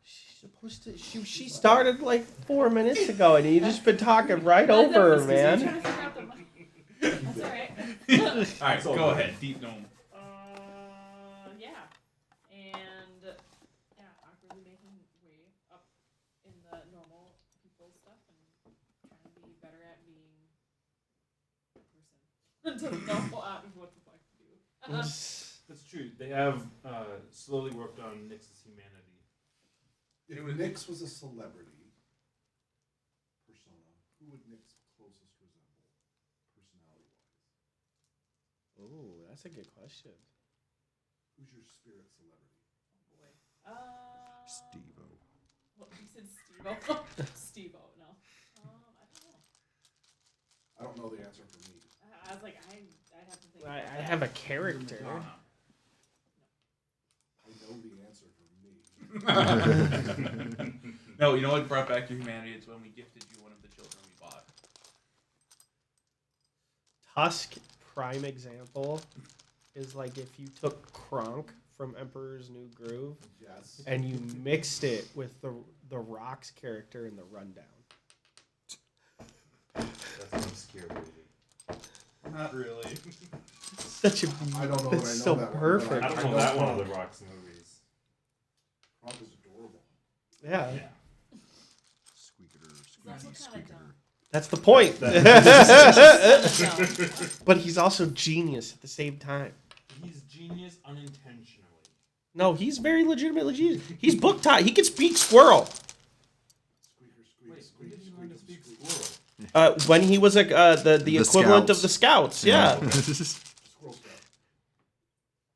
She's supposed to. She started like 4 minutes ago, and you just been talking right over her, man. That's all right. All right, go ahead. Deep gnome. Yeah, and awkwardly making way up in the normal people stuff and trying to be better at being a person. Doesn't know what the fuck to do. That's true. They have slowly worked on Nyx's humanity. If Nyx was a celebrity persona, who would Nyx closest resemble, personality-wise? Oh, that's a good question. Who's your spirit celebrity? Oh boy. Steve-O. Well, you said Steve-O. Steve-O, no. I I don't know the answer for me. I was like, I'd have to think. I have a character. I know the answer for me. No, you know what brought back your humanity? It's when we gifted you one of the children we bought. Tusk, prime example, is like if you took Kronk from Emperor's New Groove and you mixed it with the Rock's character in the Rundown. That's an obscure movie. Not really. Such a I don't know. that's I know so that perfect. One, I don't know that one of the Rock's movies. Kronk is adorable. Yeah. Squeaker. That's the point. But he's also genius at the same time. He's genius unintentionally. No, he's very legitimately genius. He's book tied. He can speak squirrel. Wait, when did he learn to speak squirrel? When he was the equivalent of the Scouts, yeah.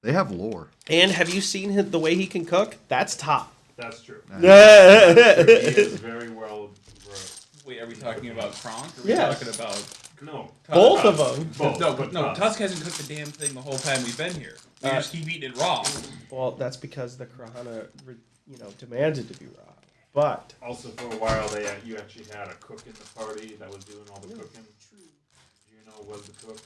They have lore. And have you seen the way he can cook? That's top. That's true. He He is very well versed. Wait, are we talking about Kronk? Or are we Yes. talking about... No. Both of them. Both, No, but no, Tusk hasn't cooked the damn thing the whole time we've been here. We just keep eating it raw. Well, that's because the Krahana, demanded to be raw. But Also, for a while, you actually had a cook in the party that was doing all the cooking. Do you know was the cook?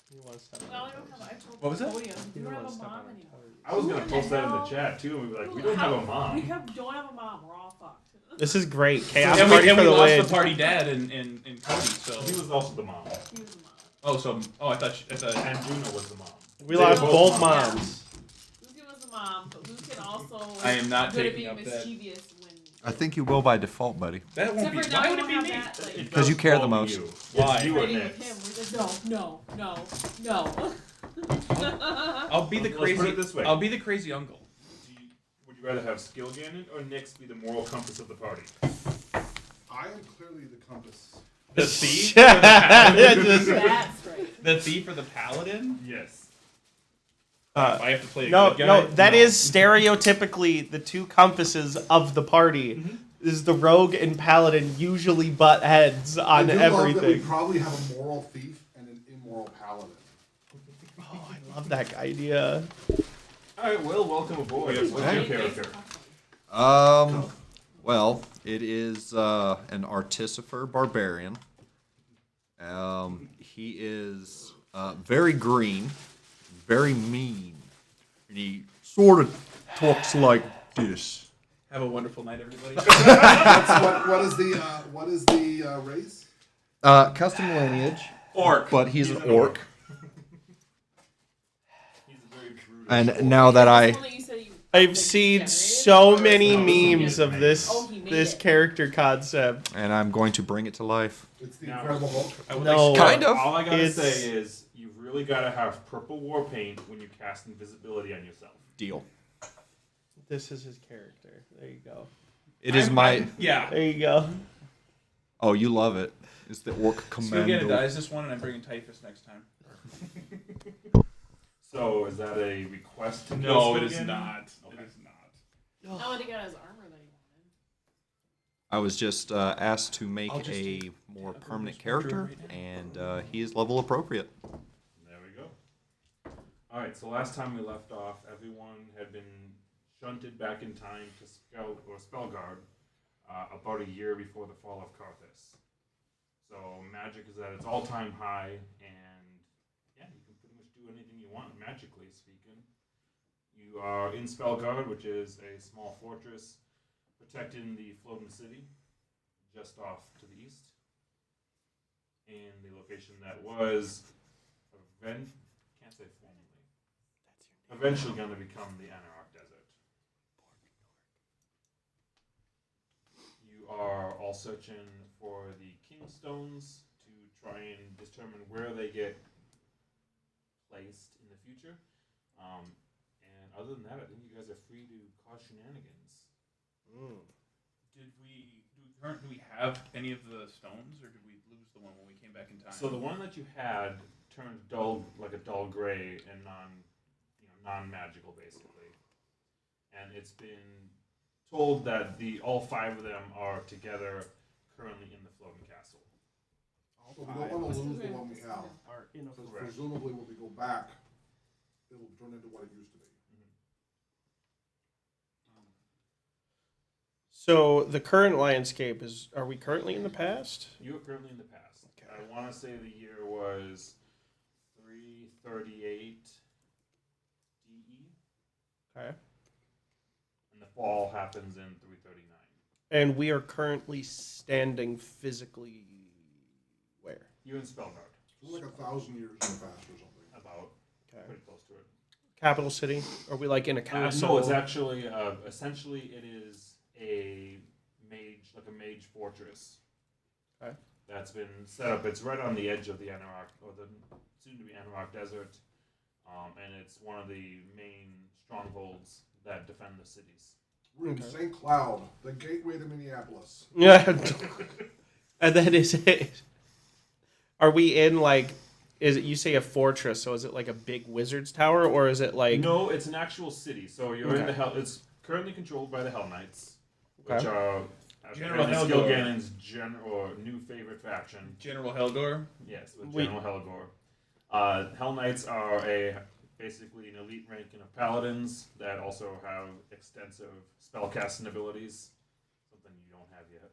he wants to. Well, I don't have. I told What was that? You He don't have a wants to mom anymore. I was going to What post the that in the hell? chat, too, and we'd be like, we don't have a We mom. don't have a mom. We're all fucked. This is great. Chaos And party we for the lost win. the party dad in Cody, so... He was also the mom. He was the mom. I thought... And Juno was the mom. We They lost were both moms. moms. Lucan was the mom, but Lucan also was I am not good at taking being up that. mischievous when. I think you will by default, buddy. That won't be... Except for now Why we would it don't be have me? that, like, It 'Cause you does care the fall to most. you. Why? It's you and fighting Nyx. with him. We're just no. I'll be the Let's crazy... put it this way. I'll be the crazy uncle. Would you rather have skill Ganon or Nyx be the moral compass of the party? I am clearly the compass. The thief? That's right. The thief or the paladin? Yes. I have to play a No, good guy? no, that is stereotypically the two compasses of the party. Is the rogue and paladin usually butt heads on I do love that we everything? probably have a moral thief and an immoral paladin. Oh, I love that idea. All right, Will, welcome aboard. What's your character? Well, it is an artificer barbarian. He is very green, very mean, and he sort of talks like this. Have a wonderful night, everybody. What is the race? Custom lineage, Orc. but he's an an orc. He's a very brutish And now that I've seen so many memes of this Oh, he made this it. character concept. and I'm going to bring it to life. It's the Now- Incredible Hulk. No, Kind of. All I gotta It's- say is you've really gotta have purple war paint when you cast invisibility on yourself. Deal. this is his character. There you go. It is my. Yeah. There you go. Oh, you love it. It's the orc So again, it commando. dies this one, and I'm bringing typhus next time. So is that a request to No, kill it is Spellgard? not. Okay. It is not. No, and he got his armor that he wanted. I was just asked to make I'll just a more I'll permanent just character, right now. and he is level appropriate. There we go. All right. So last time we left off, everyone had been shunted back in time to Spellgard about a year before the fall of Karthus. So magic is at its all-time high, and yeah, you can pretty much do anything you want magically speaking. You are in Spellgard, which is a small fortress protecting the floating city just off to the east. In the location that was can't say formally. Eventually going to become the Anarach Desert. You are all searching for the Kingstones to try and determine where they get placed in the future. And other than that, I think you guys are free to cause shenanigans. Do we have any of the stones, or did we lose the one when we came back in time? So the one that you had turned dull, like a dull gray, and non-magical, basically. And it's been told that all 5 of them are together currently in the floating castle. So we don't want to lose the one we have. Because Correct. presumably when we go back, it'll turn into what it used to be. So the current landscape is, are we currently in the past? You are currently in the past. Okay. I want to say the year was 338 DE, Okay. and the fall happens in 339. And we are currently standing physically where? You're in Spellgard. It's like 1,000 years in the past or something. About Okay. pretty close to it. Capital city? Are we like in a castle? No, it's actually essentially it is a mage fortress. Okay. That's been set up. It's right on the edge of the Anarach, or the soon-to-be Anarach Desert, and it's one of the main strongholds that defend the cities. We're in St. Cloud, the gateway to Minneapolis. Yeah. And then is it? Are we in like? Is it, you say a fortress? So is it like a big wizard's tower, or is it like? No, it's an actual city. So you're in Okay. the Hell. It's currently controlled by the Hell Knights, Okay. which are General apparently Helgor. Skilgannon's new favorite faction. General Helgor. Yes, with Wait. General Helgor. Hell Knights are basically an elite ranking of paladins that also have extensive spellcasting abilities. Something you don't have yet.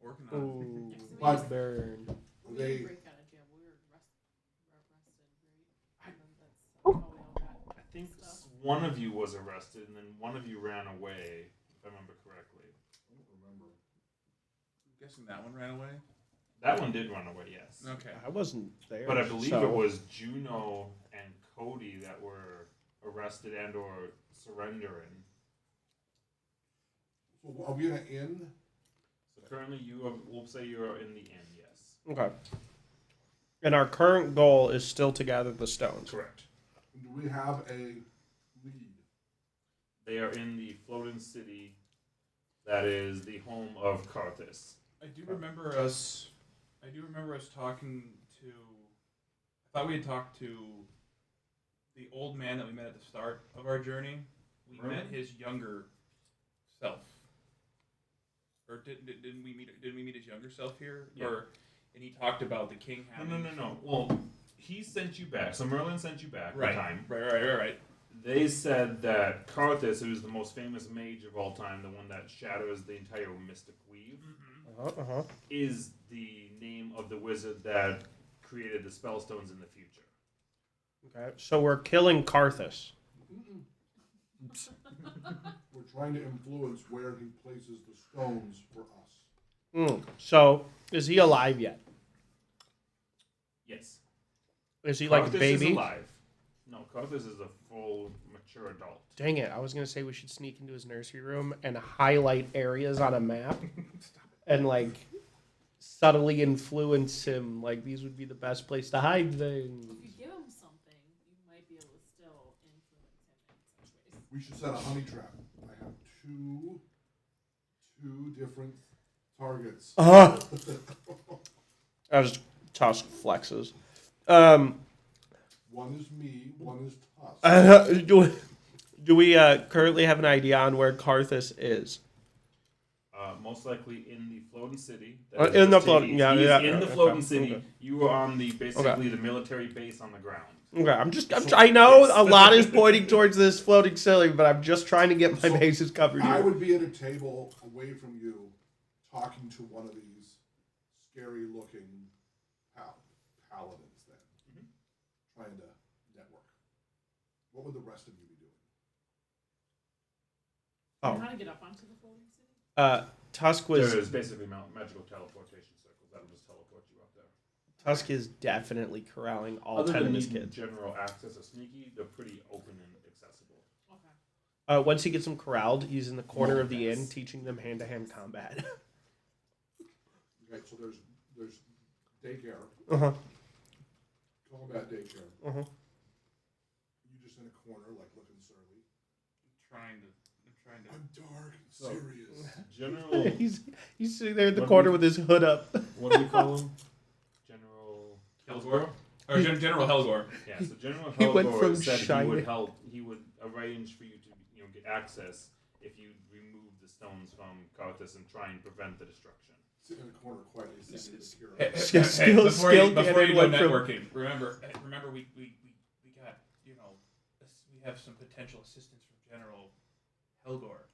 Working on it. Ooh, But burn. We they, didn't break out of jail. We were arrested, right? And then that's how we all got I think stuff. one of you was arrested, and then one of you ran away, if I remember correctly. I don't remember. I'm guessing that one ran away. That one did run away, yes. Okay. I wasn't there. But I believe so- it was Juno and Cody that were arrested and or surrendering. So are we in an inn? So currently we'll say you're in the inn, yes. Okay. And our current goal is still to gather the stones. Correct. Do we have a lead? They are in the floating city that is the home of Karthus. I do remember us talking to. I thought we had talked to the old man that we met at the start of our journey. We Really? met his younger self. Or didn't we meet his younger self here? Yeah. And he talked about the king having. No. Well, he sent you back. So Merlin sent you back Right. the time. Right. They said that Karthus, who's the most famous mage of all time, the one that shatters the entire mystic weave, Uh-huh. is the name of the wizard that created the spellstones in the future. Okay. So we're killing Karthus. Mm-mm. We're trying to influence where he places the stones for us. So is he alive yet? Yes. Is he like a Karthus baby? is alive. No, Karthus is a full, mature adult. Dang it. I was going to say we should sneak into his nursery room and highlight areas on a map and like subtly influence him. Like these would be the best place to hide things. If you give him something, you might be able to still influence him in some ways. We should set a honey trap. I have two different targets. I just toss flexes. One is me, one is Tusk. Do we currently have an idea on where Karthus is? Most likely in the floating city. In the floating- yeah, He is yeah, in the okay, floating city. okay. You are on the basically the military base on the ground. Okay, I know a lot is pointing towards this floating city, but I'm just trying to get my So, bases covered I here. would be at a table away from you, talking to one of these scary-looking paladins. Then, trying to network. What would the rest of you be doing? Do you Oh. know how to get up onto the floating city? Tusk was There's basically magical teleportation circles that'll just teleport you up there. Tusk is definitely corralling all Other 10 than of his needing kids. general access or sneaky, they're pretty open and accessible. Okay. Once he gets them corralled, he's in the corner of the inn teaching them hand-to-hand combat. Okay, so there's daycare, Uh-huh. combat daycare. Uh-huh. You just in a corner, like looking surly. I'm trying to. I'm dark and serious. General, he's sitting there in the What corner we- with his hood up. what do we call him? General Helgor? Or General Helgor. Yeah, so General He went Helgor from said he shiny- would help. He would arrange for you to, get access if you remove the stones from Karthus and try and prevent the destruction. Sitting in a corner quietly singing this hero. Before you go went from- networking, remember we got, we have some potential assistance from General Helgor.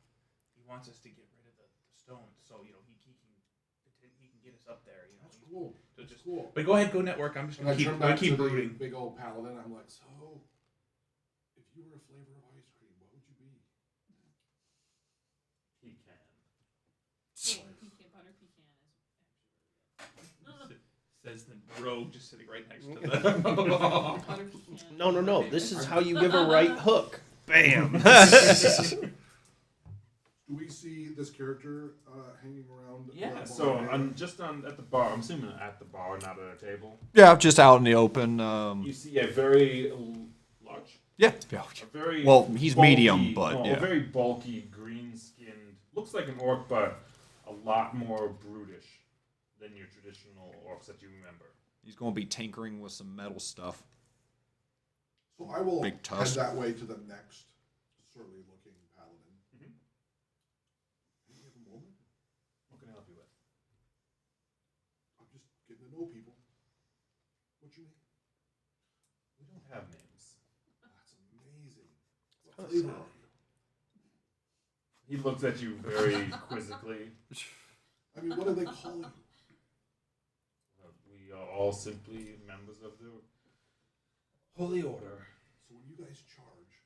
He wants us to get rid of the stones, so he can get us up there. That's cool. So That's just cool. but go ahead, go network. I'm just And I gonna turn back keep to the brooding. big old paladin. I'm like, so if you were a flavor of ice cream, what would you be? Pecan. Cool. Pecan, butter pecan is actually Says the rogue just sitting right next to the. butter pecan. No. This is how you give a right hook. Bam. Do we see this character hanging around? Yeah. the So bar? I'm just at the bar. I'm assuming at the bar, not at a table. Yeah, just out in the open. You see a very large, Yeah. a very Well, he's medium, but a yeah. very bulky, green-skinned. Looks like an orc, but a lot more brutish than your traditional orcs that you remember. He's going to be tinkering with some metal stuff. So I will Big head tusk. that way to the next surly-looking paladin. Mhm. Do you have a moment? What can I help you with? I'm just getting to know people. What's your name? We don't have names. That's amazing. What kinda flavor sad. are you? He looks at you very quizzically. I mean, what do they call you? We are all simply members of the Holy Order. So when you guys charge,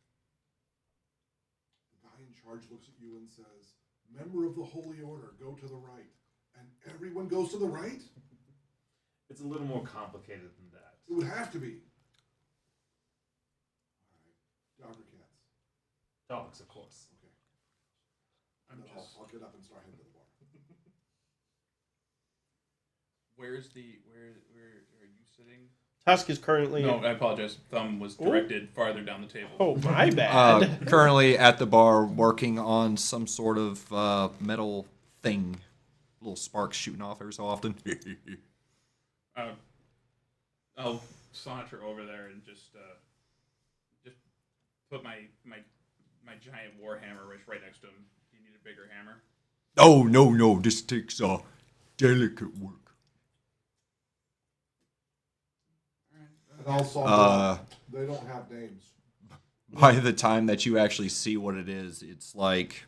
the guy in charge looks at you and says, "Member of the Holy Order, go to the right." And everyone goes to the right? It's a little more complicated than that. It would have to be. All right. Dog or cats? Dogs, of course. Okay. I'm Then just. I'll get up and start heading to the bar. Where are you sitting? Tusk is currently. No, I apologize. Thumb was directed farther down the table. Oh, my bad. Currently at the bar working on some sort of metal thing. Little sparks shooting off every so often. I'll saunter over there and just put my giant war hammer right next to him. Do you need a bigger hammer? Oh, no. This takes delicate work. And also, they don't have names. By the time that you actually see what it is, it's like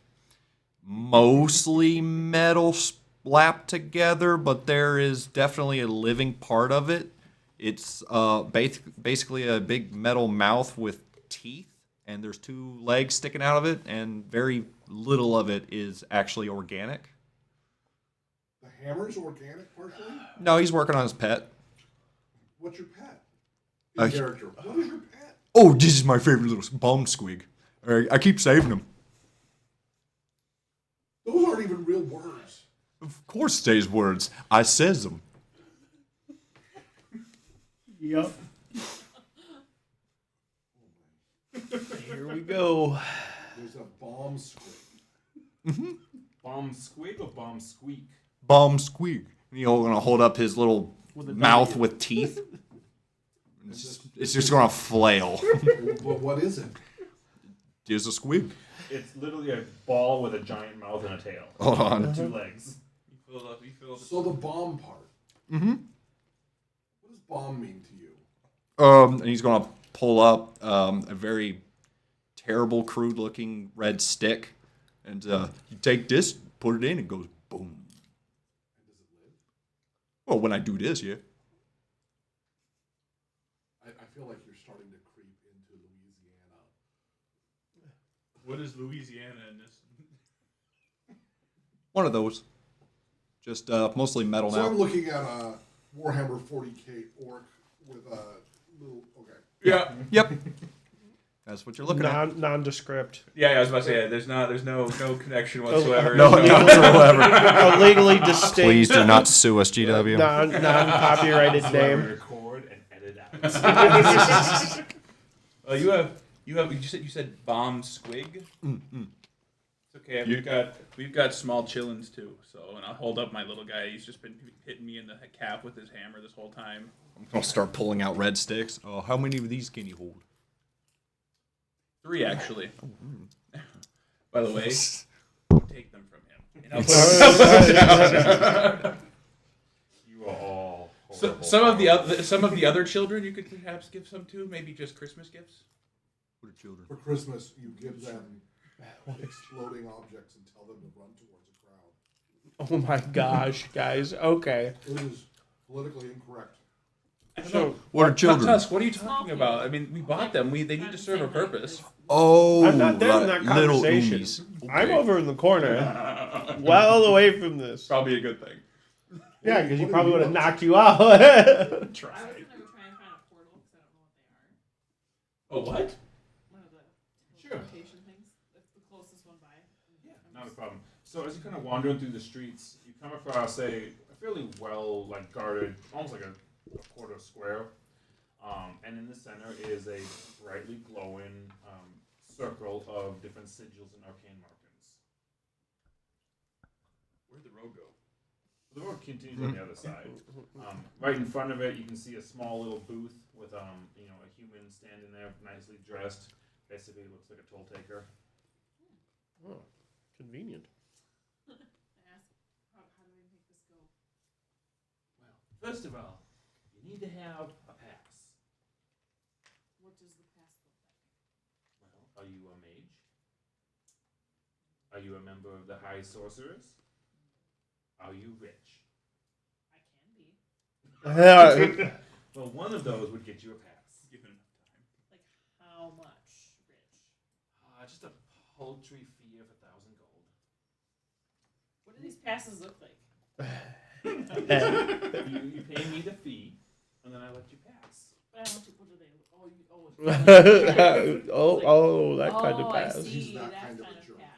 mostly metal slapped together, but there is definitely a living part of it. It's basically a big metal mouth with teeth, and there's two legs sticking out of it, and very little of it is actually organic. The hammer's organic, partially? No, he's working on his pet. What's your pet? Uh, Your character. What is your pet? Oh, this is my favorite little bomb squig. I keep saving him. Those aren't even real words. Of course, stays words. I says them. Yep. Here we go. There's a bomb squid. Bomb squeak or bomb squeak? Bomb squig. He's gonna hold up his little mouth with teeth. It's just gonna flail. But what is it? Here's a squig. It's literally a ball with a giant mouth and a tail. Hold on. 2 legs. You fill up. So the bomb part. Mm-hmm. What does bomb mean to you? And he's gonna pull up a very terrible, crude-looking red stick, and you take this, put it in, and it goes boom. And does it live? Well, when I do this, yeah. I feel like you're starting to creep into Louisiana. What is Louisiana in this? One of those. Just mostly metal So I'm now. looking at a Warhammer 40k orc with a little. Okay. Yeah. Yep. That's what you're looking at. Nondescript. Yeah, I was about to say there's no connection whatsoever. No, none whatsoever. A legally distinct. Please do not sue us, GW. Non-copyrighted name. Record and edit out. You said bomb squig. It's okay. We've got small chillins too. So, and I'll hold up my little guy. He's just been hitting me in the calf with his hammer this whole time. I'm gonna start pulling out red sticks. Oh, how many of these can you hold? 3 actually. By the way, don't take them from him. And I'll put You are all So, horrible. some of the other children you could perhaps give some to, maybe just Christmas gifts. What are children? For Christmas, you give them exploding objects and tell them to run towards a crowd. Oh my gosh, guys. Okay. It is politically incorrect. So, What are children? Tusk, what are you talking about? I mean, we bought them. They need to serve a purpose. Oh, I'm not there in like that little conversation. oomies. I'm over in the corner, well away from this. Probably a good thing. Yeah, because you What do probably you would have want? knocked you out. Try. I was gonna go try and find a portal because I don't know what they are. Oh, what? One of the Sure. rotation things. That's the closest one by. Yeah, not a problem. So as you're kind of wandering through the streets, you come across a fairly well guarded, almost like a quarter square, and in the center is a brightly glowing circle of different sigils and arcane markings. Where'd the road go? The road continues on the other side. Right in front of it, you can see a small little booth with a human standing there, nicely dressed. Basically, looks like a toll taker. Oh, convenient. I asked, how do we make this go? Well, first of all, you need to have a pass. What does the pass look like? Well, are you a mage? Are you a member of the High Sorcerers? Are you rich? I can be. Well, one of those would get you a pass. Given enough time. Like, how much rich? Just a paltry fee of 1,000 gold. What do these passes look like? You pay me the fee, and then I let you pass. But I don't. What do they? Oh, That kind of I pass. see. He's That that kind kind of of a jerk. pass.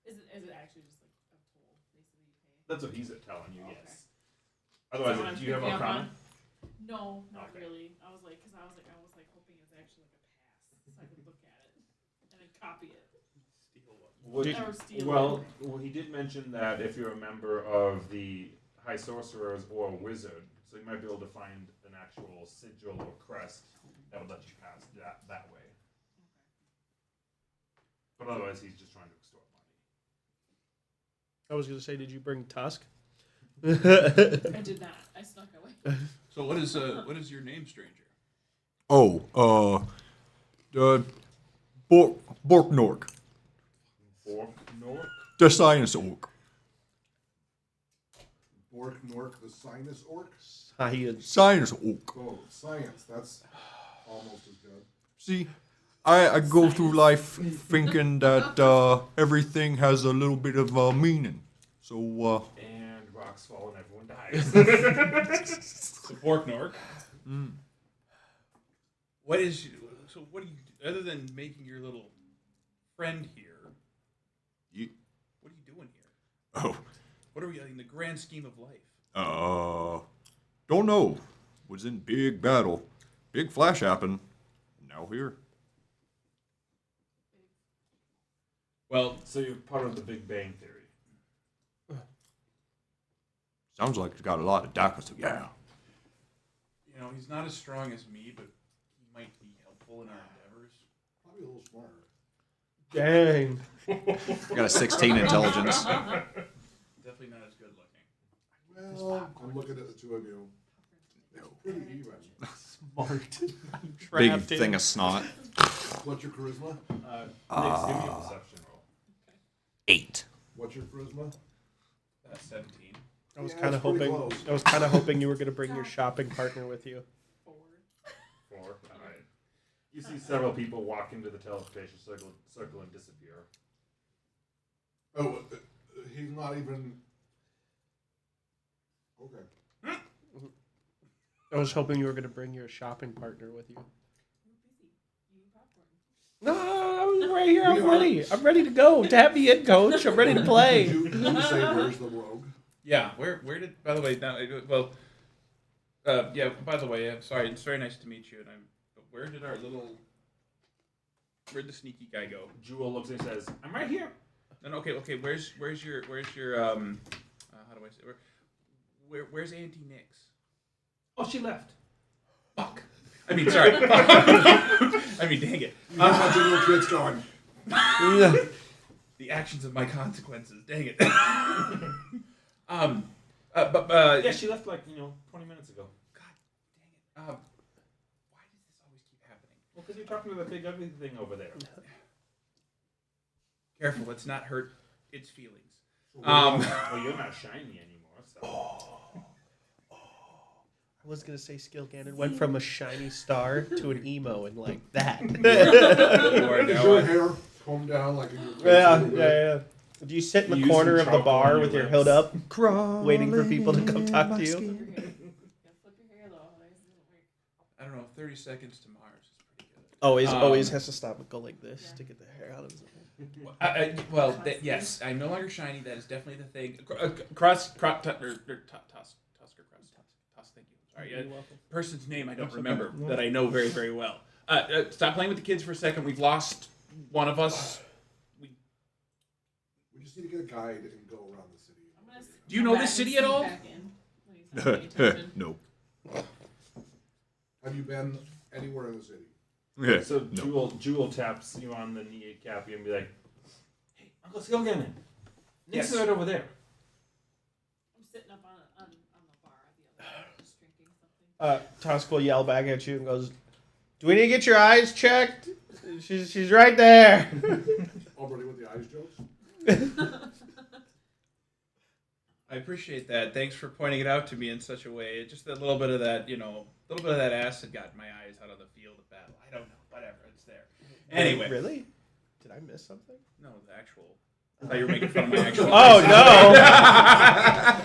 Is it actually just like a toll, basically you pay? That's what he's telling you, Okay. yes. Otherwise, So I'm do you have picking up Arcana? on- No, not Okay. really. I was like hoping it was actually like a pass, so I could look at it and then copy it. Steal one. Or steal Well, he did mention that if you're a member of the High Sorcerers or a wizard, so you might be able to find an actual sigil or crest that would let you pass that way. But otherwise, he's just trying to extort money. I was going to say, did you bring Tusk? I did not. I snuck away. So what is your name, stranger? Borknork, Borknork? the science orc. Borknork, the sinus orc. Science orc. Oh, science. That's almost as good. See, I go through life thinking that everything has a little bit of meaning. So, And rocks fall and everyone dies. So Borknork. What do you other than making your little friend here? What are you doing here? oh, What are we in the grand scheme of life? don't know. Was in big battle. Big flash happened. Now here. Well, So you're part of the Big Bang Theory. Sounds like it's got a lot of data, so yeah. he's not as strong as me, but he might be helpful in our endeavors. Probably a little smarter. Dang. Got a 16 intelligence. Definitely not as good looking. Well, I'm looking at the two of you. It's pretty even. Smart. Big Trapped thing in. of snot. What's your charisma? Next, give me a perception roll. 8. What's your charisma? 17. I was Yeah, kind of it's pretty hoping. close. I was kind of hoping you were going to bring your shopping partner with you. 4. 4. All right. You see several people walk into the teleportation circle and disappear. Oh, he's not even. Okay. I was hoping you were going to bring your shopping partner with you. We're busy eating popcorn. No, I'm right here. I'm ready. I'm ready to go. Tap me in, coach. I'm ready to play. Did you say where's the rogue? Yeah, where did? By the way, now, well, yeah. By the way, I'm sorry. It's very nice to meet you. But where'd the sneaky guy go? Jewel looks and says, "I'm right here." And okay. Where's your how do I say where's Auntie Nix? Oh, she left. Fuck. I mean, sorry. I mean, dang it. You hear what your little kid's going. The actions of my consequences. Dang it. Yeah, she left 20 minutes ago. God dang it. Why does this always keep happening? Well, because you're talking to the big ugly thing over there. Careful, let's not hurt its feelings. Well, you're not shiny anymore, so. I was going to say Skillganon went from a shiny star to an emo and like that. You are Is now your on- hair combed down like in your face? yeah. Do you sit in the You use corner some of the charcoal bar on with your your hood lips. up, waiting for people to come talk to you? Flip your hair. Yeah, flip your hair though. Otherwise it doesn't work. I don't know, 30 seconds to Mars is pretty good. Always has to stop and go like this to get the hair out of his head. Yes, I'm no longer shiny. That is definitely the thing. Thank you. Sorry, person's name I don't remember that I know very, very well. Stop playing with the kids for a second. We've lost one of us. We just need to get a guide and go around the city. I'm gonna Do you come know back this and city sneak at all? back in when he's not paying attention. Nope. Have you been anywhere in the city? Yeah. So Jewel taps you on the kneecap and be like, "Hey, Uncle Skillganon, Nick's Yes. right over there." I'm sitting up on the bar at the other end, just drinking something. Tusk will yell back at you and goes, "Do we need to get your eyes checked? She's right there." Already with the eyes jokes? I appreciate that. Thanks for pointing it out to me in such a way. Just a little bit of that, little bit of that acid got my eyes out of the field of battle. I don't know. Whatever. It's there. Anyway. Really? Did I miss something? No, the actual. I thought you were making fun of my actual. Oh eyes. no!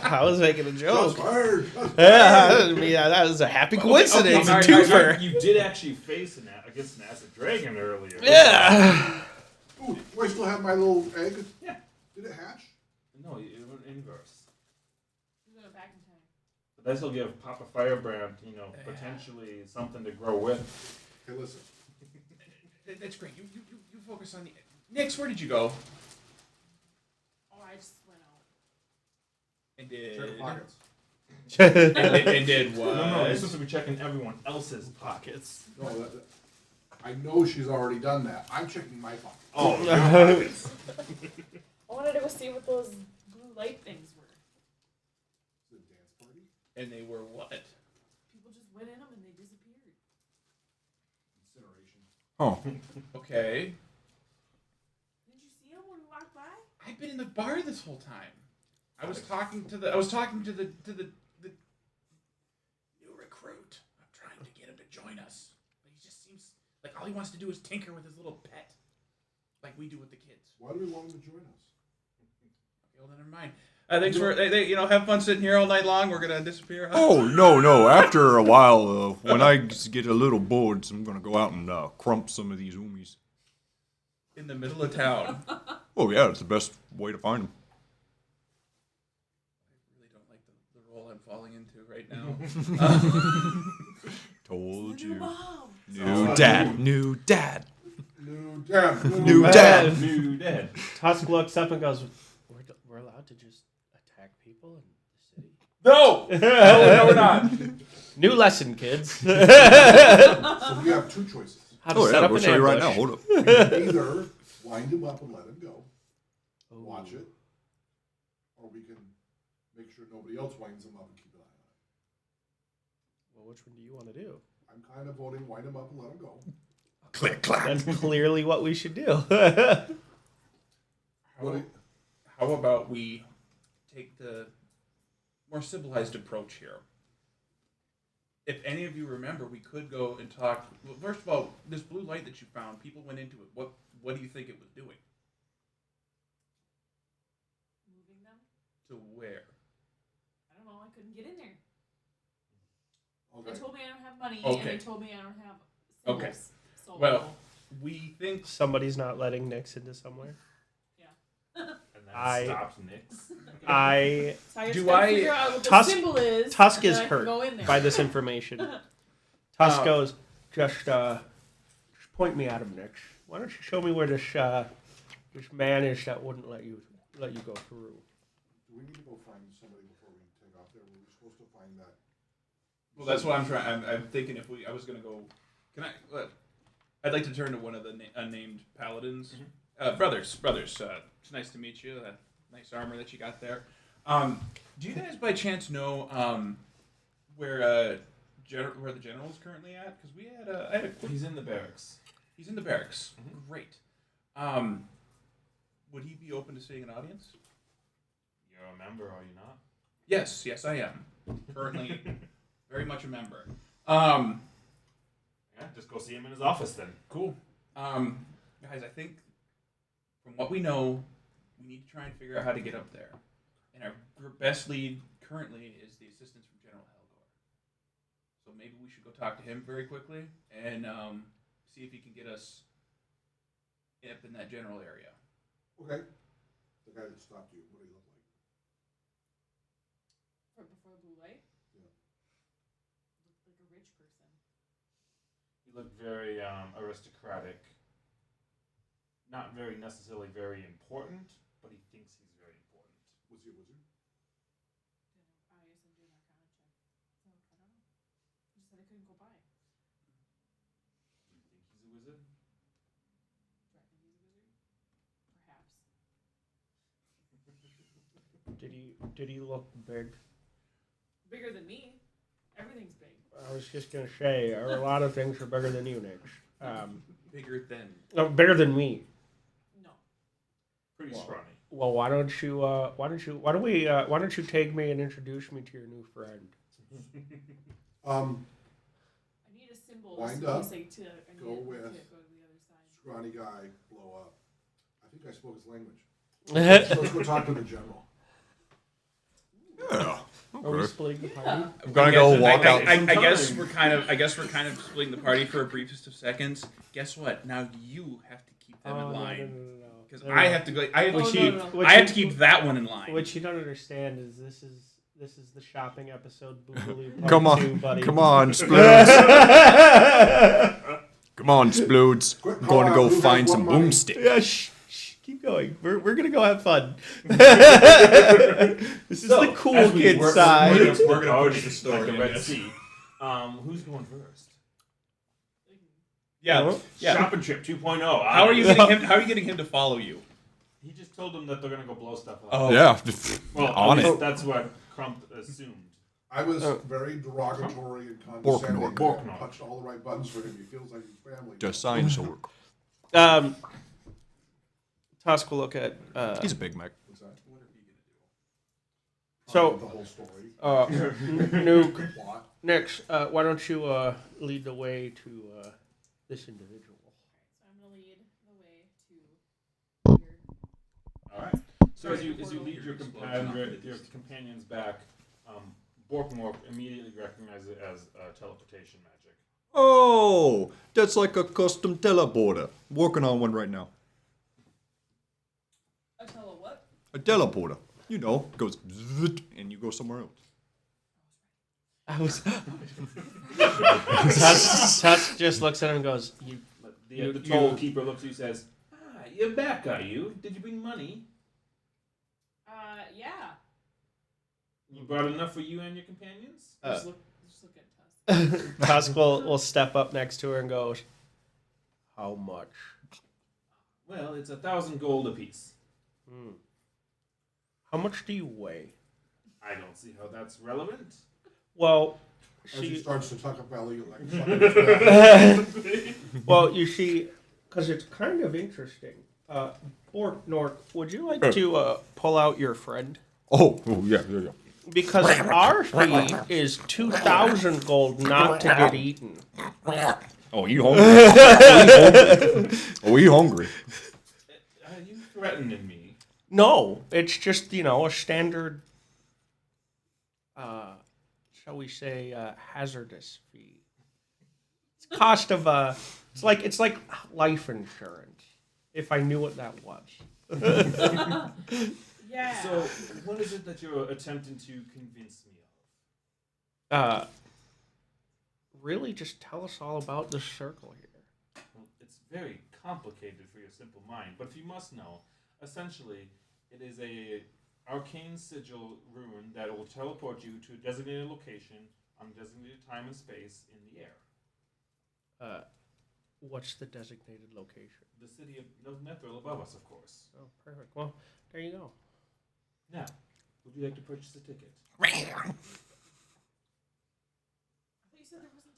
I was making a Shots joke. fired! Yeah, I mean, that was a happy coincidence. okay, A twofer. You did actually face against an acid dragon earlier. Yeah. Ooh, do I still have my little egg? Yeah. Did it hatch? No, it went inverse. I'm going back in time. But this will give Papa Firebrand, potentially something to grow with. Hey, listen. That's great. You focus on the. Nix, where did you go? Oh, I just went out. And Check did. the pockets. and did what? No, you're supposed to be checking everyone else's pockets. No, I know she's already done that. I'm checking my pockets. Oh, your pockets. I wanted to go see what those blue light things were. Is it a dance party? And they were what? People just went in them and they disappeared. Incineration. Oh. Okay. Did you see them when we walked by? I've been in the bar this whole time. I was talking to the new recruit. I'm trying to get him to join us, but he just seems like all he wants to do is tinker with his little pet, like we do with the kids. Why do we want him to join us? Okay, well then never mind. Thanks for have fun sitting here all night long. We're gonna disappear. Oh, no. After a while, when I get a little bored, I'm going to go out and crump some of these oomies. In the middle of town. Oh, yeah, it's the best way to find them. I really don't like the role I'm falling into right now. Told New you. mom. New dad. New dad. New dad. New dead. Tusk looks up and goes, "We're allowed to just attack people in the city." No, no, we're not. New lesson, kids. So we have two choices. How to Oh, set yeah, up we'll an show you right now. ambush. Hold up. Either wind him up and let him go, Ooh. watch it, or we can make sure nobody else winds him up and keep an eye on it. Well, which one do you want to do? I'm kind of voting wind him up and let him go. Click, clack. That's clearly what we should do. How about we take the more civilized approach here? if any of you remember, we could go and talk. Well, first of all, this blue light that you found, people went into it. What do you think it was doing? Moving them? To where? I don't know. I couldn't get in there. Okay. They told me I don't have money, Okay. and they told me I don't have symbols. Okay. So, Well, we think. Somebody's not letting Nix into somewhere. And then I- stopped Nix. so I I just Do gotta I- figure out what the Tusk- symbol is. Tusk and then is I can hurt go in there. by this information. Tusk Uh, goes, just point me at him, Nix. Why don't you show me where this man is that wouldn't let you go through? Do we need to go find somebody before we take off there? Were we supposed to find that? Well, that's what I'm trying. I'm thinking if I was gonna go. Can I? I'd like to turn to one of the unnamed paladins. Brothers. It's nice to meet you. Nice armor that you got there. Do you guys by chance know where the general's currently at? Because I had a quick. He's in the barracks. He's in the barracks. Mhm. Great. Would he be open to seeing an audience? You're a member, are you not? Yes, I am. Currently, very much a member. Yeah, just go see him in his office then. Cool. Guys, I think from what we know, we need to try and figure out how to get up there. And our best lead currently is the assistance from General Helgor. So maybe we should go talk to him very quickly and see if he can get us up in that general area. Okay. The guy that stopped you, what do you look like? Before the blue light? Yeah. Looked like a rich person. He looked very aristocratic. Not very necessarily very important, but he thinks he's very important. Was he a wizard? I guess I'm doing arcana check. So, I don't know. He just said I couldn't go by. Do you think he's a wizard? Do I think he's a wizard? Perhaps. Did he look big? Bigger than me. Everything's big. I was just gonna say, a lot of things are bigger than you, Nix. Bigger than. No, bigger than me. No. Pretty Well, scrawny. Well, why don't you take me and introduce me to your new friend? I need a symbol. Wind so up, I need go to with go to the other side. Scrawny guy, blow up. I think I spoke his language. So let's go talk to the general. Yeah. Are we splitting the party? I'm gonna go walk out. I guess we're kind of splitting the party for a briefest of seconds. Guess what? Now you have to keep them in line. No. Because No, I no. have to go. I have to What keep. you- I have to keep that one in line. What you don't understand is this is the shopping episode. Boogaloo Come Part 2, on, buddy. come on, Sploods. Come on, Sploods. Quick I'm call going to out, go who has find one some money? boomstick. Yeah, shh, keep going. We're gonna go have fun. This is the cool as we kid work- side. we're gonna Oh, push the story, like the I Red guess. Sea. Who's going first? Yeah. Well, Yeah. Shopping trip 2.0. How are you getting him? How are you getting him to follow you? He just told them that they're gonna go blow stuff up. Oh. Yeah, Well, on at it. least that's what Crump assumed. I was Oh. very derogatory and condescending. Borknor. I touched all the right buttons for him. He feels like he's family. Just sign sword. Tusk will look at. He's a Big Mac. What's that? What are you gonna do? So, The whole story. Nuke, Plot. Nix, why don't you lead the way to this individual? So I'm gonna lead the way to here. All right. So as you lead your companions back, Borkmork immediately recognizes it as teleportation magic. Oh, that's like a custom teleporter. Working on one right now. I tell her what? A teleporter. You know, goes zzzt, and you go somewhere else. I was. Tusk just looks at him and goes, "You." The toll keeper looks at you and says, you're back, are you? Did you bring money? Yeah. You brought enough for you and your companions? Just look at Tusk. Tusk will step up next to her and goes, "How much?" Well, it's 1,000 gold apiece. How much do you weigh? I don't see how that's relevant. Well, As he she. starts to tuck a belly, like sucking his back. Well, you see, because it's kind of interesting. Bork Nork, would you like to pull out your friend? Oh, yeah. Because our fee is 2,000 gold not to get eaten. Oh, you hungry? Oh, you hungry? Are you threatening me? No, it's just, a standard, shall we say, hazardous fee. It's cost of, it's like life insurance, if I knew what that was. Yeah. So, what is it that you're attempting to convince me of? Really, just tell us all about the circle here. Well, it's very complicated for your simple mind, but if you must know, essentially, it is a arcane sigil rune that will teleport you to a designated location on designated time and space in the air. What's the designated location? The city of Nethril above us, of course. Oh, perfect. Well, there you go. Now, would you like to purchase a ticket?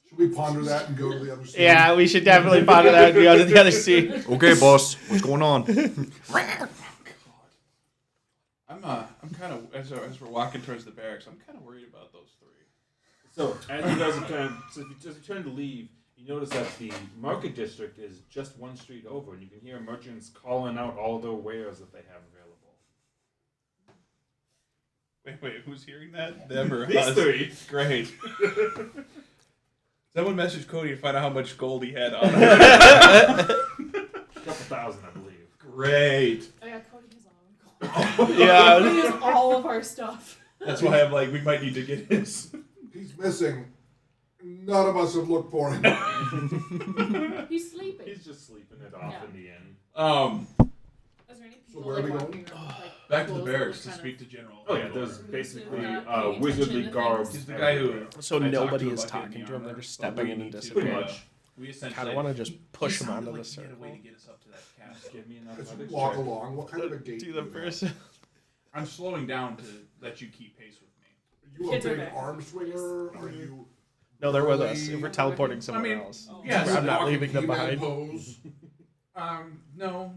Should we ponder that and go to the other side? Yeah, we should definitely ponder that and go to the other seat. Okay, boss. What's going on? I'm kind of as we're walking towards the barracks. I'm kind of worried about those three. So, as you guys are as you turn to leave, you notice that the market district is just one street over, and you can hear merchants calling out all their wares that they have available. Wait, who's hearing that? Them or These us? three. Great. Someone messaged Cody to find out how much gold he had on him. A couple thousand, I believe. Great. Oh yeah, Cody has all of Yeah. Cody has all of our stuff. That's why I'm like, we might need to get his. He's missing. None of us have looked for him. He's sleeping. He's just sleeping it off Yeah. in the end. Is there any people where are we walking going? around, Back to the clothes that barracks look to kind speak to General. Oh yeah, there's basically Not paying attention wizardly to garbed. things. He's the guy who. So I talked nobody to is about getting talking the to him. They're armor, just but stepping we in and need to- disappearing. Pretty much. We essentially. Kind of want to just push He him onto sounded the like he had a way to circle. get us up to that castle. Give me an As athletics we walk check. along, what kind of a gait Do do the you have? person. I'm slowing down to let you keep pace with me. Are you a Kids are big back. arm swinger? Are you... No, they're with us. Really? We're teleporting somewhere mean, else. Oh. Yes, I'm not walking leaving them He-Man behind. pose? No,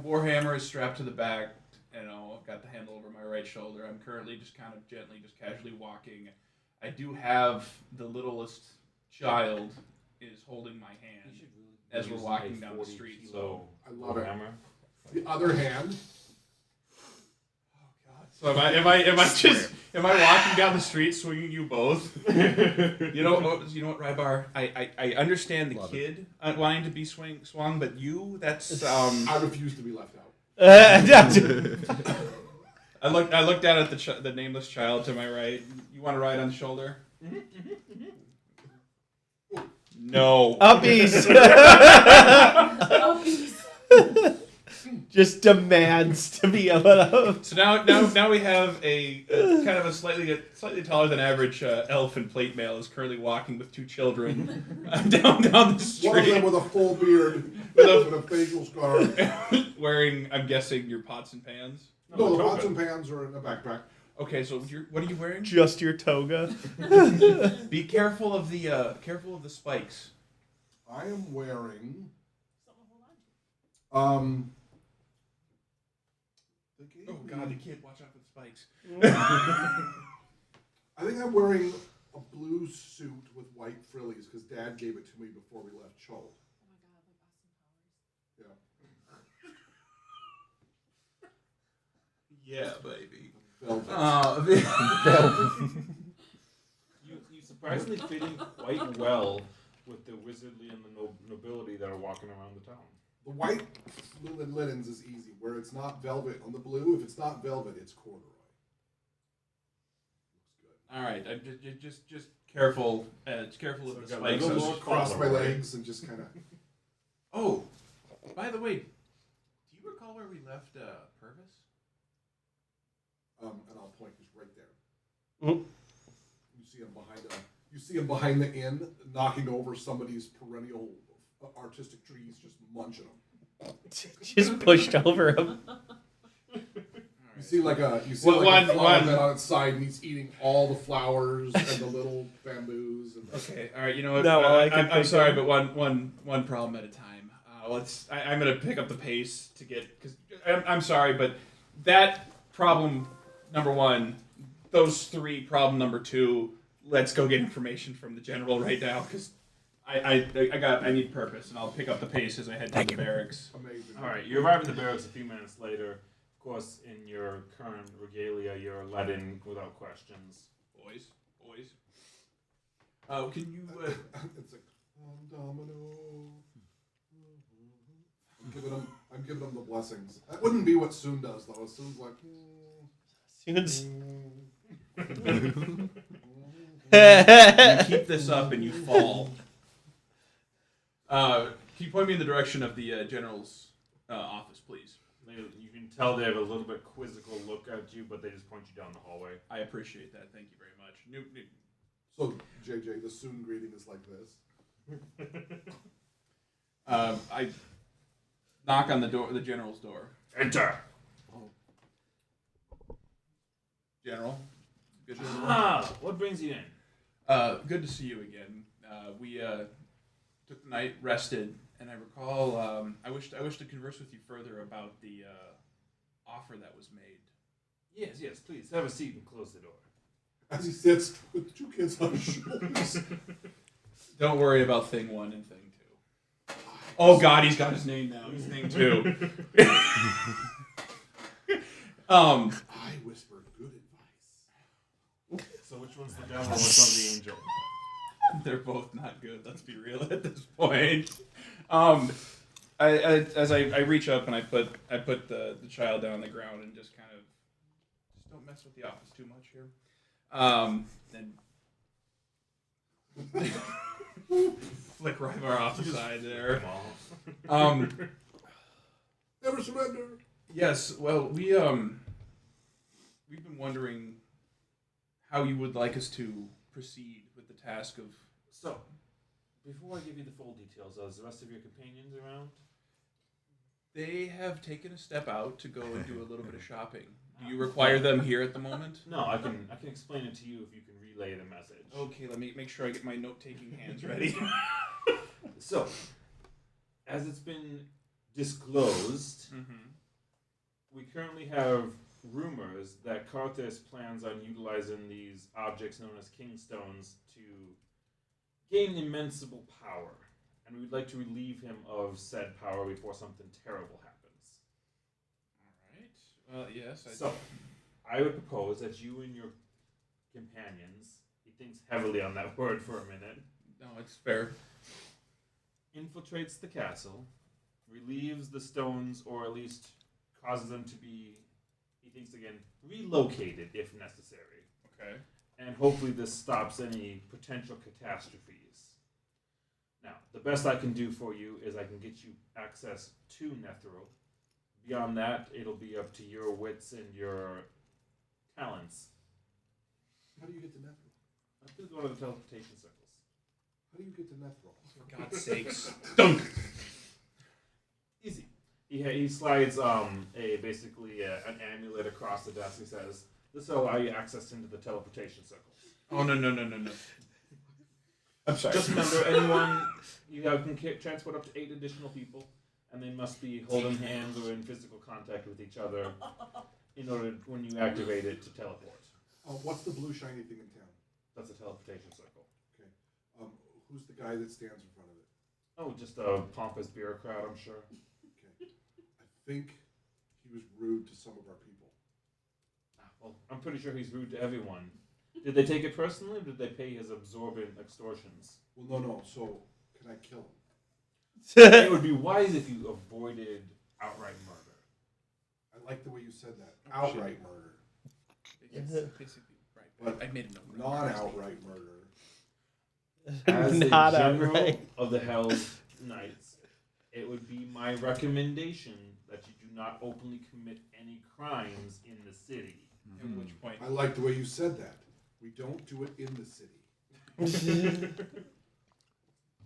Warhammer is strapped to the back. I've got the handle over my right shoulder. I'm currently just kind of gently, just casually walking. I do have the littlest child is holding my hand as we're walking down the street. So, I love it. Hammer. The other hand, so am I walking down the street swinging you both? You know what, Rybar? I understand the Love kid wanting to be swung, but you, that's I refuse to be left out. I looked down at the nameless child to my right. You want to ride on the shoulder? No. Uppies. Uppies. Just demands to be able to. So now we have a kind of a slightly taller than average elf and plate mail is currently walking with two children down the One of them street with a full beard With with a- a facial scar. wearing, I'm guessing, your pots and pans. No, the toga. pots and pans are in the backpack. Okay, so what are you wearing? Just your toga. Be careful of the spikes. I am wearing Something to hold on to. they gave Oh me- God, the kid! Watch out for the spikes. I think I'm wearing a blue suit with white frillies because Dad gave it to me before we left Chol. Oh my god, like Austin Powers. Yeah. Yeah, baby. Velvet. You surprisingly fit in quite well with the wizardly and the nobility that are walking around the town. The white linens is easy. Where it's not velvet on the blue, if it's not velvet, it's corduroy. Looks good. All right, just careful. Careful of the So spikes. got a little Cross my collar, right? legs and just kind of. Oh, by the way, do you recall where we left Purvis? And I'll point he's right there. Mhm. You see him behind you see him behind the inn, knocking over somebody's perennial artistic trees, just munching them. Just pushed over him. You see like a Well, like a one- flower one- bed on its side, and he's eating all the flowers and the little bamboos. And Okay, all right. You know what? No, I can I'm think sorry, of- but one problem at a time. I'm gonna pick up the pace to get because I'm sorry, but that problem number one those three. Problem number 2. Let's go get information from the general right now, because I need purpose, and I'll pick up the pace as I head to the barracks. Amazing. All right, you arrive at the barracks a few minutes later. Of course, in your current regalia, you're let in without questions. Boys. Can you? It's like domino. I'm giving him the blessings. That wouldn't be what Soon does, though. Soon's like. Soon's- You keep this up and you fall. Can you point me in the direction of the general's office, please? You can tell they have a little bit quizzical look at you, but they just point you down the hallway. I appreciate that. Thank you very much. So, JJ, the Soon greeting is like this. I knock on the general's door. Enter. General, good to What brings you in? good to see you again. We took the night, rested, and I recall I wish to converse with you further about the offer that was made. Yes, please have a seat and close the door. As he sits with 2 kids on his shoulders. Don't worry about thing 1 and thing 2. Oh God, he's got his name now. He's thing 2. I whispered good advice. So which one's the devil? Which one's the angel? They're both not good. Let's be real at this point. As I reach up and I put the child down on the ground and just kind of don't mess with the office too much here. And flick Ryvar off the side there. Never surrender. Yes. Well, we've been wondering how you would like us to proceed with the task of. So, before I give you the full details, are the rest of your companions around? They have taken a step out to go and do a little bit of shopping. Do you require them here at the moment? No, I can explain it to you if you can relay the message. Okay, let me make sure I get my note-taking hands ready. So, as it's been disclosed, we currently have rumors that Karthus plans on utilizing these objects known as Kingstones to gain immensible power, and we'd like to relieve him of said power before something terrible happens. All right. Well, yes. So, I would propose that you and your companions, he thinks heavily on that word for a minute, No, it's fair. infiltrates the castle, relieves the stones, or at least causes them to be, he thinks again, relocated if necessary. Okay. And hopefully this stops any potential catastrophes. Now, the best I can do for you is I can get you access to Netheril. Beyond that, it'll be up to your wits and your talents. How do you get to Netheril? Through one of the teleportation circles. How do you get to Netheril? For God's sakes. Dunk! Easy. He slides basically an amulet across the desk. He says, "This will allow you access into the teleportation circles." Oh, no. I'm sorry. Just remember, anyone you can transport up to 8 additional people, and they must be holding hands or in physical contact with each other in order, when you activate it, to teleport. What's the blue shiny thing in town? That's a teleportation circle. Okay. Who's the guy that stands in front of it? Oh, just a pompous bureaucrat, I'm sure. Okay. I think he was rude to some of our people. Well, I'm pretty sure he's rude to everyone. Did they take it personally, or did they pay his absorbent extortions? Well, no. So, can I kill him? It would be wise if you avoided outright murder. I like the way you said that. Outright murder. Basically, right. But I made a note. non-outright murder. As the Not general outright. of the Hell's Knights, it would be my recommendation that you do not openly commit any crimes in the city. At which point, I like the way you said that. We don't do it in the city.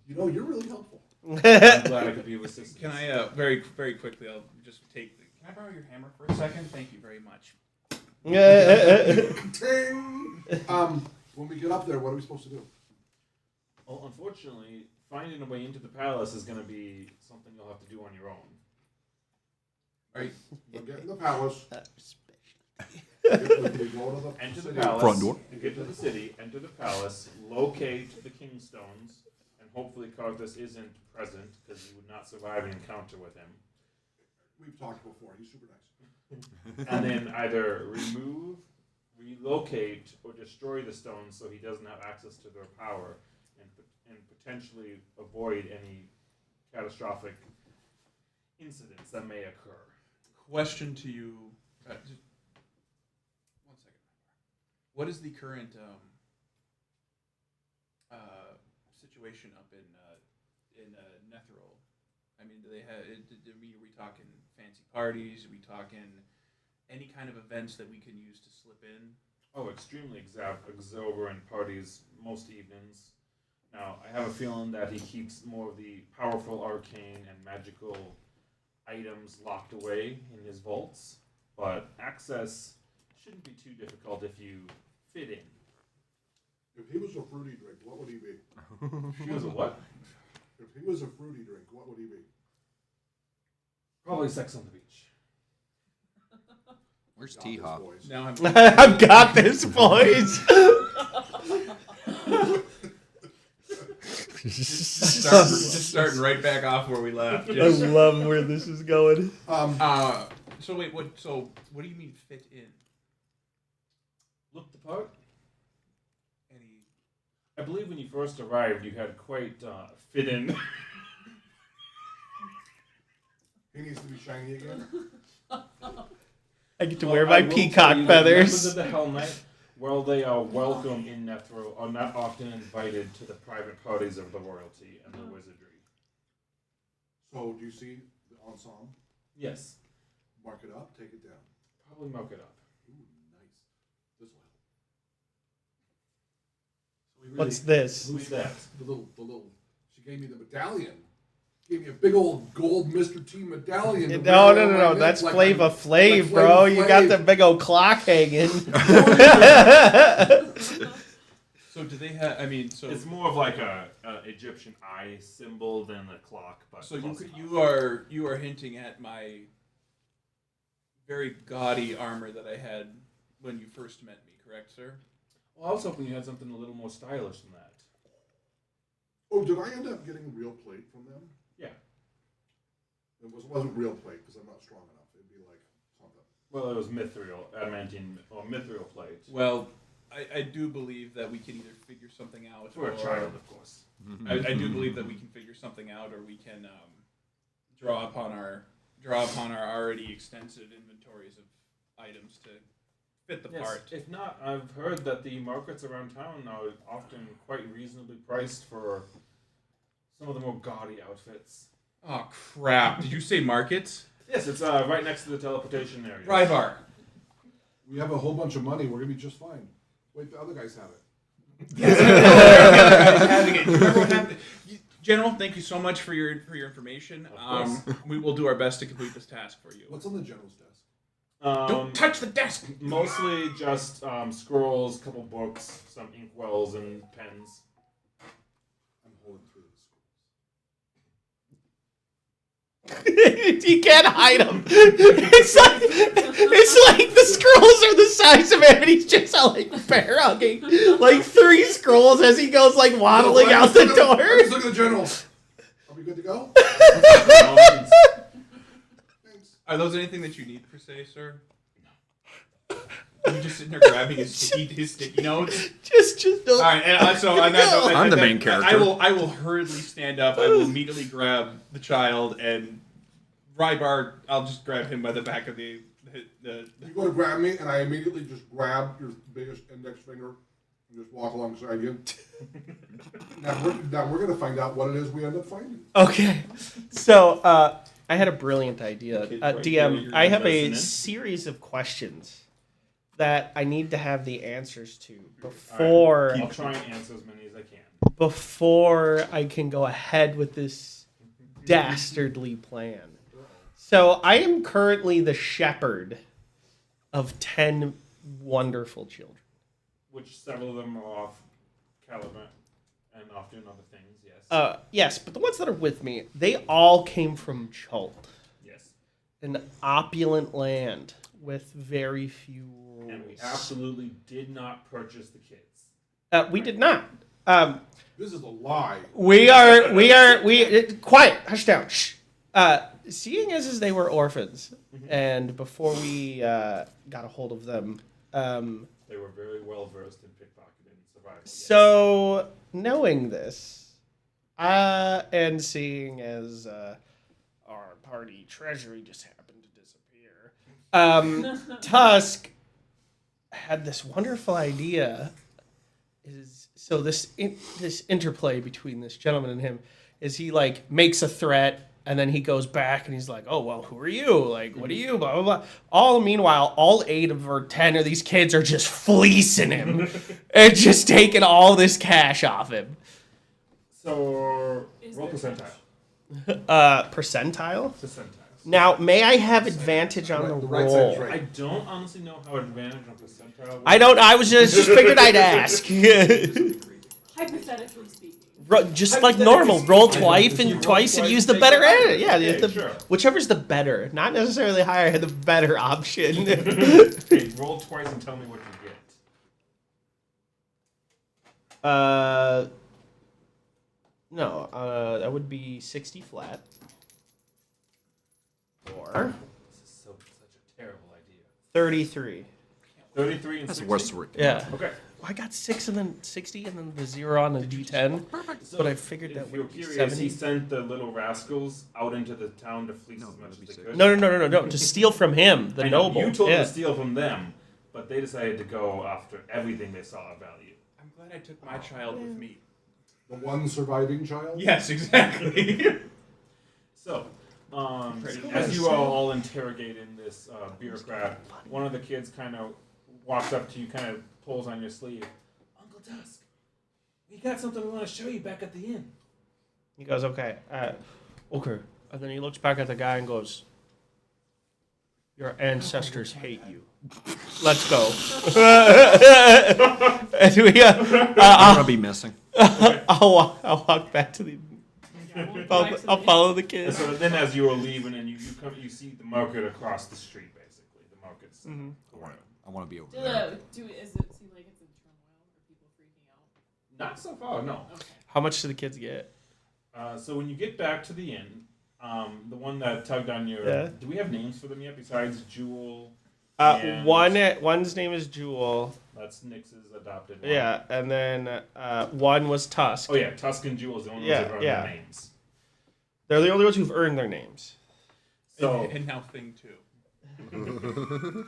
You know, you're really helpful. I'm glad I could be of assistance. can I very very quickly? I'll just take. Can I borrow your hammer for a second? Thank you very much. Ting! When we get up there, what are we supposed to do? Well, unfortunately, finding a way into the palace is going to be something you'll have to do on your own. Right. We'll get in the palace. We go to the Enter the city. palace. Front door. You get to the city, enter the palace, locate the kingstones, and hopefully Karthus isn't present because you would not survive an encounter with him. We've talked before. He's super nice. And then either remove, relocate, or destroy the stones so he doesn't have access to their power, and potentially avoid any catastrophic incidents that may occur. Question to you. Just 1 second. What is the current situation up in Netheril? I mean, do they have? Are we talking fancy parties? Are we talking any kind of events that we can use to slip in? Oh, extremely exuberant parties most evenings. Now, I have a feeling that he keeps more of the powerful arcane and magical items locked away in his vaults, but access shouldn't be too difficult if you fit in. If he was a fruity drink, what would he be? He was a what? If he was a fruity drink, what would he be? Probably Sex on the Beach. Where's Got this, T-Hop? boys. Now I'm I've got this, boys. just starting right back off where we left. I love where this is going. So wait, what? So what do you mean fit in? Look the part. Any? I believe when you first arrived, you had quite fit in. He needs to be shiny again. I get to wear my I will tell peacock you that members feathers. of the Hell Knight, while they are welcome in Netheril, are not often invited to the private parties of the royalty and the wizardry. So, do you see the ensemble? Yes, Mark it up, take it down. probably mark it up. Ooh, nice. This will help. What's this? Who's that? The little. She gave me the medallion. Gave me a big old gold Mr. T medallion. to No, wear no, around no, my no. neck That's like Flava I'm- Flav, like bro. Flava You got Flav. the big old clock hanging. So do they have? I mean, so It's more of like a Egyptian eye symbol than a clock, but so close enough. you are hinting at my very gaudy armor that I had when you first met me, correct, sir? Well, I was hoping you had something a little more stylish than that. Oh, did I end up getting real plate from them? Yeah. It wasn't real plate because I'm not strong enough. It'd be like something. Well, it was mithril, adamantine, or mithril plate. Well, I do believe that we can either figure something out, For a child, of course. I do believe that we can figure something out, or we can draw upon our already extensive inventories of items to fit the Yes, part. if not, I've heard that the markets around town are often quite reasonably priced for some of the more gaudy outfits. Oh crap! Did you say markets? Yes, it's right next to the teleportation area. Ryvar. We have a whole bunch of money. We're gonna be just fine. Wait, the other guys have it. Having it. Remember what happened? General, thank you so much for your information. Of course. We will do our best to complete this task for you. What's on the general's desk? Don't touch the desk. Mostly just scrolls, couple books, some inkwells and pens. I'm holding through this. You can't hide them. It's like the scrolls are the size of him, and he's just like bear hugging like 3 scrolls as he goes like waddling out the Let's door. look at the general. Are we good to go? Thanks. Thanks. Are those anything that you need per se, sir? No. You're just sitting there grabbing his sticky notes. Just All right, and so on that note, I'm the main character. I will hurriedly stand up. I will immediately grab the child and Rybar. I'll just grab him by the back of the. You go to grab me, and I immediately just grab your biggest index finger and just walk alongside you. Now we're gonna find out what it is we end up finding. Okay, so I had a brilliant idea. Kid right there, DM, you're I have a listening. series of questions that I need to have the answers to before I'll try and answer as many as I can. before I can go ahead with this dastardly plan. So I am currently the shepherd of 10 wonderful children. Which several of them are off caliber and off doing other things, yes. Yes, but the ones that are with me, they all came from Chult, Yes. an opulent land. with very few rules. And we absolutely did not purchase the kids. We did not. This is a lie. Quiet, hush down. Shh. Seeing as they were orphans, and before we got a hold of them, They were very well versed in pickpocketing and survival. so knowing this, and seeing as our party treasury just happened to disappear, Tusk had this wonderful idea. This interplay between this gentleman and him is he like makes a threat and then he goes back and he's like, oh well, who are you? Like, what are you? Blah blah blah. Meanwhile, all 8 or 10 of these kids are just fleecing him and just taking all this cash off him. So Is roll there percentile. Percentile. Percentiles. Now, may I have advantage on the The right side is roll? right. I don't honestly know how advantage on percentile works. I don't. I was just figured I'd ask. Hypothetically speaking. Just like normal, roll twice and use the better end. Yeah, Okay, sure. whichever's the better, not necessarily higher, the better option. Okay, roll twice and tell me what you get. No, that would be 60 flat. Or This is such a terrible idea. 33. 33 and That's 60? the worst word. Yeah. Okay. I got 6 and then 60 and then the 0 on the D10. So But I figured that if you're would be curious, 70. he sent the little rascals out into the town to fleece as much as they could. No. To steal from him, the I know, noble. You told yeah. them to steal from them, but they decided to go after everything they saw of value. I'm glad I took my child with me. The one surviving child? Yes, exactly. So, as you are all interrogating this bureaucrat, one of the kids kind of walks up to you, kind of pulls on your sleeve. Uncle Tusk, we got something we want to show you back at the inn. He goes, okay. Okay. And then he looks back at the guy and goes, your ancestors hate you. Let's go. And we, I'm gonna be missing. I'll walk back to the. I'll follow the And kids. so then, as you are leaving, and you see the market across the street, basically. The market's. I want to be over Does there. it seem like it's in turmoil? Are people freaking out? Not so far, no. Okay. How much do the kids get? So when you get back to the inn, the one that tugged on your. Yeah. Do we have names for them yet besides Jewel? And One's name is Jewel. That's Nix's adopted one. Yeah, and then one was Tusk. Oh yeah, Tusk and Jewel is the only ones that earned their names. They're the only ones who've earned their names. So and now Thing 2.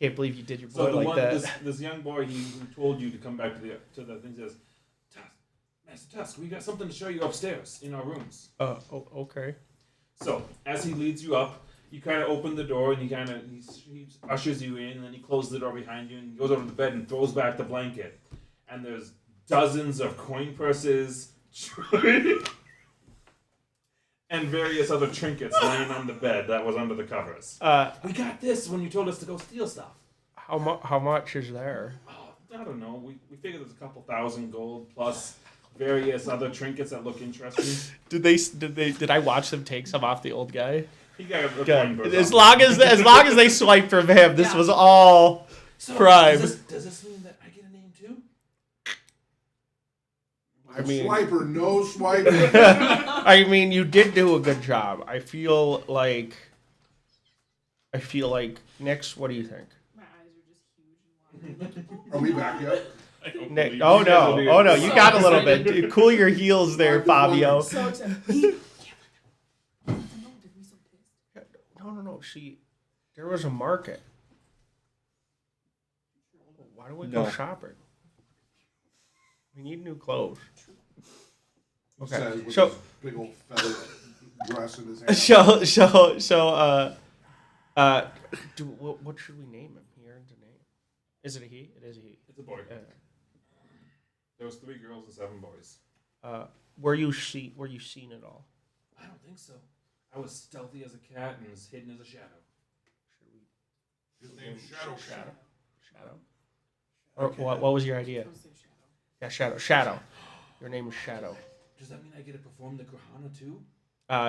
Can't believe you did your So boy the like one, that. this young boy, who told you to come back to the thing says, Master Tusk, we got something to show you upstairs in our rooms. Okay. So as he leads you up, you kind of open the door and he ushers you in, and then he closes the door behind you and he goes over to the bed and throws back the blanket, and there's dozens of coin purses and various other trinkets laying on the bed that was under the covers. We got this when you told us to go steal stuff. How much is there? Oh, I don't know. We figured there's a couple thousand gold plus various other trinkets that look interesting. Did I watch them take some off the old guy? He got a Good. coin purse As on. long as they swiped from him, this was all So, crime. Does this mean that I get a name too? I mean- Swiper, no swiper. I mean, you did do a good job. I feel like Nix, what do you think? My eyes are just huge and wide. Are we back yet? Nick, oh no, you got a little bit. Dude, cool your heels there, Fabio. So excited. No. There was a market. Why don't we go No. shopping? We need new clothes. Okay, Says with so his big old feather dress in his hand. what should we name him here? The name? Is it a he? It is a he. It's a boy. There was 3 girls and 7 boys. Were you seen at all? I don't think so. I was stealthy as a cat and was hidden as a shadow. His name's Shadow. Shadow. Or what was your idea? Don't say shadow. Yeah, Shadow. Your name is Shadow. Does that mean I get to perform the Grahana too?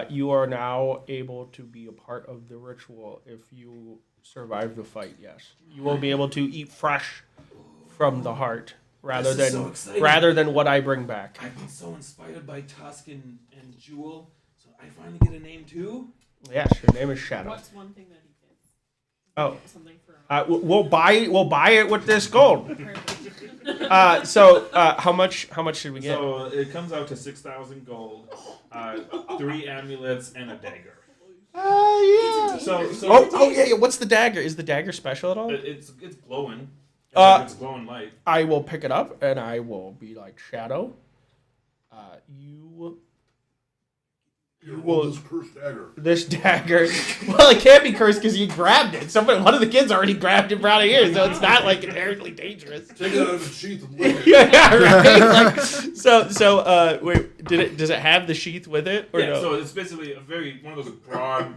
You are now able to be a part of the ritual if you survive the fight. Yes, you will be able to eat fresh from the heart rather This is than so exciting. what I bring back. I've been so inspired by Tusk and Jewel, so I finally get a name too. Yes, your name is Shadow. What's one thing that he gets? Oh. Something for him. We'll buy it with this gold. Perfect. So how much should we get? So it comes out to 6,000 gold, 3 amulets, and a dagger. Yeah. So Yeah. What's the dagger? Is the dagger special at all? it's glowing. It's glowing light. I will pick it up and I will be like, Shadow. You will. This cursed dagger. This dagger. Well, it can't be cursed because you grabbed it. One of the kids already grabbed it out of here, so it's not like inherently dangerous. Take it out of its sheath and lick it. Yeah, right. Like, so wait, does it have the sheath with it or Yeah, no? so it's basically one of those broad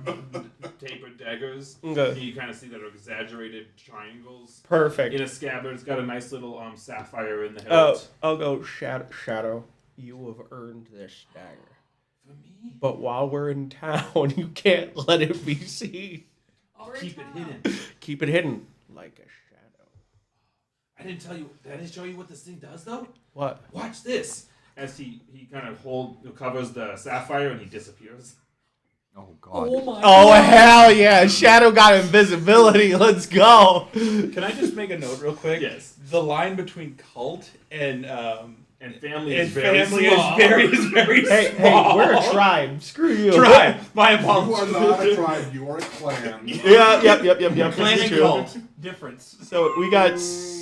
tapered daggers. Okay. And you kind of see that are exaggerated triangles. Perfect. In a scabbard, it's got a nice little sapphire in the hilt. I'll go Shadow. You have earned this dagger. For me? But while we're in town, you can't let it be seen. Keep it hidden. Keep it hidden like a shadow. I didn't show you what this thing does though. What? Watch this. As he kind of covers the sapphire and he disappears. Oh god. Oh my Oh god. hell yeah! Shadow got invisibility. Let's go. Can I just make a note real quick? Yes. The line between cult and family and is very family small. is very Hey, small. we're a tribe. Screw you. Tribe. My You are apologies. not a tribe. You are a clan. Yeah. Yep. Clan This is and true. cult. Difference. So we got.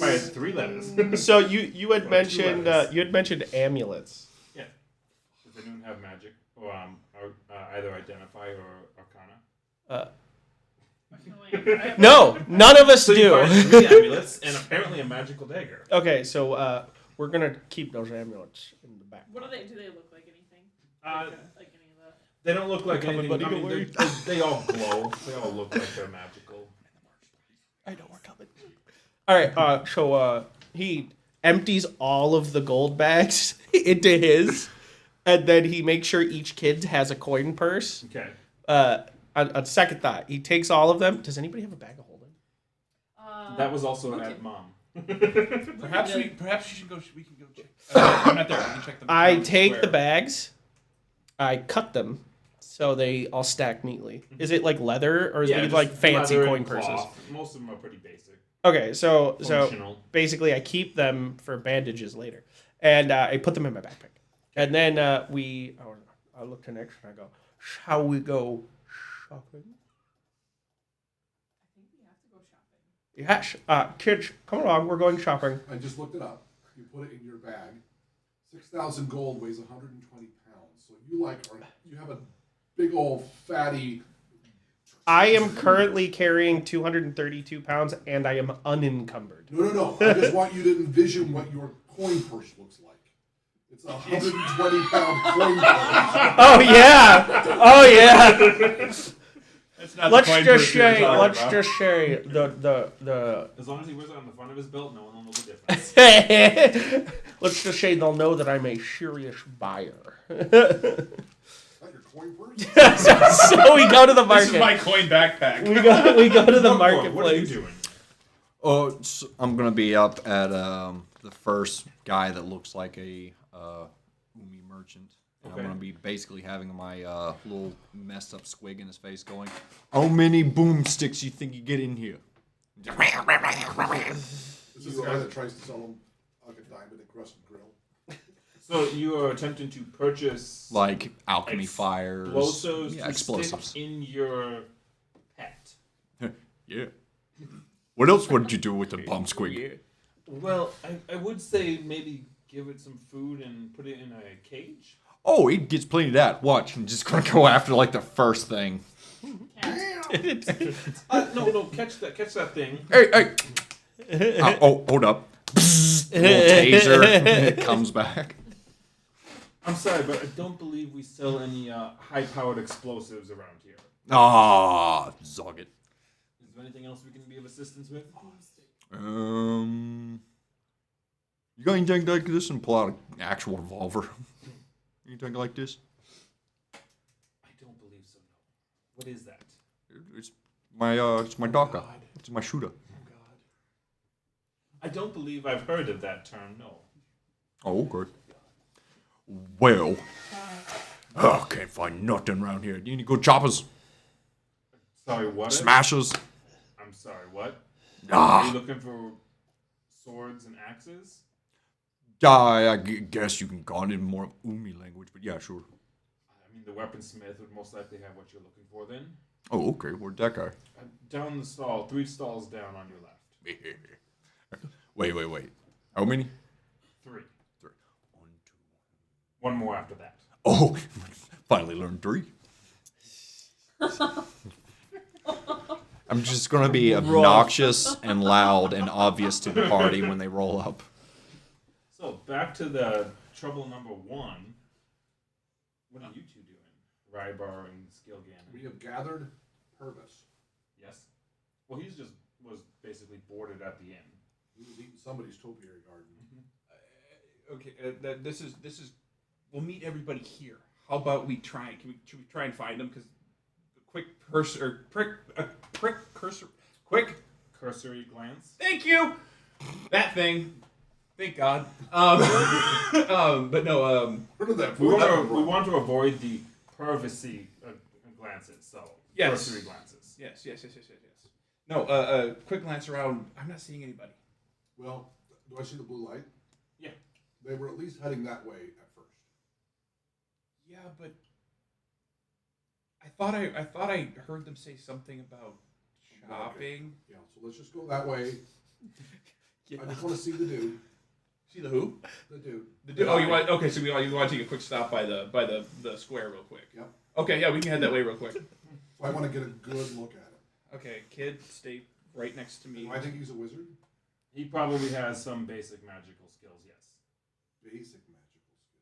By 3 letters. So you had Or 2 mentioned letters. amulets. Yeah. Does anyone have magic or either identify or arcana? No, none of us So you do. find 3 amulets and apparently a magical dagger. Okay, so we're gonna keep those amulets in the back. What do they look like? Anything? Like any of the. They don't look like Come on, anything. buddy, I don't mean, worry. they all glow. They all look like they're magical. I know we're coming. All right. So he empties all of the gold bags into his, and then he makes sure each kid has a coin purse. Okay. On second thought, he takes all of them. Does anybody have a bag of holding? That was also at mom. Perhaps we should go. We can go check. I'm not there. We can check them. I take the bags, I cut them, so they all stack neatly. Is it like leather or is it just like fancy leather coin and purses? cloth. Most of them are pretty basic. Okay, so Functional. basically I keep them for bandages later, and I put them in my backpack, and then I look to Nick and I go, "Shall we go shopping?" I think we have to go shopping. Yeah, kids, come along. We're going shopping. I just looked it up. You put it in your bag. 6,000 gold weighs 120 pounds. So you have a big old fatty. I am currently carrying 232 pounds, and I am unencumbered. No. I just want you to envision what your coin purse looks like. It's a 120-pound coin purse. Oh yeah. That's not Let's the coin just purse we were say, talking about. the As long as he wears it on the front of his belt, no one will know the difference. let's just say they'll know that I'm a serious buyer. Is that your coin purse? So we go to the This is market. my coin backpack. We go to the What are you marketplace. doing? Oh, so I'm gonna be up at the first guy that looks like a umi merchant. And Okay. I'm gonna be basically having my little messed up squig in his face going, "How many boomsticks you think you get in here?" This is the guy that tries to sell him like a diamond encrusted grill. So you are attempting to purchase Like alchemy fires, explosives yeah, to explosives. stick in your pet. Yeah. What else would you do with the bomb squig? Well, I would say maybe give it some food and put it in a cage. Oh, he gets plenty of that. Watch, I'm just gonna go after like the first thing. No, catch that thing. Hey. Hold up. Little taser. It comes back. I'm sorry, but I don't believe we sell any high-powered explosives around here. Ah, zog it. Is there anything else we can be of assistance with? You got anything like this and pull out an actual revolver? Anything like this? I What is that? It's my Docker. God. It's my shooter. Oh God. I don't believe I've heard of that term. No. Oh, okay. Well, can't find nothing around here. You need good choppers, Sorry, what? smashers. I'm sorry, what? Are you Ah, looking for swords and axes? I guess you can call it in more of Umi language, but yeah, sure. I mean, the weaponsmith would most likely have what you're looking for then. Oh, okay. Where'd that guy? Down the stall, 3 stalls down on your left. Wait. How many? 3. 3. 1, 2. One more after that. Oh, finally learned 3. I'm just gonna be obnoxious and loud and obvious to the party when they roll up. So back to the trouble number 1. What are you two doing? Rybar and Skilgan. We have gathered Purvis. Yes. Well, he's just was basically boarded at the inn. He was eating somebody's topiary garden. Okay, this is. We'll meet everybody here. How about we try? Should we try and find them? Because quick Cursory glance. Thank you. That thing. Thank God. But no. Where did that We come want, to, from? we want to avoid the privacy glances, so Yes. cursory glances. Yes. No. Quick glance around. I'm not seeing anybody. Well, do I see the blue light? Yeah. They were at least heading that way at first. Yeah, but I thought I heard them say something about shopping. Yeah, so let's just go that way. Yeah. I just want to see the dude. See the who? The dude. The dude. Oh, you want? Okay, so you want to take a quick stop by the square real quick. Yep. Okay, yeah, we can head that way real quick. So I want to get a good look at him. Okay, kid, stay right next to me. Do I think he's a wizard? He probably has some basic magical skills, yes. Basic magical skills.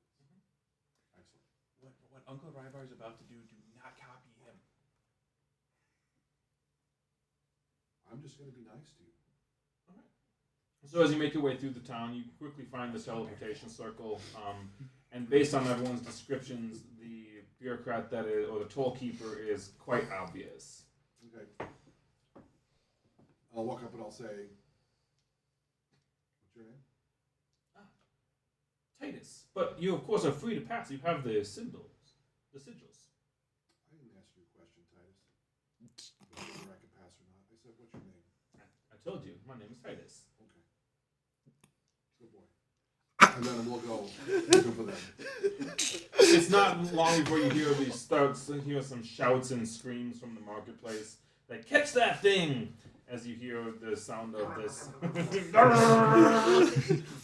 Excellent. What Uncle Rybar is about to do not copy him. I'm just going to be nice to you. So as you make your way through the town, you quickly find the teleportation circle, and based on everyone's descriptions, the bureaucrat that is, or the tollkeeper is quite obvious. Okay. I'll walk up and I'll say, what's your name? Titus. But you, of course, are free to pass. You have the symbols, the sigils. I didn't ask you a question, Titus. Whether I can pass or not. I said, what's your name? I told you, my name is Titus. Okay. Good boy. And then we'll go looking for them. It's not long before you hear some shouts and screams from the marketplace. Like, catch that thing! As you hear the sound of this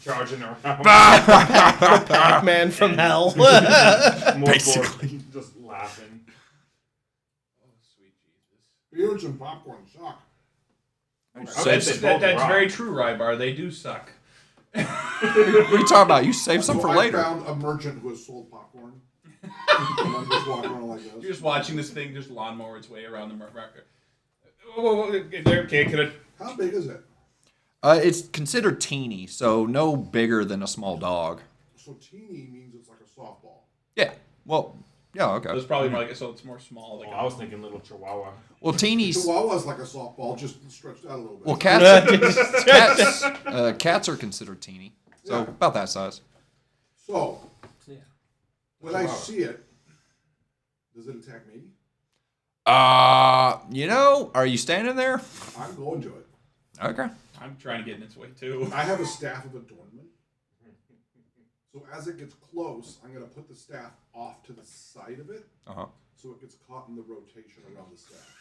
charging around. Pac-Man from hell. Basically. Just laughing. Oh, sweet Jesus. Beers and popcorn suck. That's very true, Rybar. They do suck. What are you talking about? You save some So for I later. found a merchant who has sold popcorn. And I'm just walking around like You're this. just watching this thing just lawnmower its way around the market. Okay, can it? How big is it? It's considered teeny, so no bigger than a small dog. So teeny means it's like a softball. Yeah. Well, yeah, okay. It's probably more like so it's more small. Like I was thinking little chihuahua. Well, teenies. Chihuahua's like a softball, just stretched out a little bit. Well, cats are considered teeny, so Yeah. about that size. So, Yeah. when I see it, does it attack me? Are you standing there? I'm going to it. Okay. I'm trying to get in its way too. I have a staff of adornment. So as it gets close, I'm going to put the staff off to the side of it, Uh huh. so it gets caught in the rotation around the staff.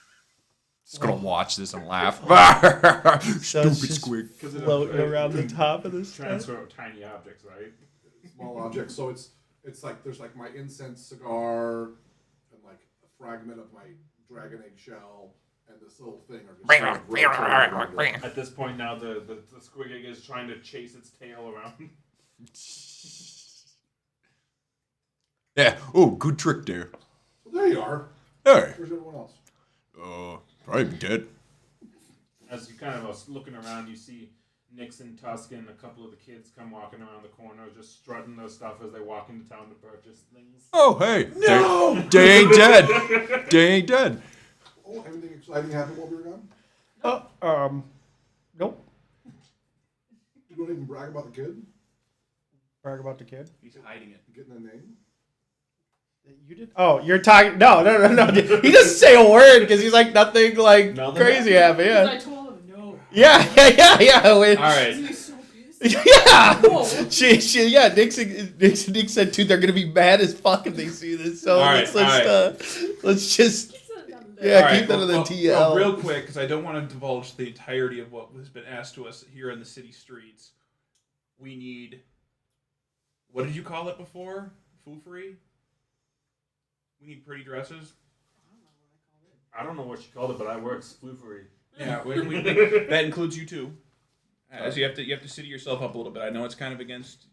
Just gonna watch this and laugh. So it's Stupid just squig. floating around the top of this. Transfer of tiny objects, right? Small object. So it's like there's like my incense cigar and like a fragment of my dragon egg shell and this little thing are just sort of rotating around it. At this point now, the squig egg is trying to chase its tail around. Yeah. Oh, good trick there. So there you are. Hey. Where's everyone else? Probably dead. As you kind of are looking around, you see Nix and Tusk and a couple of the kids come walking around the corner, just strutting their stuff as they walk into town to purchase things. Oh, hey. No. They ain't dead. They ain't dead. Oh, anything exciting happened while we were gone? Nope. You don't even brag about the kid Brag about the kid. He's hiding it. getting a name. You did? Oh, you're talking? No. He doesn't say a word because he's like nothing like Nothing crazy happened. Because I Yeah. told him no. Yeah. When, All right. He's so pissed. Yeah. Whoa. Nick said, dude, they're gonna be mad as fuck if they see this. So All right, let's just It's a dumb Yeah, All right, keep that in the well, TL. real quick, because I don't want to divulge the entirety of what has been asked to us here in the city streets. We need. What did you call it before? Foofery? We need pretty dresses. I don't know what you called it, but I work floofery. Yeah, that includes you too. As you have to city yourself up a little bit. I know it's kind of against.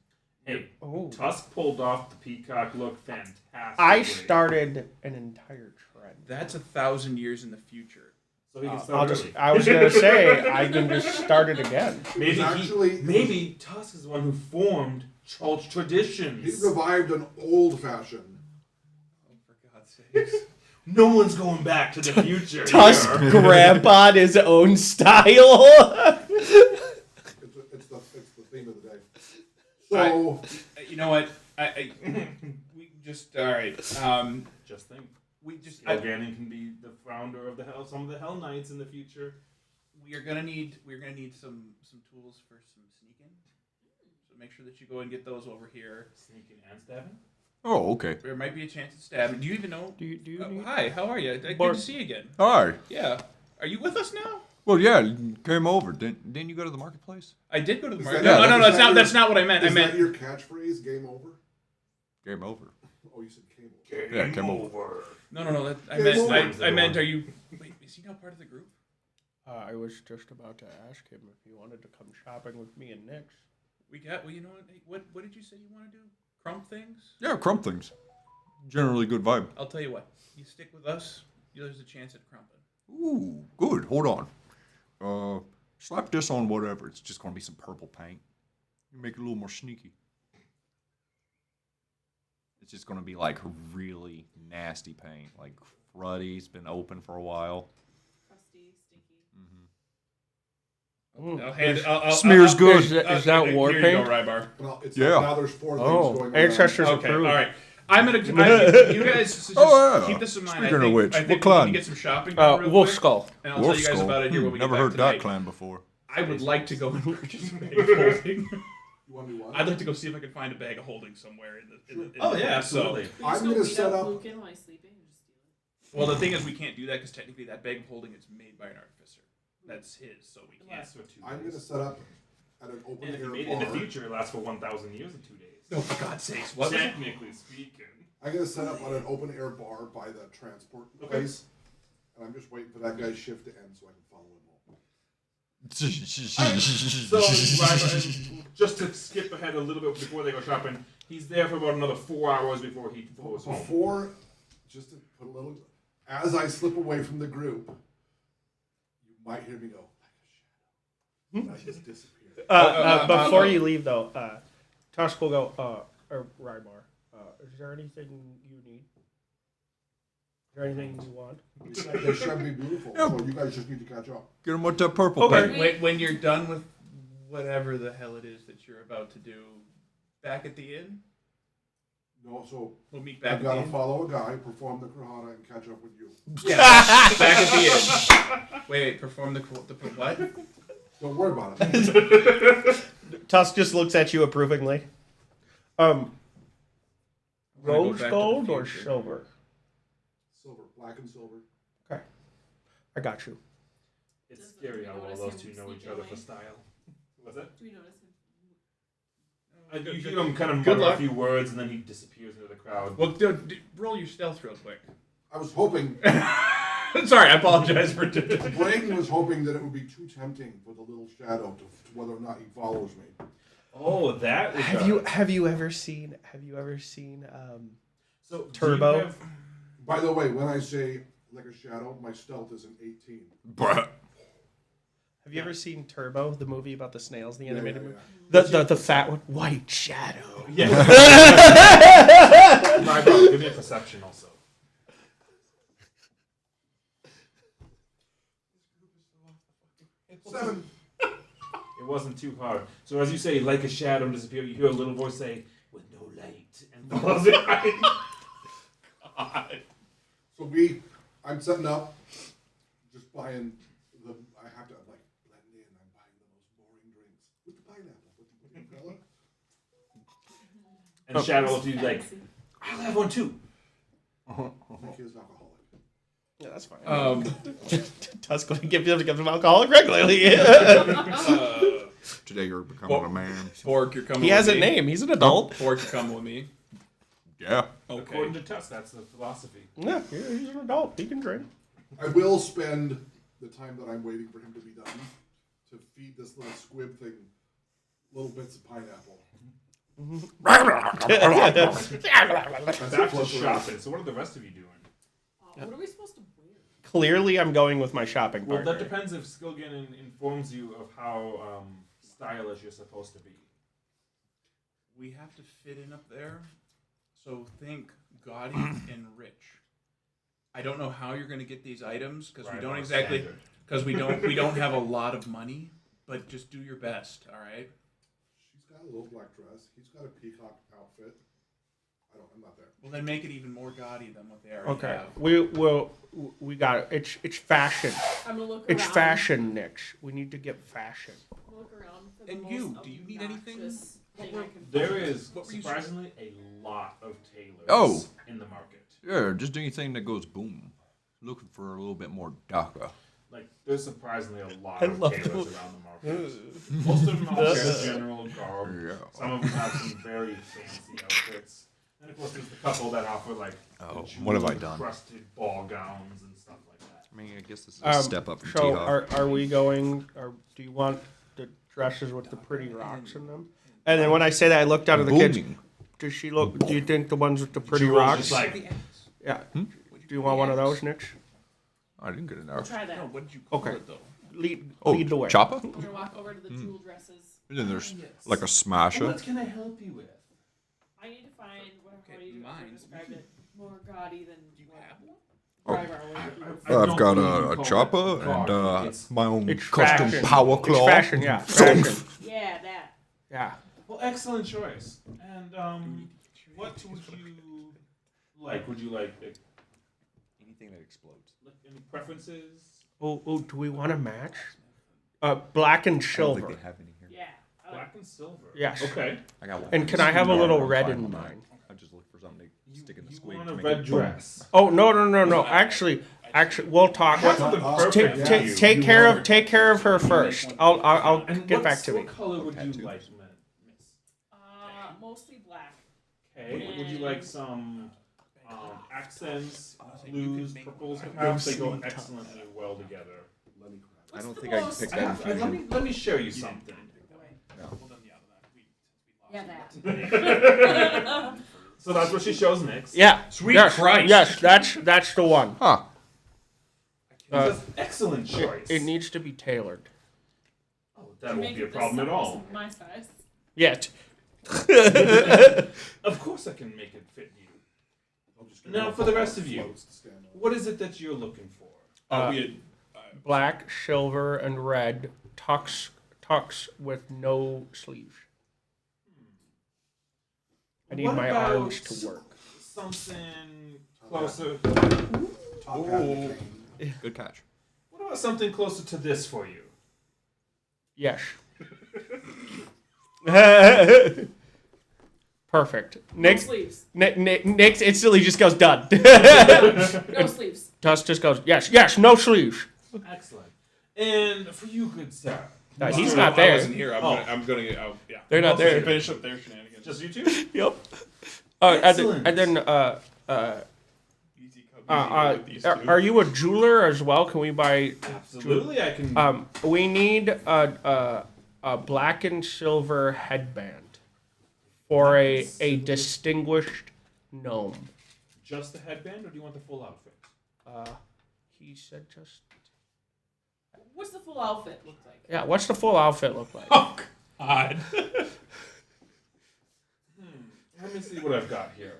Hey, Oh. Tusk pulled off the peacock look fantastic. I started an entire trend. That's 1,000 years in the future. So he can start early. I was gonna say I can just start it again. Maybe Actually, maybe Tusk is the one who formed church He traditions. revived an old fashioned. Oh, for God's sakes. No one's going back to the future. Tusk here. grandpa his own style. It's the theme of the day. So You know what? We just all right. Just think. We just Ganon can be the founder of some of the Hell Knights in the future. we're gonna need some tools for some sneaking. So make sure that you go and get those over here. Sneaking and stabbing. Oh, okay. There might be a chance at stabbing. Do you even know? Do you need? Hi, how are you? Good Bar- to see you again. Hi. Yeah. Are you with us now? Well, yeah, came over. Didn't you go to the marketplace? I did go to the Is market. that- No, is that that's your- not what I meant. I is meant that your catchphrase? Game over. Game over. Oh, you said cable. Yeah, came over. no. That, I Game meant over. I meant. Are you? Wait, is he now part of the group? I was just about to ask him if he wanted to come shopping with me and Nick's. We got. Well, you know what? Hey, what did you say you want to do? Crump things? Yeah, crump things. Generally good vibe. I'll tell you what. You stick with us. There's a chance at crumping. Ooh, good. Hold on. Slap this on whatever. It's just gonna be some purple paint. You make it a little more sneaky. It's just gonna be like really nasty paint, like cruddy. It's been open for a while. Crusty, stinky. I'll hand it. I'll, Smears I'll- good. Is that war here paint? you go, Rybar. Well, it's Yeah. now there's 4 things Oh, going on. ancestors Okay, approved. all right. You guys so just Oh, yeah. keep this in mind. Speaking of which, I think what we clan? need to get some shopping done real Wolf quick, Skull. and I'll Wolf tell you guys Skull. about it here when we Never get back heard tonight. that clan before. I would like to go and purchase a bag of holding. You want to do what? I'd like to go see if I can find a bag of holding somewhere in the. Oh the yeah, place, absolutely. You I'm just gonna go beat set up up- Lucan while he's sleeping and just steal it. Well, the thing is, we can't do that because technically that bag of holding is made by an artificer. That's his, so we can't. Yes, for 2 I'm days. gonna set up at an open And if you air made it in the bar. future, it lasts for 1,000 years in 2 days. No, for God's sakes! What? was it? Technically speaking. I'm gonna set up on an open air bar by the transport Okay. place, and I'm just waiting for that guy's shift to end so I can follow him home. So, Ryber, just to skip ahead a little bit before they go shopping, he's there for about another 4 hours before he goes home. Before, just to put a little, as I slip away from the group, you might hear me go like a shadow. And I just disappear. Before you leave, though, Tusk will go, or Rybar, is there anything you need? Is there anything you want? They should be beautiful, so you guys just need to catch up. Get him with that purple Okay. paint. When you're done with whatever the hell it is that you're about to do, back at the inn, No, so we'll meet back I've at got the to inn. follow a guy, perform the Krahana, and catch up with you. Yeah, back at the inn. Wait, perform the what? Don't worry about it. Tusk just looks at you approvingly. I'm gonna go Rose back to the gold or future. silver? Silver, black and silver. Okay. I got you. It's scary how well those two know each other for style. What's that? Do we notice him? You hear him kind of Good mutter a luck. few words and then he disappears into the crowd. Well, roll your stealth real quick. I was hoping, Sorry, I apologize for. Blaine was hoping that it would be too tempting for the little shadow to whether or not he follows me. Oh, that is Have you ever seen so, do Turbo? you have- By the way, when I say like a shadow, my stealth is an 18. Bruh. Have you ever seen Turbo, the movie about the snails, the animated yeah, movie? yeah. The fat one, White Shadow. Yeah. Rybar, give me a perception also. 7. It wasn't too hard. So as you say, like a shadow disappear, you hear a little voice say, "With no light," and follows it right. God. So I'm setting up, just buying I have to like blend in. I'm buying the most boring drinks with the pineapple, with the umbrella. And Shadow looks at you like, "I'll have one too." He is an alcoholic. Yeah, that's fine. Tusk will give him alcoholic regularly. Today you're becoming a man. Fork, you're coming He with has a me. name. He's an adult. Fork, you're coming with me. Yeah. Okay. According to Tusk, that's the philosophy. Yeah, he's an adult. He can drink. I will spend the time that I'm waiting for him to be done to feed this little squib thing little bits of pineapple. Back to shopping. So what are the rest of you doing? What are we supposed to wear? Clearly, I'm going with my shopping Well, partner. that depends if Skilgan informs you of how stylish you're supposed to be. We have to fit in up there, so think gaudy and rich. I don't know how you're going to get these items because we Right, don't on exactly standard. because we don't have a lot of money. But just do your best, all right? She's got a little black dress. He's got a peacock outfit. I'm not there. Well, then make it even more gaudy than what they already Okay, have. we got it. It's fashion. I'm gonna look It's around. fashion, Nix. We need to get fashion. I'm gonna look around for the And most you, do you need anything? obnoxious thing I can There find. is What were you surprisingly a lot of tailors Oh. in the market. Yeah, just anything that goes boom. Looking for a little bit more darker. Like, there's surprisingly a lot I of love tailors the- around the market. Most of them are just general garb. Yeah. Some of them have some very fancy outfits. And of course, there's the couple that offer like Oh, the what have I jewel done? encrusted ball gowns and stuff like that. I mean, I guess this is a step up from So T-Hawk. are we going? Or do you want the dresses with the pretty rocks in them? And then when I say that, I look down at the kids. Booming. Does she look? Do you think the ones with the pretty Jewel's rocks? just like, Yeah. Do you want one of those, Nix? I didn't get an We'll hour. try that. No, what did you call Okay. it though? Lead Oh, the way. Choppa? We're gonna walk over to the jewel dresses. And then there's like a smasher. what can I help you with? I need to find how Okay, do you mine. describe it more gaudy than Do you what have one? driver always is. I I've don't got believe you a call chopper it and garb. It's- my own It's custom fashion. power It's claw. fashion, yeah. Fashion. Yeah, that. Yeah. Well, excellent choice. And what would you like? Would you like Anything that explodes. any preferences? Oh, do we want to match? Black and silver. have any here. Yeah. I like Black and silver. Yes. Okay. I got one. And can I have a little red in mine? I just look for something to stick in the You squeak. want to a make red it boom. dress? Oh no! Actually, we'll talk. That's something perfect for you. Take care of her first. I'll And get back to what me. color would you tattoos. like, miss? mostly black. Okay. Would you like some accents, You blues, could make- purples? Perhaps they go excellently well together. I don't What's think the I can most- pick I that have, infusion. let me show you something. Well, then, yeah, that. Yeah, that. So that's what she shows next. Yeah. Sweet yes, Christ. Yes, that's the one. Huh. That's excellent choice. It needs to be tailored. Oh, that won't Make be a it the problem at size all. of My size. Yet. Of course, I can make it fit you. I'm just Now, for the rest of you, floats to stand on. what is it that you're looking for? We had Black, silver, and red tux with no sleeves. I need What my about arms to work. Something closer. Top hat and chain. Good catch. What about something closer to this for you? Yes. Perfect. No Nick sleeves. instantly just goes done. No sleeves. Tusk just goes yes, no sleeves. Excellent. And for you, good sir. He's I not there. wasn't here. I'm gonna get. Yeah. They're not there. Finish up their shenanigans. Just you two? Yep. Excellent. And then Easy come easy with these two. are you a jeweler as well? Can we buy? Absolutely, I can. We need a black and silver headband for Black a and silver. distinguished gnome. Just the headband, or do you want the full outfit? He said just. What's the full outfit look like? Yeah. What's the full outfit look like? Oh God. Let me see what I've got here.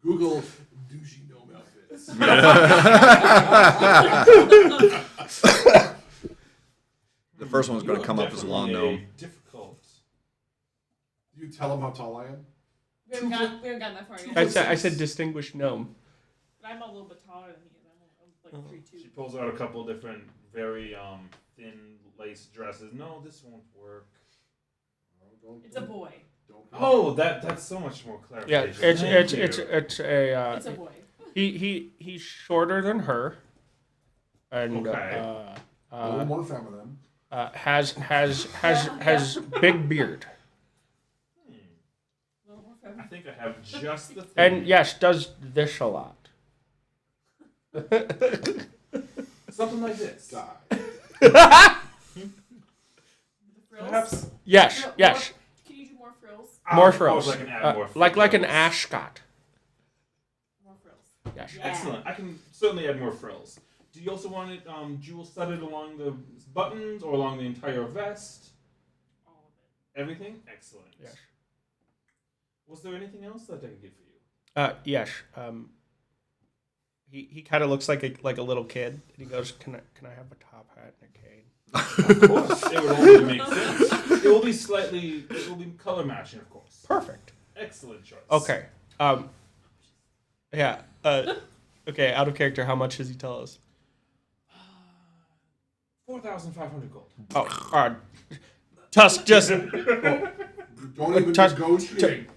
Google douchey gnome outfit. this. The first one's going to You come are up as a long definitely gnome. Difficult. You tell him how tall I am. We haven't gotten that far yet. I said distinguished gnome. But I'm a little bit taller than he is. I'm like 3'2". She pulls out a couple different, very thin lace dresses. No, this won't work. It's a boy. Oh, that's so much more Yeah, clarification. it's Thank you. It's a boy. he's shorter than her, and Okay. a little more feminine. has big beard, I think I have just the thing. and yes, does this a lot. Something like this. Die. The frills. Perhaps. Yes, More- yes, Can you do more frills? more Of course frills, I can add more like an frills. ascot. More frills. Yes. Yeah. Excellent. I can certainly add more frills. Do you also want it jewel studded along the buttons or along the entire vest? All of it. Everything? Excellent. Yes. Was there anything else that I could get for you? Yes. He kind of looks like a little kid, and he goes, "Can I have a top hat and a cane?" Of course, it would only make sense. It will be color matching, of course. Perfect. Excellent choice. Okay. Yeah. Okay. Out of character, how much does he tell us? 4,500 gold. Oh, Tusk just. You don't even Tusk- negotiate.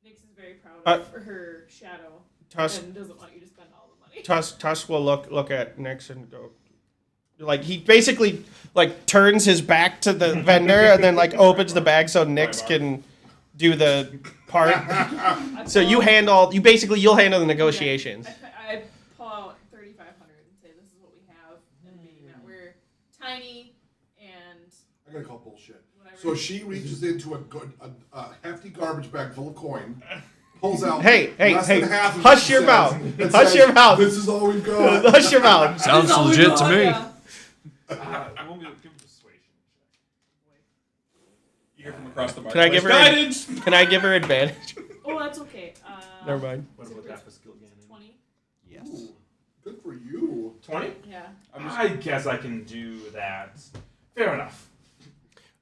Nyx is very proud Uh, of her shadow Tusk and doesn't want you to spend all the money. Tusk will look at Nyx and go, like, he basically like turns his back to the vendor and then like opens the bag so Nyx can do the part. So you'll handle the negotiations. I pull out 3,500 and say, "This is what we have," and being that we're tiny and I gotta call bullshit. whatever. So she reaches into a hefty garbage bag full of coin, pulls out Hey, less than half of it hush and your says- mouth. and Hush says, your mouth. This is all we've got. Hush your mouth. Sounds Oh, legit to God, me. yeah. I won't be able to give a persuasion check. You hear from across the bar. Can I give her guidance? Can I give her advantage? Oh, that's okay. Never mind. What about that for skill gaining? 20. Yes. Ooh, good for you. 20? Yeah. I guess I can do that. Fair enough.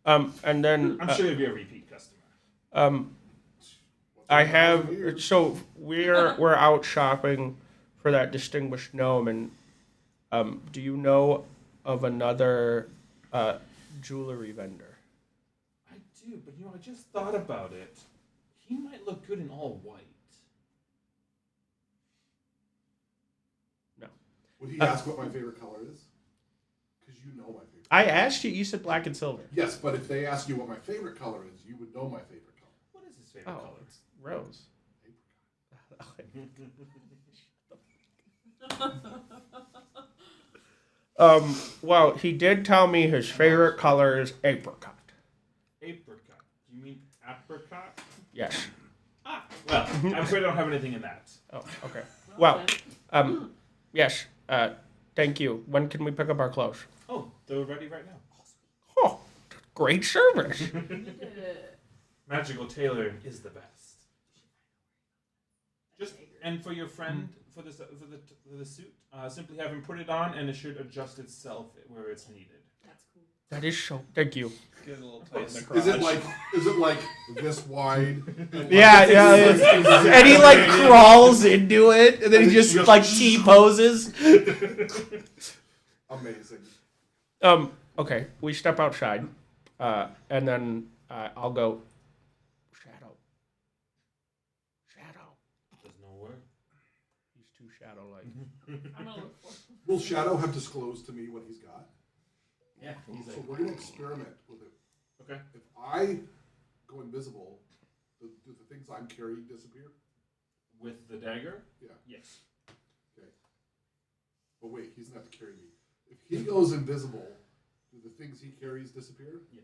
And then I'm sure you'll be a repeat customer. I have so we're out shopping for that distinguished gnome, and do you know of another jewelry vendor? I do, but I just thought about it. He might look good in all white. No. Would he ask what my favorite color is? Because you know my favorite. I asked you. You said black and silver. Yes, but if they ask you what my favorite color is, you would know my favorite color. What is his favorite Oh, color? it's rose. Well, he did tell me his favorite color is apricot. Apricot. You mean apricot? Yes. Well, I'm afraid I don't have anything in that. Oh, okay. Well, then. yes. Thank you. When can we pick up our clothes? Oh, they're ready right now. Oh, great service. We need to Magical tailoring is the best. Just and for your friend for the suit, simply have him put it on, and it should adjust itself where it's needed. That's cool. That is so. Thank you. Get a little tight in the crotch. Is it like this wide? Yeah, yeah. And he like crawls into it, and then he just like T poses. Amazing. Okay, we step outside, and then I'll go. Shadow. There's no word. He's too shadow-like. I'm gonna look for it. Will Shadow have disclosed to me what he's got? Yeah, he's So we're gonna experiment with it. okay. If I go invisible, do the things I'm carrying disappear? With the dagger? Yeah. Yes. Okay. But wait, he's not to carry me. If he goes invisible, do the things he carries disappear? Yes.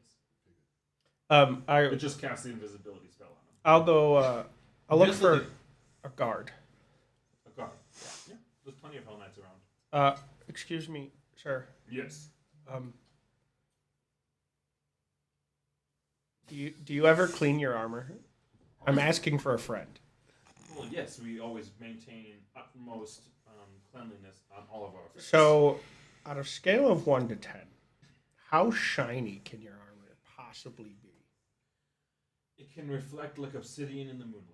It I just casts the invisibility spell on him. I'll go. I'll look Just for look a guard. A guard. Yeah. There's plenty of Hell Knights around. Excuse me, sir. Yes. Do you ever clean your armor? I'm asking for a friend. Well, yes, we always maintain utmost cleanliness on all of our affairs. So, on a scale of 1 to 10, how shiny can your armor possibly be? It can reflect like obsidian in the moonlight.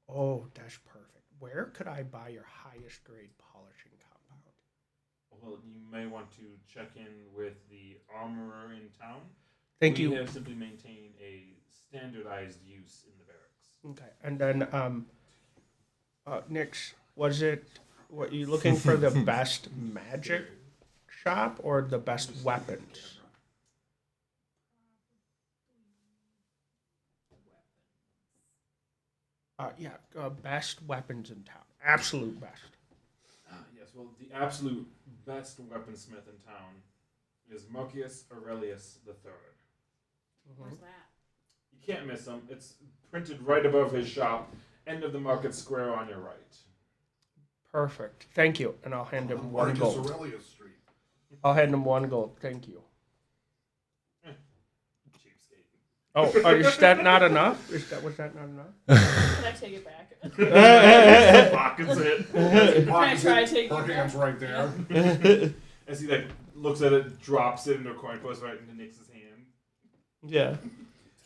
Oh, that's perfect. Where could I buy your highest grade polishing compound? Well, you may want to check in with the armorer in town. Thank We you. have simply maintained a standardized use in the barracks. Okay, and then Nix, was it? What you looking for the best magic shop or the best weapons? Best weapons in town. Absolute best. Yes, well, the absolute best weaponsmith in town is Marcus Aurelius III. Where's that? You can't miss him. It's printed right above his shop, end of the market square on your right. Perfect. Thank you, and I'll hand him one Marcus gold. Aurelius Street. I'll hand him 1 gold. Thank you. Cheapskate. Oh, is that not enough? Was that not enough? Can I take it back? Pockets it. Can I try taking Her it hand's back? right there. As he like looks at it, drops it into a coin post right into Nix's hand. Yeah.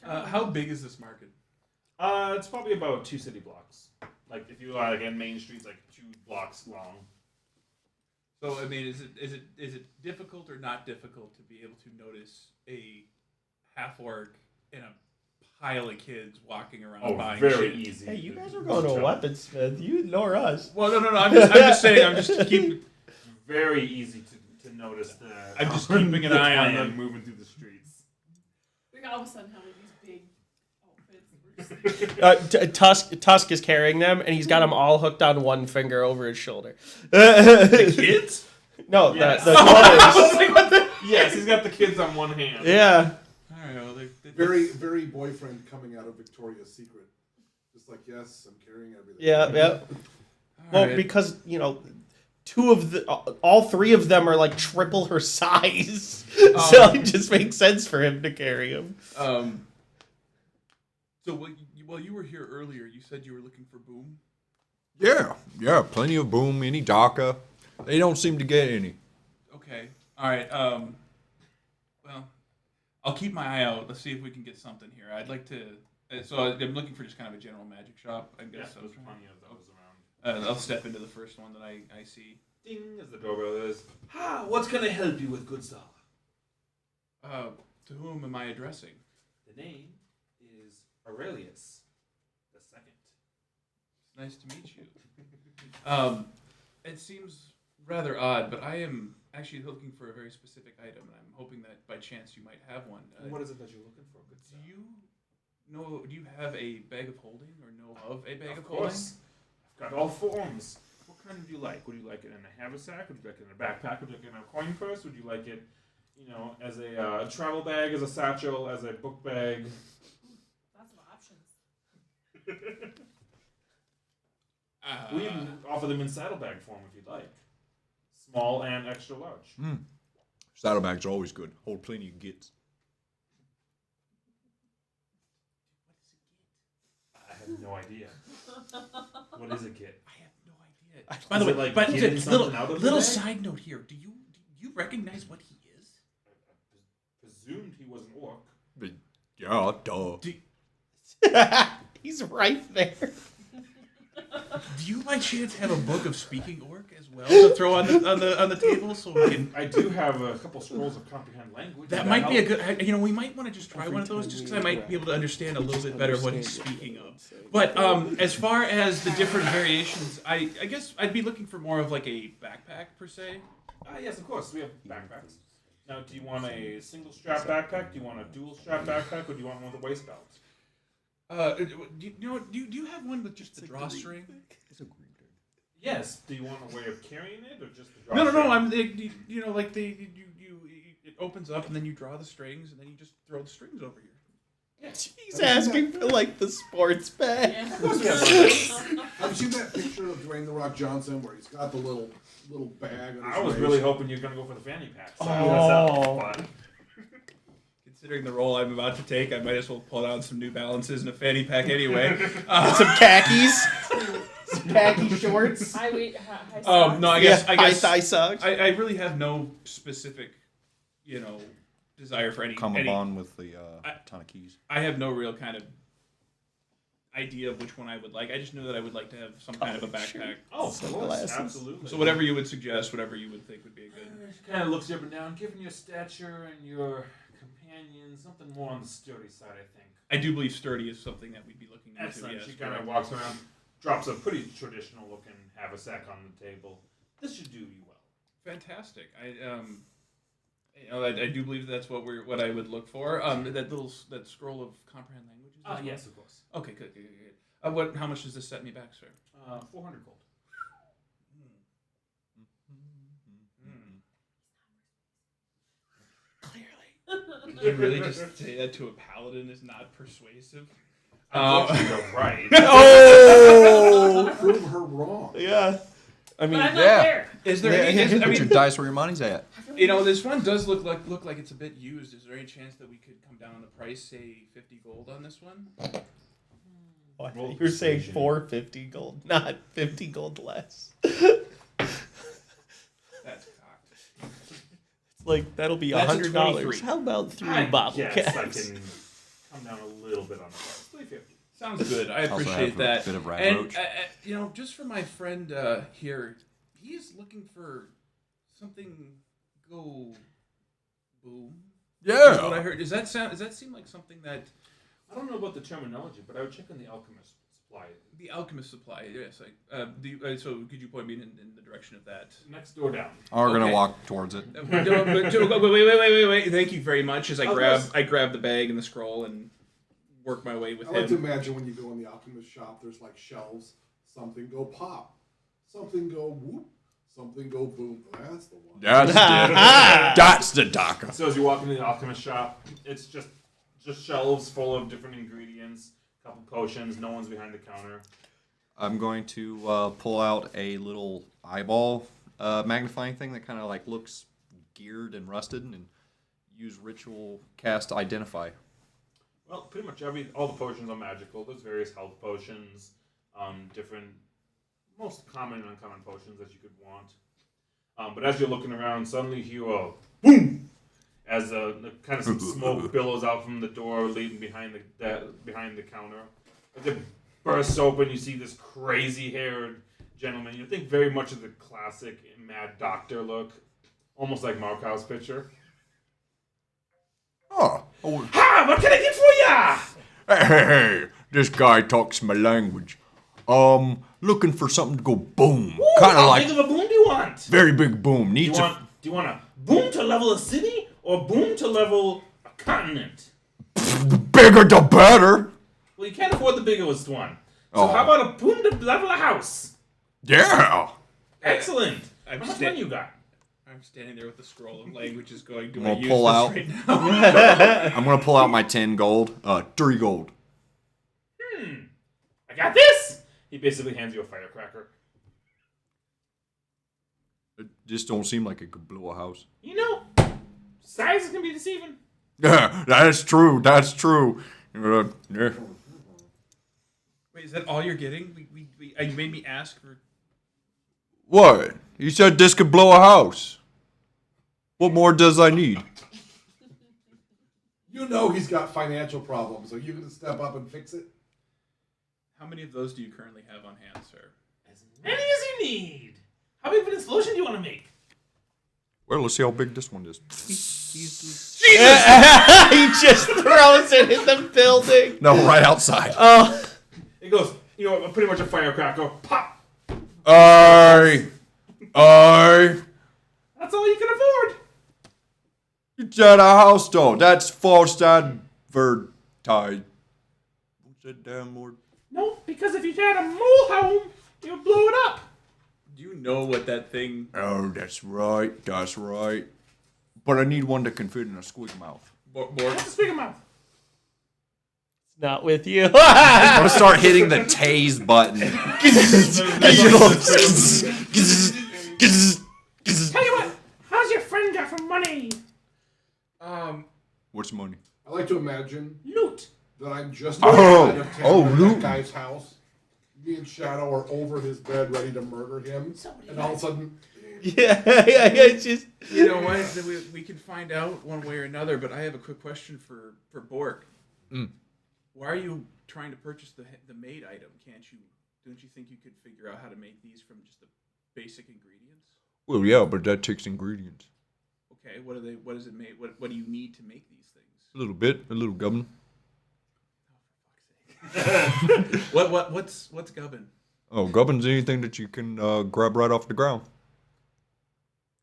How big is this market? It's probably about 2 city blocks. Like if you are like in Main Street's like 2 blocks long. So I mean, is it difficult or not difficult to be able to notice a half orc and a pile of kids walking around buying very shit? easy. Hey, you guys are going to a weaponsmith. You nor us. Well, no. I'm just saying. I'm just keep. Very easy to notice the. I'm just keeping an eye on them moving through the streets. Like all of a sudden, how these big outfits were just Tusk is carrying them, and he's got them all hooked on one finger over his shoulder. The kids? No, Yes. the clothes. Yes, he's got the kids on one hand. Yeah. All right. Well, Very, very boyfriend coming out of Victoria's Secret. Just like, yes, I'm carrying everything. Yeah. Well, because all 3 of them are like triple her size, so it just makes sense for him to carry them. So while you were here earlier, you said you were looking for Boom. Yeah, plenty of boom, any DACA. They don't seem to get any. Okay. All right. Well, I'll keep my eye out. Let's see if we can get something here. I'd like to. So I'm looking for just kind of a general magic shop, I guess. Yeah, there's plenty of those around. I'll step into the first one that I see. Ding, as the doorbell is. What can I help you with, good sir? To whom am I addressing? The name is Aurelius the Second. Nice to meet you. It seems rather odd, but I am actually looking for a very specific item, and I'm hoping that by chance you might have one. What is it that you're looking for, good sir? Do you have a bag of holding or know of a bag of Of holding? course. I've got all forms. What kind would you like? Would you like it in a haversack? Would you like it in a backpack? Would you like it in a coin purse? Would you like it, as a travel bag, as a satchel, as a book bag? lots of options. We even offer them in saddlebag form if you'd like. Small and extra large. Saddlebags are always good. Hold plenty of gits. I have no idea. What is a kit? I have no idea. By the way, but getting something out of the little bag? side note here. Do you recognize what he is? I presumed he was an orc. But, yeah, duh. He's right there. Do you by chance have a book of speaking orc as well to throw on the table so we can? I do have a couple scrolls of comprehend language. That Would might be a help? good. We might want to just try one of those, just because I might be able to understand a little bit better what he's Understand speaking of. But as far as the different variations, I guess I'd be looking for more of like a backpack per se. Yes, of course. We have backpacks. Now, do you want a single strap backpack? Do you want a dual strap backpack? Or do you want one with a waist belt? Do you have one with just the drawstring? Yes. Do you want a way of carrying it or just the drawstring? No. I'm it opens up and then you draw the strings and then you just throw the strings over here. He's asking for like the sports bag. Yeah. Have you seen that picture of Dwayne The Rock Johnson where he's got the little bag? On his I was waist? really hoping you were going to go for the fanny pack. So Oh. that's fun. Considering the role I'm about to take, I might as well pull out some New Balances and a fanny pack anyway. Some khakis. khaki shorts. High weight, high No, I socks. guess I guess high thigh socks. I really have no specific, desire for any. Come on with the ton of keys. I have no real kind of idea of which one I would like. I just knew that I would like to have some kind of a backpack. Oh, of course, Sunglasses. absolutely. So whatever you would suggest, whatever you would think would be a good. Kind of looks you up and down, given your stature and your companion, something more on the sturdy side, I think. I do believe sturdy is something that we'd be looking into. Excellent. Yes, She kind of correct. walks around, drops a pretty traditional looking haversack on the table. This should do you well. Fantastic. I do believe that's what I would look for. That scroll of comprehend languages. as well? Yes, of course. Okay, good. How much does this set me back, sir? 400 gold. Did you really just say that to a paladin is not persuasive? Unfortunately, you're right. Oh. Prove her wrong. Yeah. I mean, But I'm not yeah. there. Is there any? Put your dice where your money's at. This one does look like it's a bit used. Is there any chance that we could come down on the price, say 50 gold on this one? oh, I thought you were saying 450 gold, not 50 gold less. That's cocked. It's like that'll be That's a $100. 23. How about 3 I bottle guess caps? I can come down a little bit on the price. 350. Sounds good. I Also appreciate have that. a bit of rat And roach. just for my friend here, he's looking for something go boom. Is what I heard. Does that seem like something that I don't know about the terminology, but I would check on the alchemist supply. the alchemist supply? Yes. So could you point me in the direction of that? Next door down. We're gonna Okay. walk towards it. Wait. Thank you very much. As I Of grab course. the bag and the scroll and work my way with I like to him. imagine when you go in the alchemist shop, there's like shelves. Something go pop. Something go whoop. Something go boom. That's the one. That's the Daka. So as you walk into the alchemist shop, it's just shelves full of different ingredients, a couple potions. No one's behind the counter. I'm going to pull out a little eyeball magnifying thing that kind of like looks geared and rusted, and use ritual cast identify. Well, pretty much all the potions are magical. There's various health potions, different, most common and uncommon potions that you could want. But as you're looking around, suddenly you hear a boom as the kind of some smoke billows out from the door leading behind the counter. As it bursts open, you see this crazy-haired gentleman. You think very much of the classic Mad Doctor look, almost like Markow's picture. Oh, Ha! What can I get for ya? hey, this guy talks my language. Looking for something to go boom. Kind of How like big of a boom do you want? very big boom. Do Needs you want a boom to level a city or boom to level a continent? bigger the better. Well, you can't afford the biggest one. So Oh. how about a boom to level a house? Yeah. Excellent. I'm How much sta- money you got? I'm standing there with the scroll of languages going. Do I'm I gonna use pull this out. right now? I'm gonna pull out my 10 gold. 3 gold. I got this. He basically hands you a firecracker. It just don't seem like it could blow a house. You know, size can be deceiving. Yeah, that's true. That's true. Yeah. Wait, is that all you're getting? You made me ask for. What? You said this could blow a house. What more does I need? You know he's got financial problems. Are you going to step up and fix it? How many of those do you currently have on hand, sir? As many as you need. How big of an explosion do you want to make? Well, let's see how big this one is. He just throws it in the building. No, right outside. Oh, It goes, pretty much a firecracker. Pop. I. That's all you can afford. You said a house, though. That's false advertising. What's that damn word? No, because if you had a mole home, you'll blow it up. Do you know what that thing? Oh, that's right. That's right. But I need one that can fit in a squeak mouth. What's the speaker mouth? not with you. I'm gonna start hitting the tase button. Tell you what, how's your friend got for money? What's money? I like to imagine Loot. that I'm just Oh, out of town oh, at loot. that guy's house. me and Shadow are over his bed ready to murder him, and all of a sudden, Yeah, it's just. You know what? We can find out one way or another. But I have a quick question for Bork. Why are you trying to purchase the made item? Don't you think you could figure out how to make these from just the basic ingredients? Well, yeah, but that takes ingredients. Okay, what are they? What is it made? What do you need to make these things? A little gubbin. What's gubbin? Oh, gubbin's anything that you can grab right off the ground.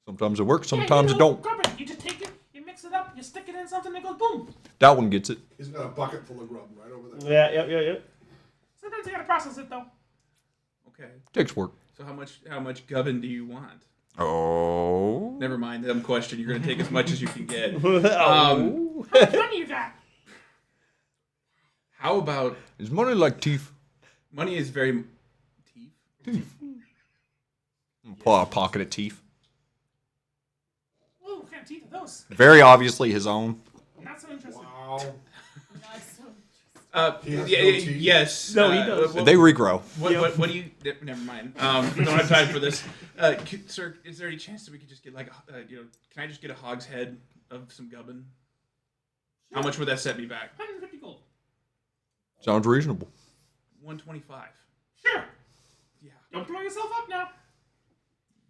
Sometimes it works, sometimes it don't. Grub it. You just take it, you mix it up, you stick it in something, and it goes boom. That one gets it. he's got a bucket full of grub right over there. Yeah. Sometimes you gotta process it though. Okay. Takes work. So how much gubbin do you want? Oh. Never mind, dumb question. You're gonna take as much as you can get. How much money you got? How about Is money like teeth? money is very teeth? Pull out a pocket of teeth. Ooh, what kind of teeth are those? Very obviously his own. Not so interesting. Wow. He has no teeth? Yes. No, he does. They regrow. What do you? Never mind. We don't have time for this. Sir, is there any chance that we could just get can I just get a hogshead of some gubbin? How much would that set me back? 150 gold. Sounds reasonable. 125. Sure. Yeah. Don't blow yourself up now.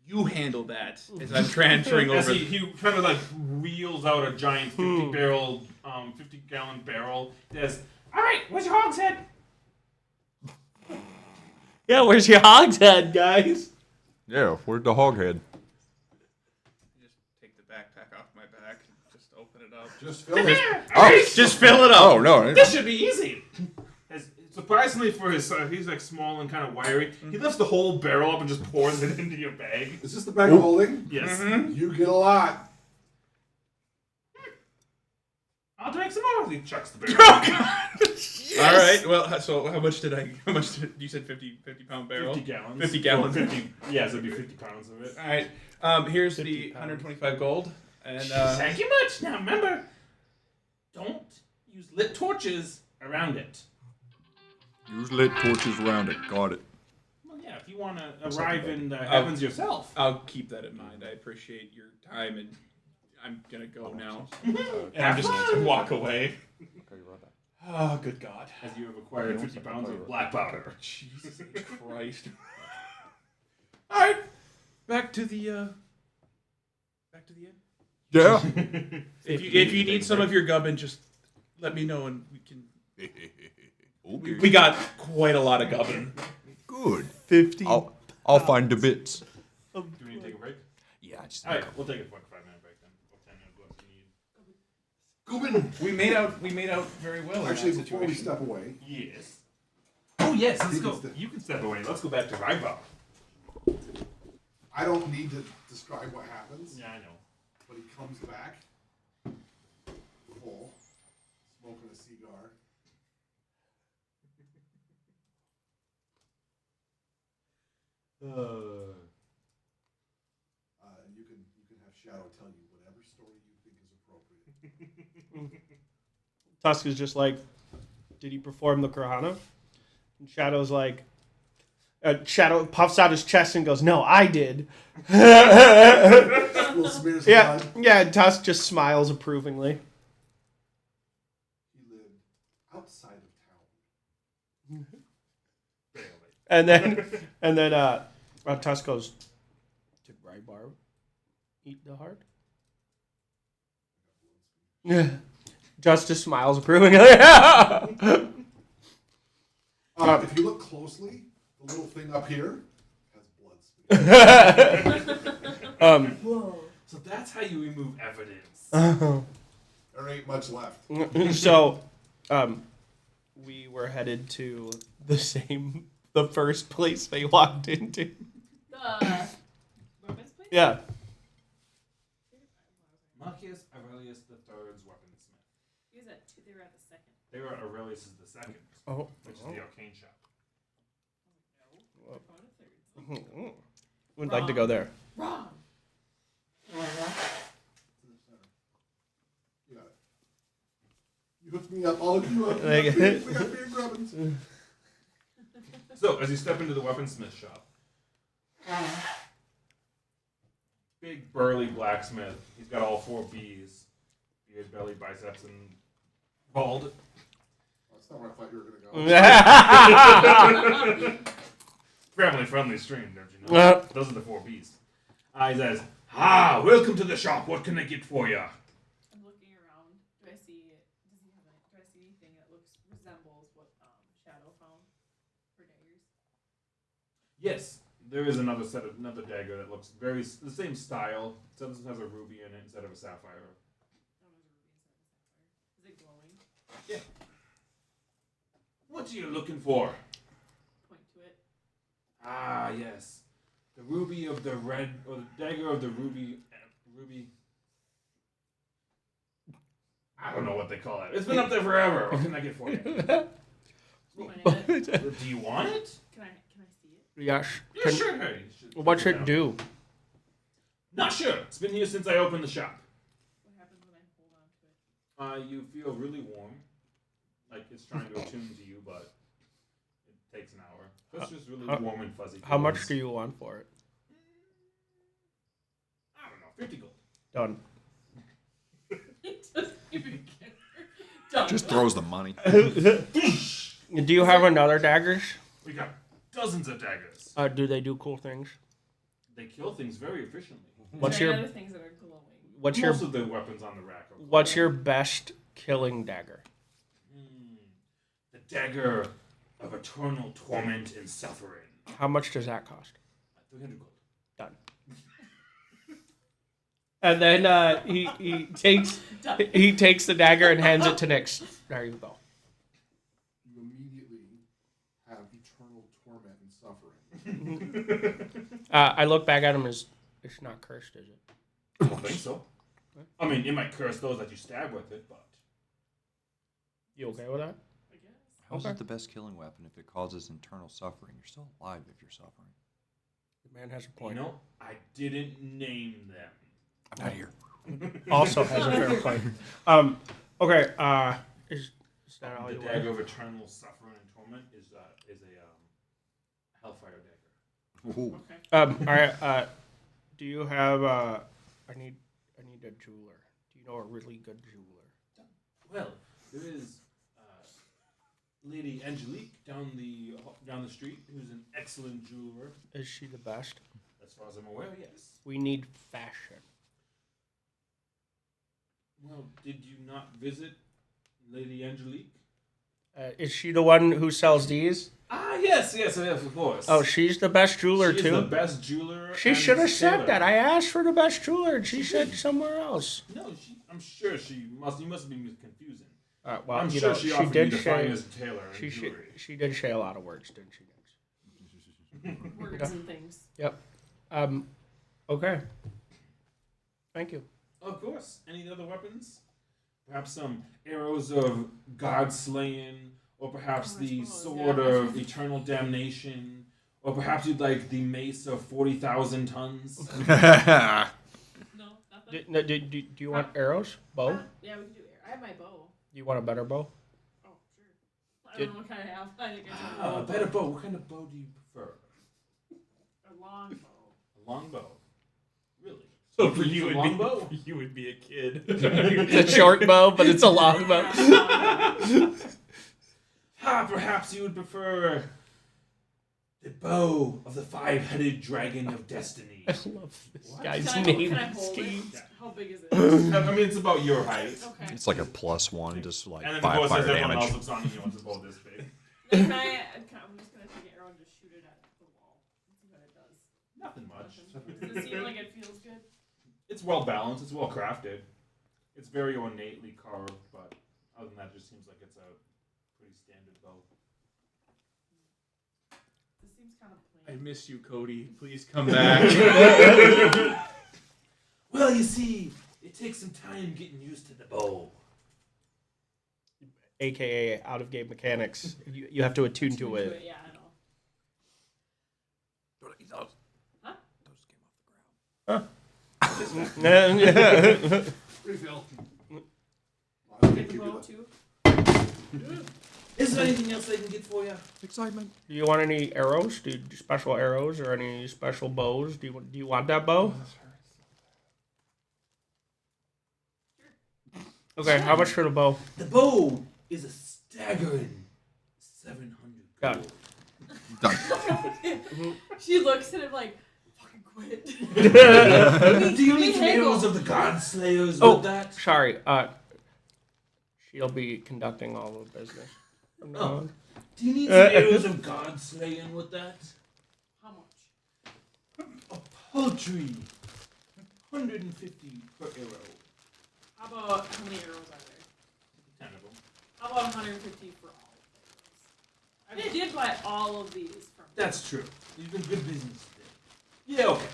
You handle that as I'm transferring As over. he kind of like wheels out a giant 50-gallon barrel. There's All right, where's your hog's head? Yeah, where's your hogshead, guys? Yeah, where's the hog head? Just take the backpack off my back and just open it up. Just fill it. Oh, Just fill it up. oh no. This should be easy. surprisingly for his he's like small and kind of wiry. He lifts the whole barrel up and just pours it into your bag. Is this the bag of holding? Yes. You get a lot. I'll drink some more. He chucks the barrel. All right. Well, so how much did you said 50 pound barrel? 50 gallons. 50 gallons. 50. Yeah, so it'd be 50 pounds of it. All right. Here's the 125 gold. And Thank you much. Now remember, don't use lit torches around it. Use lit torches around it. Got it. Well, yeah, if you want to arrive in the heavens yourself. I'll keep that in mind. I appreciate your time, and I'm gonna go now. And I'm just going to walk away. Oh, good God! As you have acquired 50 pounds of black powder. Jesus Christ! All right, back to the inn. Yeah. If you need some of your gubbin, just let me know, and we can. Okay. We got quite a lot of gubbin. Good. 50. I'll find the bits. Do we need to take a break? Yeah, just Alright, we'll take a 5-minute break then. Or 10-minute break if you need. Gubin. We made out very well. Actually, in that before we situation. step away, Yes. Oh yes, let's He go. can step- You can step away. Let's go back to Rygbar. I don't need to describe what happens, Yeah, I know. but he comes back full, smoking a cigar. And you can have Shadow tell you whatever story you think is appropriate. Tusk is just like, did he perform the Kurhana? And Shadow's like, Shadow puffs out his chest and goes, no, I did. Little smears of Yeah, blood. yeah. And Tusk just smiles approvingly. He lived outside of town. And then Tusk goes, did Rybar eat the heart? Yeah. Justice smiles approvingly. If you look closely, the little thing up here has blood. So that's how you remove evidence. There ain't much left. So, we were headed to the first place they walked into. The weapons place? Yeah. Marcus Aurelius III's weaponsmith. He was at two, they were at the second. They were Aurelius II, Oh. which is the arcane shop. No. We're going to third. Would like to go there. Wrong. You got it. You hooked me up. I'll hook you up. We got beer grubbins. So, as you step into the weaponsmith shop, big burly blacksmith. He's got all 4 B's: beard, belly, biceps, and bald. That's not where I thought you were gonna go. Family-friendly stream, don't you know? Those are the 4 B's. He says, welcome to the shop. What can I get for you? I'm looking around. Do I see anything that resembles what Shadow found for daggers? Yes, there is another dagger that looks the same style. Except this has a ruby in it instead of a sapphire. Oh, there's a ruby inside the sapphire. Is it glowing? Yeah. What are you looking for? Point to it. Yes. The ruby of the red, or the dagger of the ruby. I don't know what they call it. It's been up there forever. What can I get for you? Point at it. Do you want it? Can I see it? Yes. Yeah, sure. Hey, What's it do? Not sure. It's been here since I opened the shop. What happens when I hold on to it? You feel really warm, like it's trying to attune to you, but it takes an hour. It's just really warm and fuzzy. How much do you want for it? I don't know, 50 gold. Done. It doesn't even care. Done. Just throws the money. Do you have another daggers? We got dozens of daggers. Do they do cool things? They kill things very efficiently. What's Is there your any other things that are glowing? Most of the weapons on the rack are What's your best killing dagger? The dagger of eternal torment and suffering. How much does that cost? 300 gold. Done. And then he takes the dagger and hands it to Nyx. There you go. You immediately have eternal torment and suffering. I look back at him as it's not cursed, is it? I don't think so. I mean, it might curse those that you stab with it, but You okay with that? I guess. How's Okay. it the best killing weapon if it causes internal suffering? You're still alive if you're suffering. The man has a you point. know, I didn't name them. I'm not here. Also has a fair point. Okay. Is that all The you dagger want? of eternal suffering and torment is a hellfire dagger. Ooh. Okay. All right. Do you have? I need a jeweler. Do you know a really good jeweler? Well, there is Lady Angelique down the street, who's an excellent jeweler. Is she the best? As far as I'm aware, yes. We need fashion. Well, did you not visit Lady Angelique? Is she the one who sells these? Yes, of course. Oh, she's the best jeweler She's too. the best jeweler. She and should have said sailor. that. I asked for the best jeweler, and she said somewhere else. No, I'm sure she must. You must be confusing. Well, I'm you sure know, she she offered did you the say finest tailor in jewelry. she did say a lot of words, didn't she? Words and things. Yep. Okay. Thank you. Of course. Any other weapons? Perhaps some arrows of God slaying, or perhaps Oh, I the suppose, sword yeah. of eternal damnation, or perhaps you'd like the mace of 40,000 tons. No, nothing. Do you want arrows? Bow? Yeah, we can do air. I have my bow. You want a better bow? Oh, sure. I don't know what kind I have. I think I have A better bow. What kind of bow do you prefer? a long bow. A long bow. Really? So for use you, a would long be, bow? you would be a kid. It's a short bow, but it's a long bow. Perhaps you would prefer the bow of the 5-headed dragon of destiny. I love this What? guy's Can name I hold scheme. it? How big is it? I mean, it's about your height. Okay. It's like a +1, just like And then 5 of course, fire as everyone else damage. looks on you, you want to bow this big. I'm just gonna take an arrow and just shoot it at the wall and see what it does. Nothing much. Does it seem like it feels good? It's well balanced. It's well crafted. It's very ornately carved, but other than that, it just seems like it's a pretty standard bow. This seems kind of I plain. miss you, Cody. Please come back. Well, you see, it takes some time getting used to the bow. AKA out of game mechanics. You have to attune to it. Yeah, I know. Refill. Get the bow too. Is there anything else I can get for you? Excitement. Do you want any arrows? Do you special arrows or any special bows? Do you want that bow? Okay, how much for the bow? The bow is a staggering 700 Got gold. it. Done. She looks at him like, fucking quit. Do you need some arrows of the god slayers Oh. with that? Sorry, she'll be conducting all the business. from now Oh. on. Do you need some arrows of god slaying with that? How much? A paltry 150 per arrow. How about how many arrows are there? 10 of them. How about 150 for all of the arrows? I did buy all of these from. That's true. You've been good business today. Yeah, okay.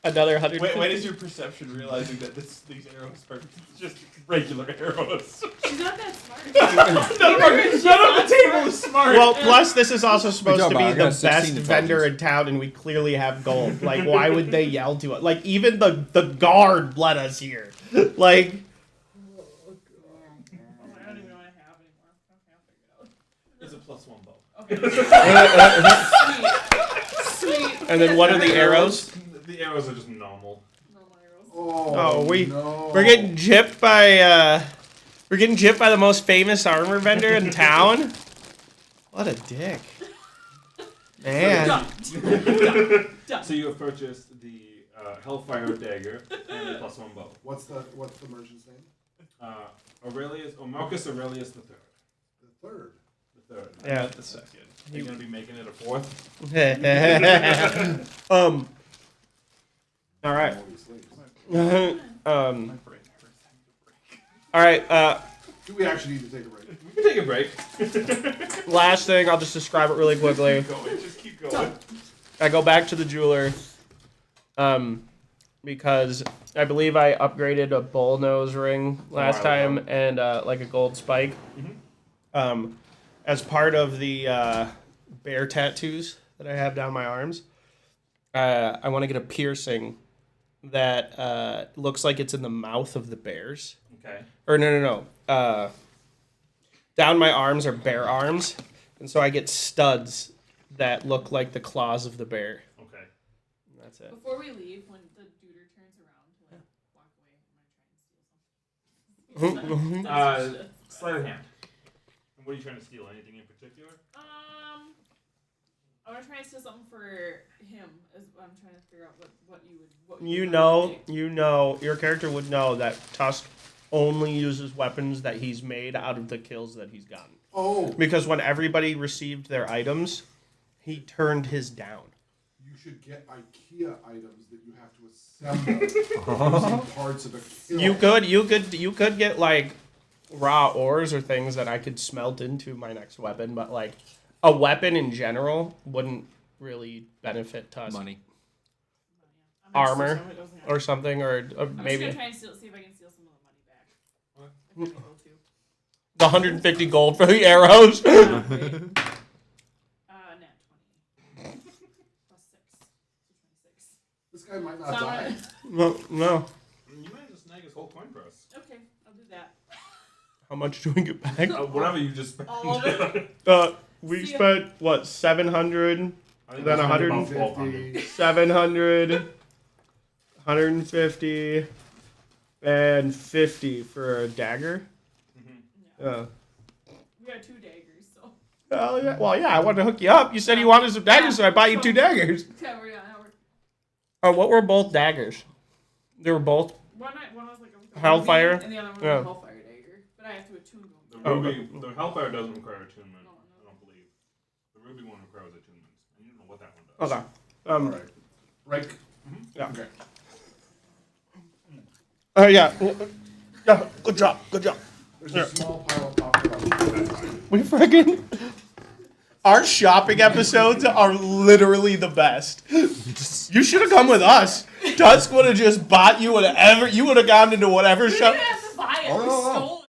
Another 100. When is your perception realizing that these arrows are just regular arrows? She's not that smart. None of the table is smart. Well, plus this is also supposed job, to be I the got best 16 vendor in town, and we clearly have gold. Like, why would they yell to us? Like, even the guard let us here. Like, Oh, I don't even know what I have anymore. Okay, I'll figure it out. It's a +1 bow. Okay. Sweet. and then what are the arrows? The arrows are just normal. Normal arrows. Oh, no. We're getting gypped by the most famous armor vendor in town. What a dick, man. Done. So you have purchased the Hellfire dagger and the +1 bow. What's the merchant's name? Marcus Aurelius the Third. The third. The third. Yeah. The second. Are you gonna be making it a fourth? All right. Holy sleeves. My brain hurts. I need a break. All right. Do we actually need to take a break? We can take a break. Last thing, I'll just describe it really quickly. Just keep going. I go back to the jeweler, because I believe I upgraded a bull nose ring last while time ago. and like a gold spike. As part of the bear tattoos that I have down my arms, I want to get a piercing that looks like it's in the mouth of the bears. Okay. Or no. Down my arms are bear arms, and so I get studs that look like the claws of the bear. Okay. That's it. Before we leave, when the duder turns around to like walk away, I'm gonna try and steal something. Sleight of hand. And what are you trying to steal? Anything in particular? I want to try and steal something for him. I'm trying to figure out what you would. You know, your character would know that Tusk only uses weapons that he's made out of the kills that he's gotten. Oh, Because when everybody received their items, he turned his down. you should get IKEA items that you have to assemble using parts of a kill. You could get like raw ores or things that I could smelt into my next weapon, but like a weapon in general wouldn't really benefit Tusk. Money. Armor or something, or I'm just maybe gonna try and see if I can steal some of the money back. If I'm able to. the 150 gold for the arrows. Nat 20. +6. So 26. This guy might So not I'm die. gonna- No. You might just snag his whole coin press. Okay, I'll do that. How much do we get back? Whatever you just spent. All of it. We See ya. spent what 700, I think Then that's gonna be about 150. 1200. 700, 150, and 50 for a dagger. No. We got 2 daggers, so. Hell yeah. Well, yeah, I wanted to hook you up. You said you wanted some daggers, so I bought you 2 daggers. Yeah, we're done. What were both daggers? They were both. One was like a Hellfire? ruby, and the other one was Yeah. a hellfire dagger. But I have to attune The them. ruby, the Hellfire doesn't require attunement. No. I don't believe. The ruby one requires attunement. And you don't know what that one does. Okay. All right. Break. Yeah. Okay. Yeah. Yeah. Good job. Good job. There's a small pile of popcorn. We freaking. Our shopping episodes are literally the best. You should have come with us. Tusk would have just bought you whatever. You would have gone into whatever We shop. didn't have to buy it. Oh, We no, no. stole it.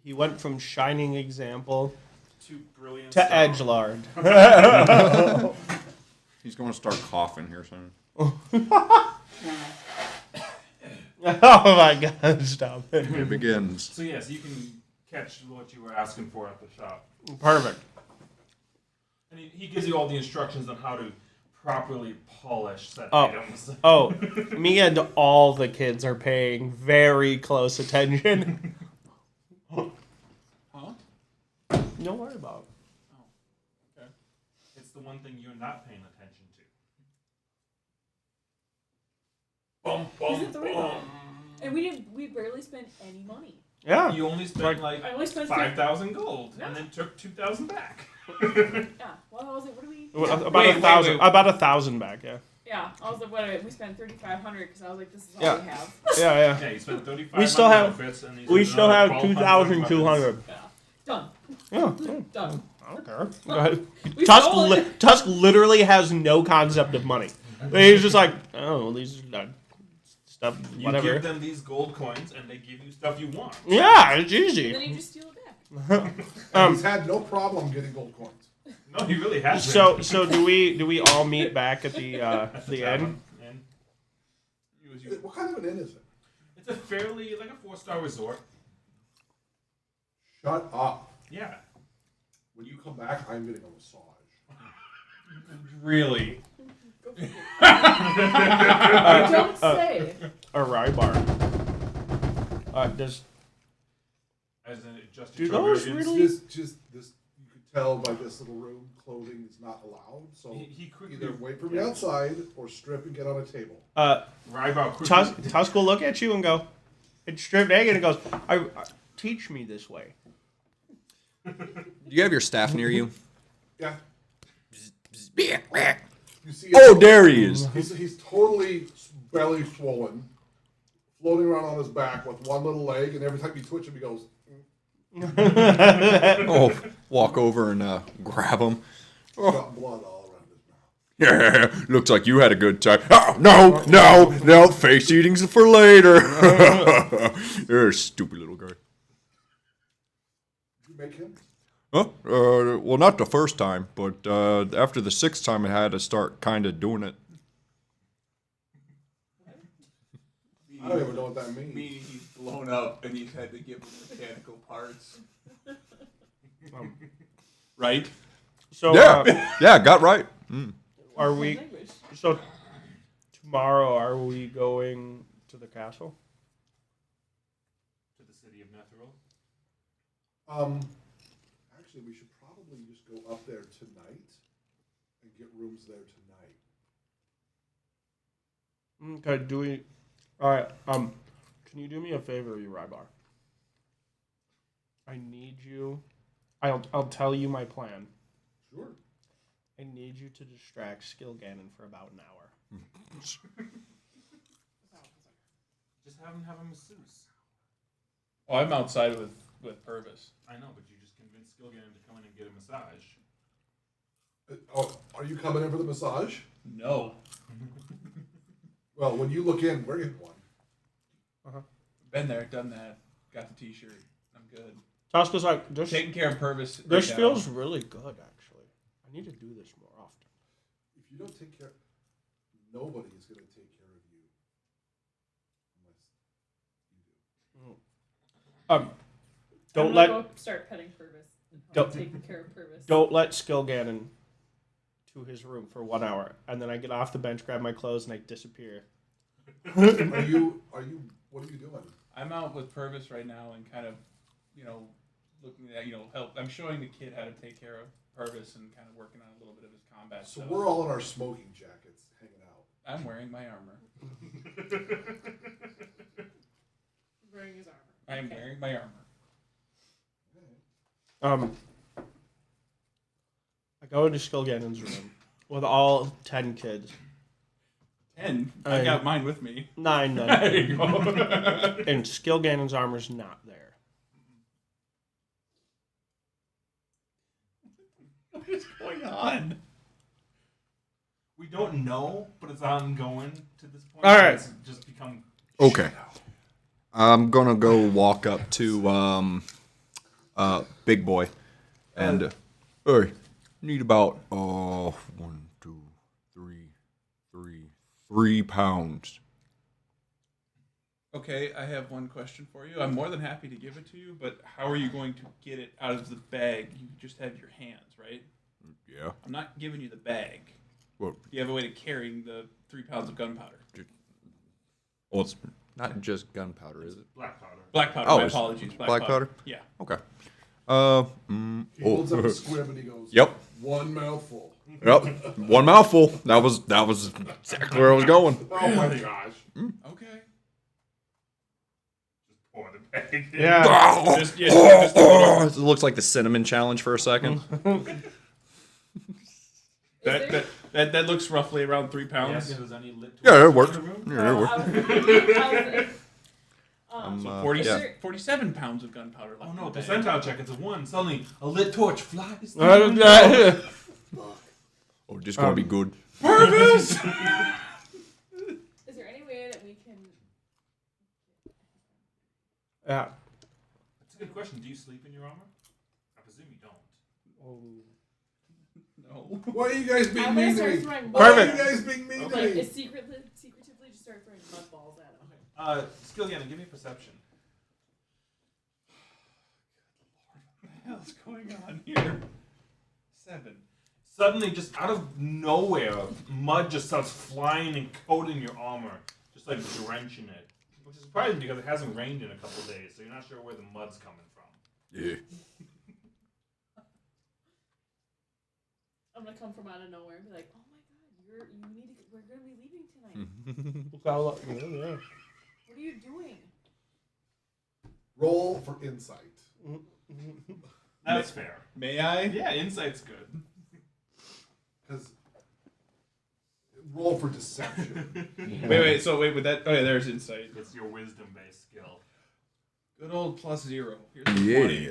He went from shining example Two brilliant to stars. edgelord. He's going to start coughing here soon. Oh my god, stop it. It begins. So yes, you can catch what you were asking for at the shop. Perfect. And he gives you all the instructions on how to properly polish said Oh. items. Oh, me and all the kids are paying very close attention. Huh? Don't worry about it. It's the one thing you're not paying attention to. Bum, Is it the right one? And we barely spent any money. Yeah. You only spent like I only spent 5,000 gold, Yeah. and then took 2,000 back. Yeah. Well, I was like, what do we? About Wait, 1,000. wait. About 1,000 back. Yeah. Yeah. I was like, what? We spent 3,500 because I was like, this is all Yeah. we have. Yeah. Yeah, you spent 35. We still have- outfits, and these We are still another have 1,200 2,200. Yeah. Done. Yeah. Done. I don't care. Go ahead. We Tusk, stole it. Tusk literally has no concept of money. He's just like, oh, these are stuff, You whatever. give them these gold coins, and they give you stuff you want. Yeah, it's And then easy. you just steal it back. He's had no problem getting gold coins. No, he really hasn't. So do we all meet back at the the end? And What kind of an inn is it? it's a fairly like a 4-star resort. Shut up. Yeah. When you come back, I'm getting a massage. Really? Go figure. Don't say. A rye bar. Does As in just Do those extravagance. really- Just this. You could tell by this little room, clothing is not allowed. So He quickly either wait for me outside or strip and get on a table. Rybau quickly. Tusk will look at you and go, it's stripped naked, and goes, I teach me this way. Do you have your staff near you? Yeah. You see? Oh, there he is. He's totally belly swollen, floating around on his back with one little leg, and every time you twitch him, he goes. Oh, walk over and grab him. Got blood all around his mouth. Yeah, looks like you had a good time. Oh, no, face eating's for later. You're a stupid little guy. Did you make him? Huh? Well, not the first time, but after the 6th time, I had to start kind of doing it. I don't even know what that means. Meaning he's blown up and he's had to give him mechanical parts. Right? So Yeah, got right. are we? Language. So tomorrow, are we going to the castle? To the city of Netheril. Actually, we should probably just go up there tonight and get rooms there tonight. Okay. Do we? All right. Can you do me a favor, you Rybar? I need you. I'll tell you my plan. Sure. I need you to distract Skillganon for about an hour. Just have him have a masseuse. Oh, I'm outside with Purvis. I know, but you just convinced Skillganon to come in and get a massage. Oh, are you coming in for the massage? No. Well, when you look in, we're in one. Been there, done that. Got the t-shirt. I'm good. Tusk was like, this Taking care of Purvis. this right now. feels really good, actually. I need to do this more often. If you don't take care, nobody is going to take care of you unless you do. Don't I'm let gonna go start petting Purvis. And Don't- taking care of Purvis. don't let Skillganon to his room for 1 hour, and then I get off the bench, grab my clothes, and I disappear. Are you? What are you doing? I'm out with Purvis right now and kind of, looking at, help. I'm showing the kid how to take care of Purvis and kind of working on a little bit of his combat So stuff. we're all in our smoking jackets, hanging out. I'm wearing my armor. Wearing his armor. I am Okay. wearing my armor. I go into Skillganon's room with all 10 kids. 10. I got mine with me. 9 There then. you go. And Skillganon's armor's not there. What is going on? We don't know, but it's ongoing to this point. All right. It's just become. Okay. I'm gonna go walk up to Big Boy, and hey, need about 1, 2, 3 pounds. Okay, I have one question for you. I'm more than happy to give it to you, but how are you going to get it out of the bag? You just have your hands, right? Yeah. I'm not giving you the bag. Well, Do you have a way to carrying the 3 pounds of gunpowder? well, it's not just gunpowder, is it? Black powder. Black powder. Oh, my it's apologies. black powder? Yeah. Okay. He holds up a squib and he goes, Yep. one mouthful. Yep. One mouthful. That was exactly where I was going. Oh my gosh. Okay. Pour the bag. Yeah. Just a little. It looks like the cinnamon challenge for a second. That looks roughly around 3 pounds. Yes, if there's any lit Yeah, it torches worked. in the room. Yeah, it worked. So 47 pounds of gunpowder left. Oh no, in the bag. percentile check. It's a 1. Suddenly, a lit torch flies. Oh, this gonna be good. Purpose! Is there any way that we can? Yeah. That's a good question. Do you sleep in your armor? I presume you don't. No. Why are you guys being I'm gonna mean to start me? throwing Why are you Perfect. guys being mean to Like, me? secretively just start throwing mud balls at him. Skill Yana, give me a perception. What the hell's going on here? 7. Suddenly, just out of nowhere, mud just starts flying and coating your armor, just like drenching it. Which is surprising because it hasn't rained in a couple days, so you're not sure where the mud's coming from. Yeah. I'm gonna come from out of nowhere and be like, "Oh my god, we're gonna be leaving tonight. What are you doing?" Roll for insight. That's fair. May I? Yeah, insight's good. Because roll for deception. Wait. So with that. Oh yeah, there's insight. It's your wisdom-based skill. Good old +0. Here's the 20.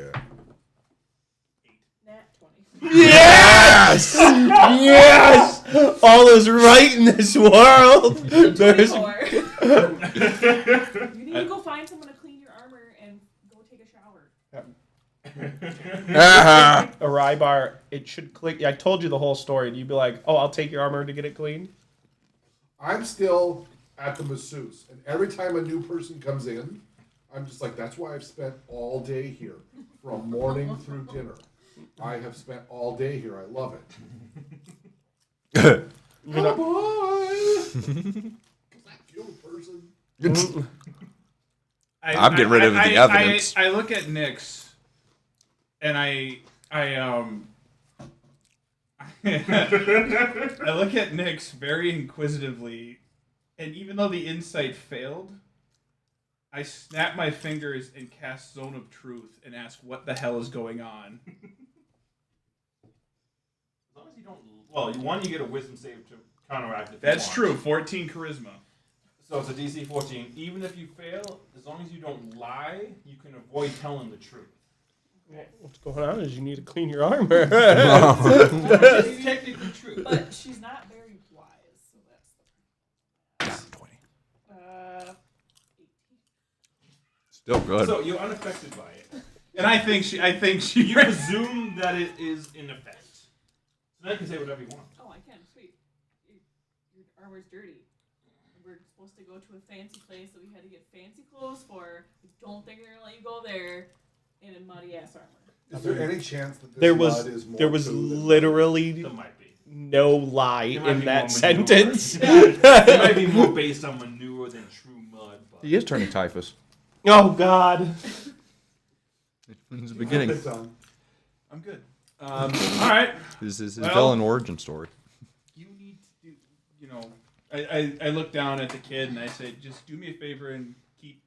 Nat 20. Yes! Yes! All is right in this world. There's 24. You need to go find someone to clean your armor and go take a shower. a rye bar. It should click. I told you the whole story. And you'd be like, "Oh, I'll take your armor to get it cleaned." I'm still at the masseuse, and every time a new person comes in, I'm just like, that's why I've spent all day here, from morning through dinner. I have spent all day here. I love it. Oh boy! Does that kill a person? I'm getting rid of the evidence. I look at Nyx, and I look at Nyx very inquisitively, and even though the insight failed, I snap my fingers and cast Zone of Truth and ask what the hell is going on. As long as you don't... Well, you get a wisdom save to counteract it. That's true. 14 charisma. So it's a DC 14. Even if you fail, as long as you don't lie, you can avoid telling the truth. What's going on is you need to clean your armor. It's technically true. But she's not very wise, so that's the 20. 18. Still good. So you're unaffected by it. And I think she You presume that it is in effect. So now you can say whatever you want. Oh, I can. Sweet. Your armor's dirty. We're supposed to go to a fancy place that we had to get fancy clothes for. I don't think they're gonna let you go there in a muddy ass armor. Is there any chance that this there mud is more was poo than literally There might be. no lie There might in be that more sentence. It might be more based on manure than true mud. But... He is turning typhus. Oh God. In the mud? beginning. It's done. I'm good. All right. This is his Well- villain origin story. You need to do, I look down at the kid and I say, just do me a favor and keep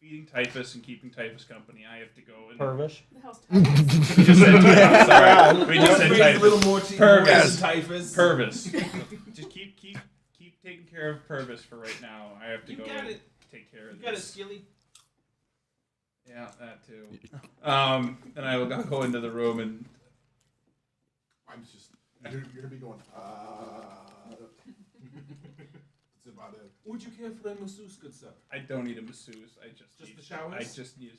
feeding typhus and keeping typhus company. I have to go. And Pervish. The house typhus. we just said typhus. Sorry. We just said a typhus. little more Purvis. typhus. Purvis. Just keep taking care of Purvis for right now. I have to You go got it. take care of You got it, this. Skilly. Yeah, that too. And I will go into the room and I'm just. You're gonna be going. That's about it. Would you care for a masseuse, good sir? I don't need a masseuse. I just Just need, the showers? I just need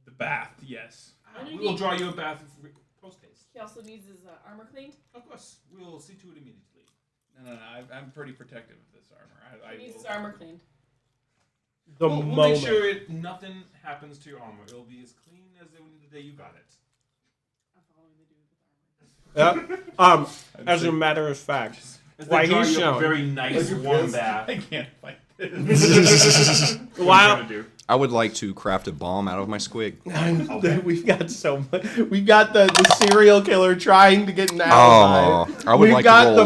the bath. Yes. And We will draw you a bath post haste. He also needs his armor cleaned. Of course, we'll see to it immediately. No. I'm pretty protective of this armor. I He needs his will. armor cleaned. The We'll moment. make sure nothing happens to your armor. It'll be as clean as the day you got it. I'm following the dude with armor. Yep. As a matter of fact, As why they draw he's you a showing. very nice Like warm this? bath. I can't fight this. What are you Wow. gonna do? I would like to craft a bomb out of my squig. We've got so much. We've got the serial killer trying to get an alibi. Oh, I would We've like got to roll the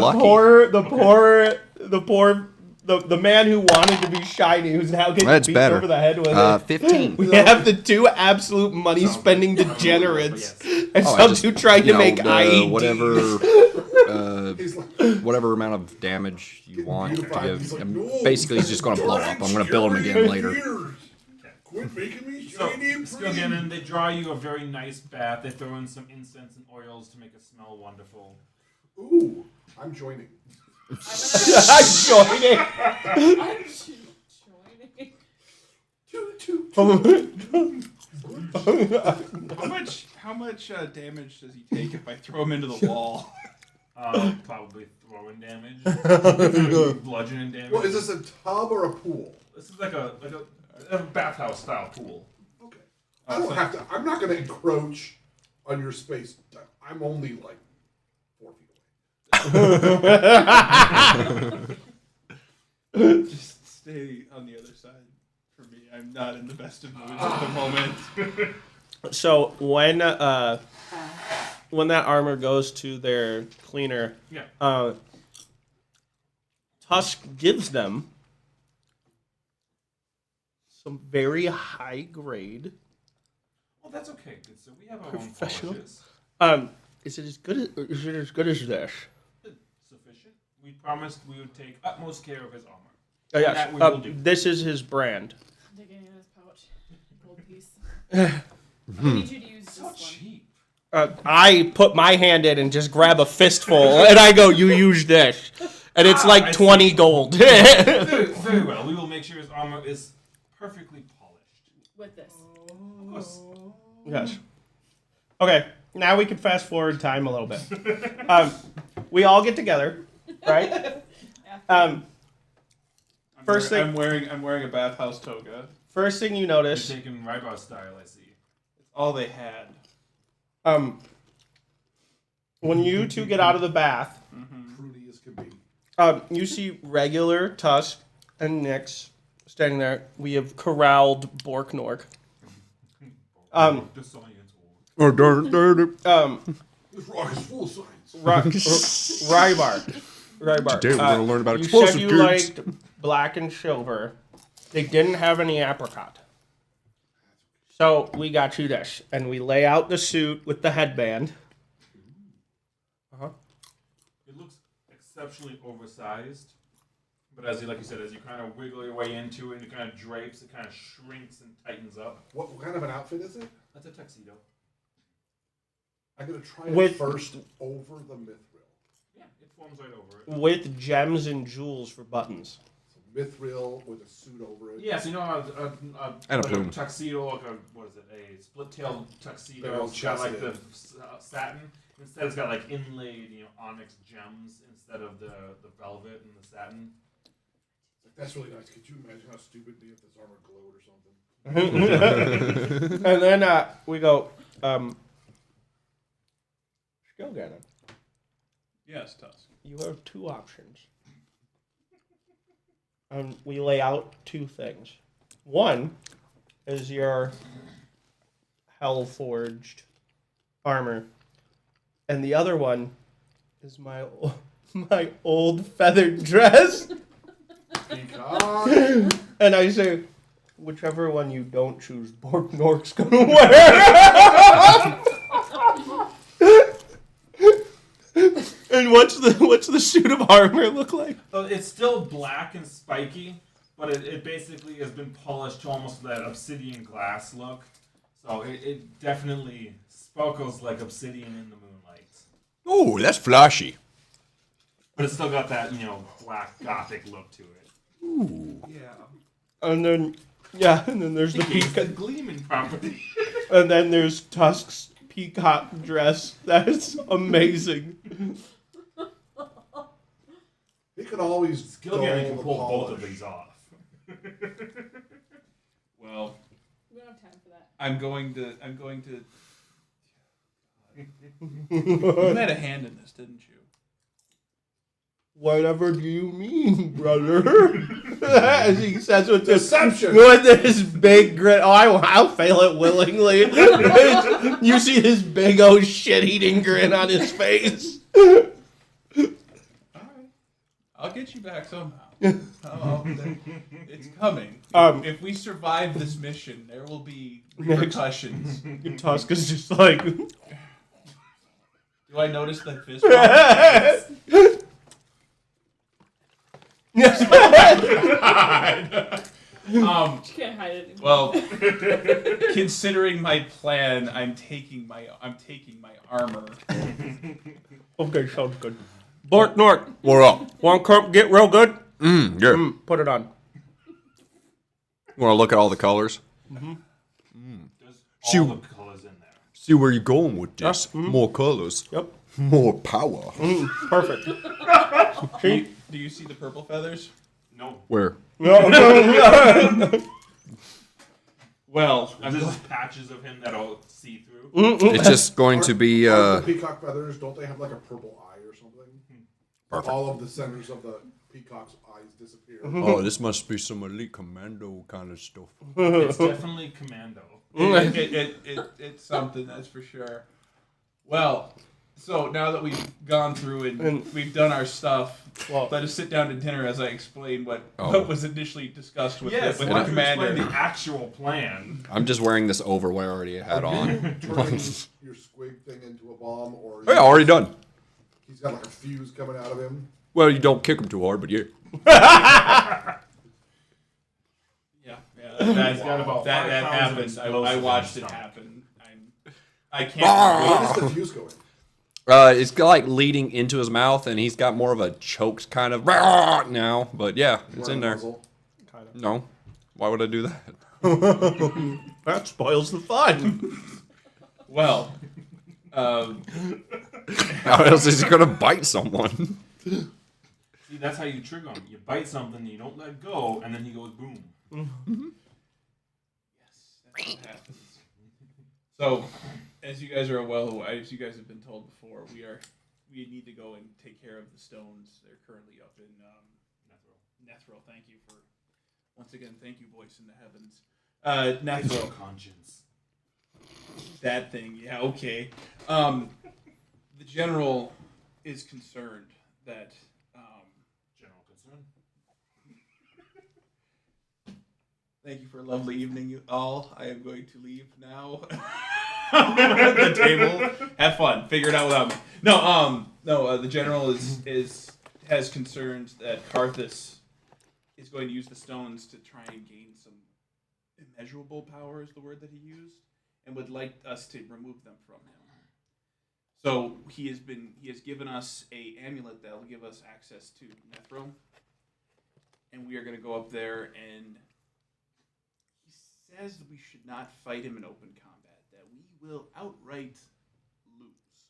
lucky. the man who wanted to be shiny, who's now getting That's beat better. over the head with it. 15. We have the two absolute money spending degenerates, and Oh, I some just, two trying to make IEDs. He's like, whatever amount of damage you want to beautified. give. He's like, and "No, basically, he's just going to blow up. I'm going to build him again later. Quit making me So, shiny and let's go again, pretty. and they draw you a very nice bath. They throw in some incense and oils to make it smell wonderful. Ooh, I'm joining. I'm joining. I'm joining. How much damage does he take if I throw him into the wall? Probably throwing damage, bludgeoning damage. Well, is this a tub or a pool? This is like a bathhouse style pool. Okay. I don't have to. I'm not going to encroach on your space. I'm only like 4 feet away. Just stay on the other side for me. I'm not in the best of moods at the moment. So when that armor goes to their cleaner, Yeah. Tusk gives them some very high grade. Well, that's okay, good sir. We have our Professional. own polishes. Is it as good as this? Sufficient. We promised we would take utmost care of his armor. Oh, yes. That we will do. This is his brand. Digging in his pouch. Gold piece. I need you to use So this one. cheap. I put my hand in and just grab a fistful, and I go, "You use this," and it's like I 20 see. gold. Very well. We will make sure his armor is perfectly polished. With this. Of course. Yes. Okay. Now we can fast forward time a little bit. We all get together, right? First thing- I'm wearing a bathhouse toga. First thing you You're notice, taking Rybar style, I see. It's all they had. when you two get out of the bath, Prudy as can be. you see regular Tusk and Nyx standing there. We have corralled Borknork. The science org. This rock is full of science. Rybar. Today we're gonna learn about You explosive said you goods. liked black and silver. They didn't have any apricot. So we got you this. And we lay out the suit with the headband. It looks exceptionally oversized, but as you said, as you kind of wiggle your way into it, and it kind of drapes, it kind of shrinks and tightens up. What kind of an outfit is it? That's a tuxedo. I'm going to try it With- first over the mithril. Yeah, it forms right over it. With gems and jewels for buttons. So mithril with a suit over it. Yeah, so you know And a like plume. tuxedo, like a split-tailed tuxedo. They're all It's got like the chested. satin. Instead, it's got like inlaid, onyx gems instead of the velvet and the satin. That's really nice. Could you imagine how stupid it'd be if this armor glowed or something? And then we go, Spellgard, Yes, Tusk. you have two options. We lay out two things. One is your hell-forged armor, and the other one is my old feathered dress. Because And I say, whichever one you don't choose, Borknork's gonna wear. And what's the suit of armor look like? So it's still black and spiky, but it basically has been polished to almost that obsidian glass look. So it definitely sparkles like obsidian in the moonlight. Oh, that's flashy. But it's still got that, black gothic look to it. Yeah. And then, yeah, and then there's the It's the peacock. Gleeman property. And then there's Tusk's peacock dress. That's amazing. He could always Gilligan dull can the pull both of polish. these off. Well, We don't have time for that. I'm going to. You had a hand in this, didn't you? Whatever do you mean, brother? As he says with this, Deception. with this big grin. Oh, I'll fail it willingly. You see his big old shit-eating grin on his face. All right. I'll get you back somehow. It's coming. If we survive this mission, there will be repercussions. Tusk is just like... Do I notice the fist bump? You can't hide it anymore. Well, considering my plan, I'm taking my armor. Okay, sounds good. Bort Nort, we're up. Want to get real good? Yeah. Put it on. Want to look at all the colors? There's See- all the colors in there. See where you're going with this. Yes. More colors. Yep. More power. Perfect. Do you see the purple feathers? No. Where? Well, I'm There's gl- just patches of him that'll see through. It's just going to be Aren't the peacock feathers, don't they have like a purple eye or something? Perfect. All of the centers of the peacock's eyes disappear. Oh, this must be some elite commando kind of stuff. It's definitely Commando. it's something, that's for sure. Well, so now that we've gone through and we've done our stuff, Well, let us sit down to dinner as I explain what Oh. was initially discussed with Yes, the why don't you commander. explain the actual plan? I'm just wearing this over what I already had on. Turning your squig thing into a bomb, or Yeah, already done. he's got like a fuse coming out of him. Well, you don't kick him too hard, but yeah. Yeah, He's got about that 5 pounds of happened. I explosive watched in it his happen. I Where can't. is the fuse going? It's got, like leading into his mouth, and he's got more of a choked kind of now. But yeah, it's Where in the there. muzzle? No, why would I do that? that spoils the fun. Well, How else is he gonna bite someone? See, that's how you trigger him. You bite something, you don't let go, and then he goes boom. yes, that's what happens. So, as you guys are as you guys have been told before, we need to go and take care of the stones. They're currently up in Nethril. Thank you for once again. Thank you, voice in the heavens. Nethril. Conscience. That thing, yeah, okay. The general is concerned that General concern. thank you for a lovely evening, you all. I am going to leave now. The table. Have fun. Figure it out without me. No. The general has concerns that Karthus is going to use the stones to try and gain some immeasurable power, is the word that he used, and would like us to remove them from him. So he has given us a amulet that will give us access to Nethril, and we are going to go up there, and he says that we should not fight him in open combat, that we will outright lose.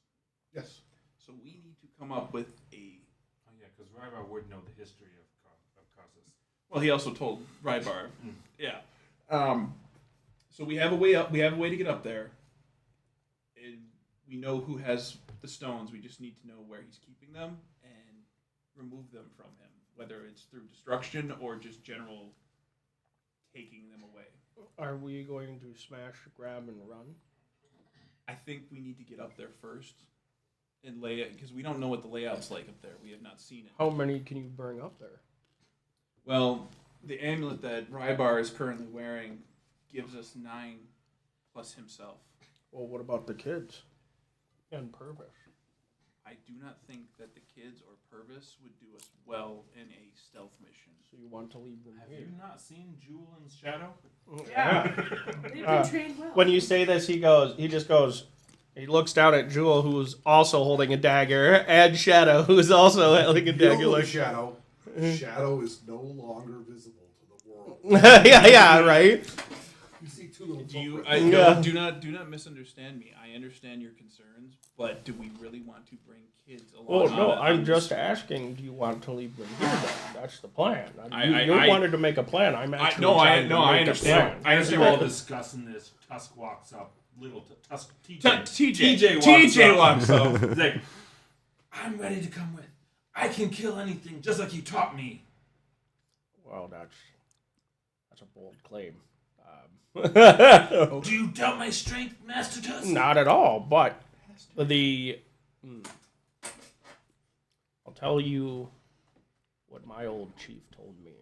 Yes. So we need to come up with a... Oh yeah, because Rybar would know the history of Karthus. Well, he also told Rybar. Yeah. So we have a way up. We have a way to get up there. And we know who has the stones. We just need to know where he's keeping them and remove them from him, whether it's through destruction or just general taking them away. Are we going to smash, grab, and run? I think we need to get up there first and lay it, because we don't know what the layout's like up there. We have not seen it. How many can you bring up there? Well, the amulet that Rybar is currently wearing gives us 9 plus himself. Well, what about the kids? And Purvis? I do not think that the kids or Purvis would do us well in a stealth mission. So you want to leave them Have here? you not seen Jewel and Shadow? Yeah. They've been trained well. When you say this, he looks down at Jewel, who's also holding a dagger, and Shadow, who's also holding a You don't dagger. know the Like, shadow. Shadow is no longer visible to the world. yeah, right. You see two little Do you? footprints. Do not misunderstand me. I understand your concerns, but do we really want to bring kids along? Well, no, on I'm this just trip? asking. Do you want to leave them here? Then? That's the plan. I- You I- wanted to make a plan. I'm actually no, I- trying to no, I make a understand. plan. As you're all discussing this, Tusk walks up. Tusk TJ. TJ walks up. He's like, I'm ready to come with. I can kill anything, just like you taught me. Well, that's a bold claim. Do you doubt my strength, Master Tusk? Not at all, but I'll tell you what my old chief told me.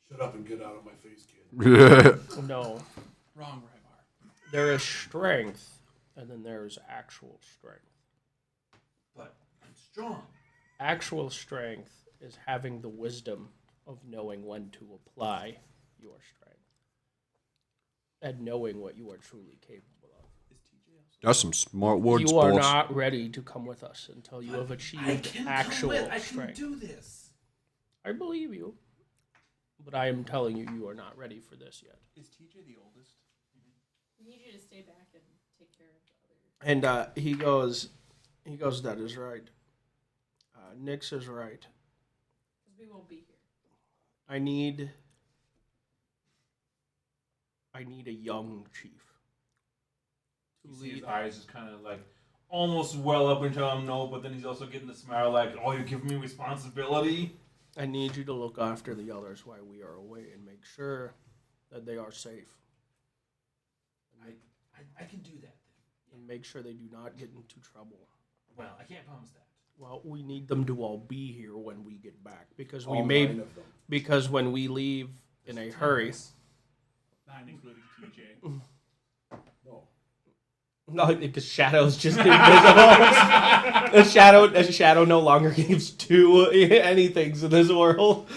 Shut up and get out of my face, kid. No, Wrong, Rybar. there is strength, and then there is actual strength. But I'm strong. Actual strength is having the wisdom of knowing when to apply your strength and knowing what you are truly capable of. That's some smart words, You are boss. not ready to come with us until you have I achieved can actual do it. I can strength. do this. I believe you, but I am telling you, you are not ready for this yet. Is TJ the oldest? We need you to stay back and take care of the other. And he goes, that is right. Nix is right. Because we won't be here. I need a young chief. You see his eyes just kind of like almost well up and tell him no, but then he's also getting the smile like, oh, you're giving me responsibility? I need you to look after the others while we are away and make sure that they are safe. I can do that. And make sure they do not get into trouble. Well, I can't promise that. Well, we need them to all be here when we get back because we All may 9 of them. because when we leave in a hurry. Not including TJ. No. No, because Shadow's just invisible. The shadow no longer gives two anythings in this world.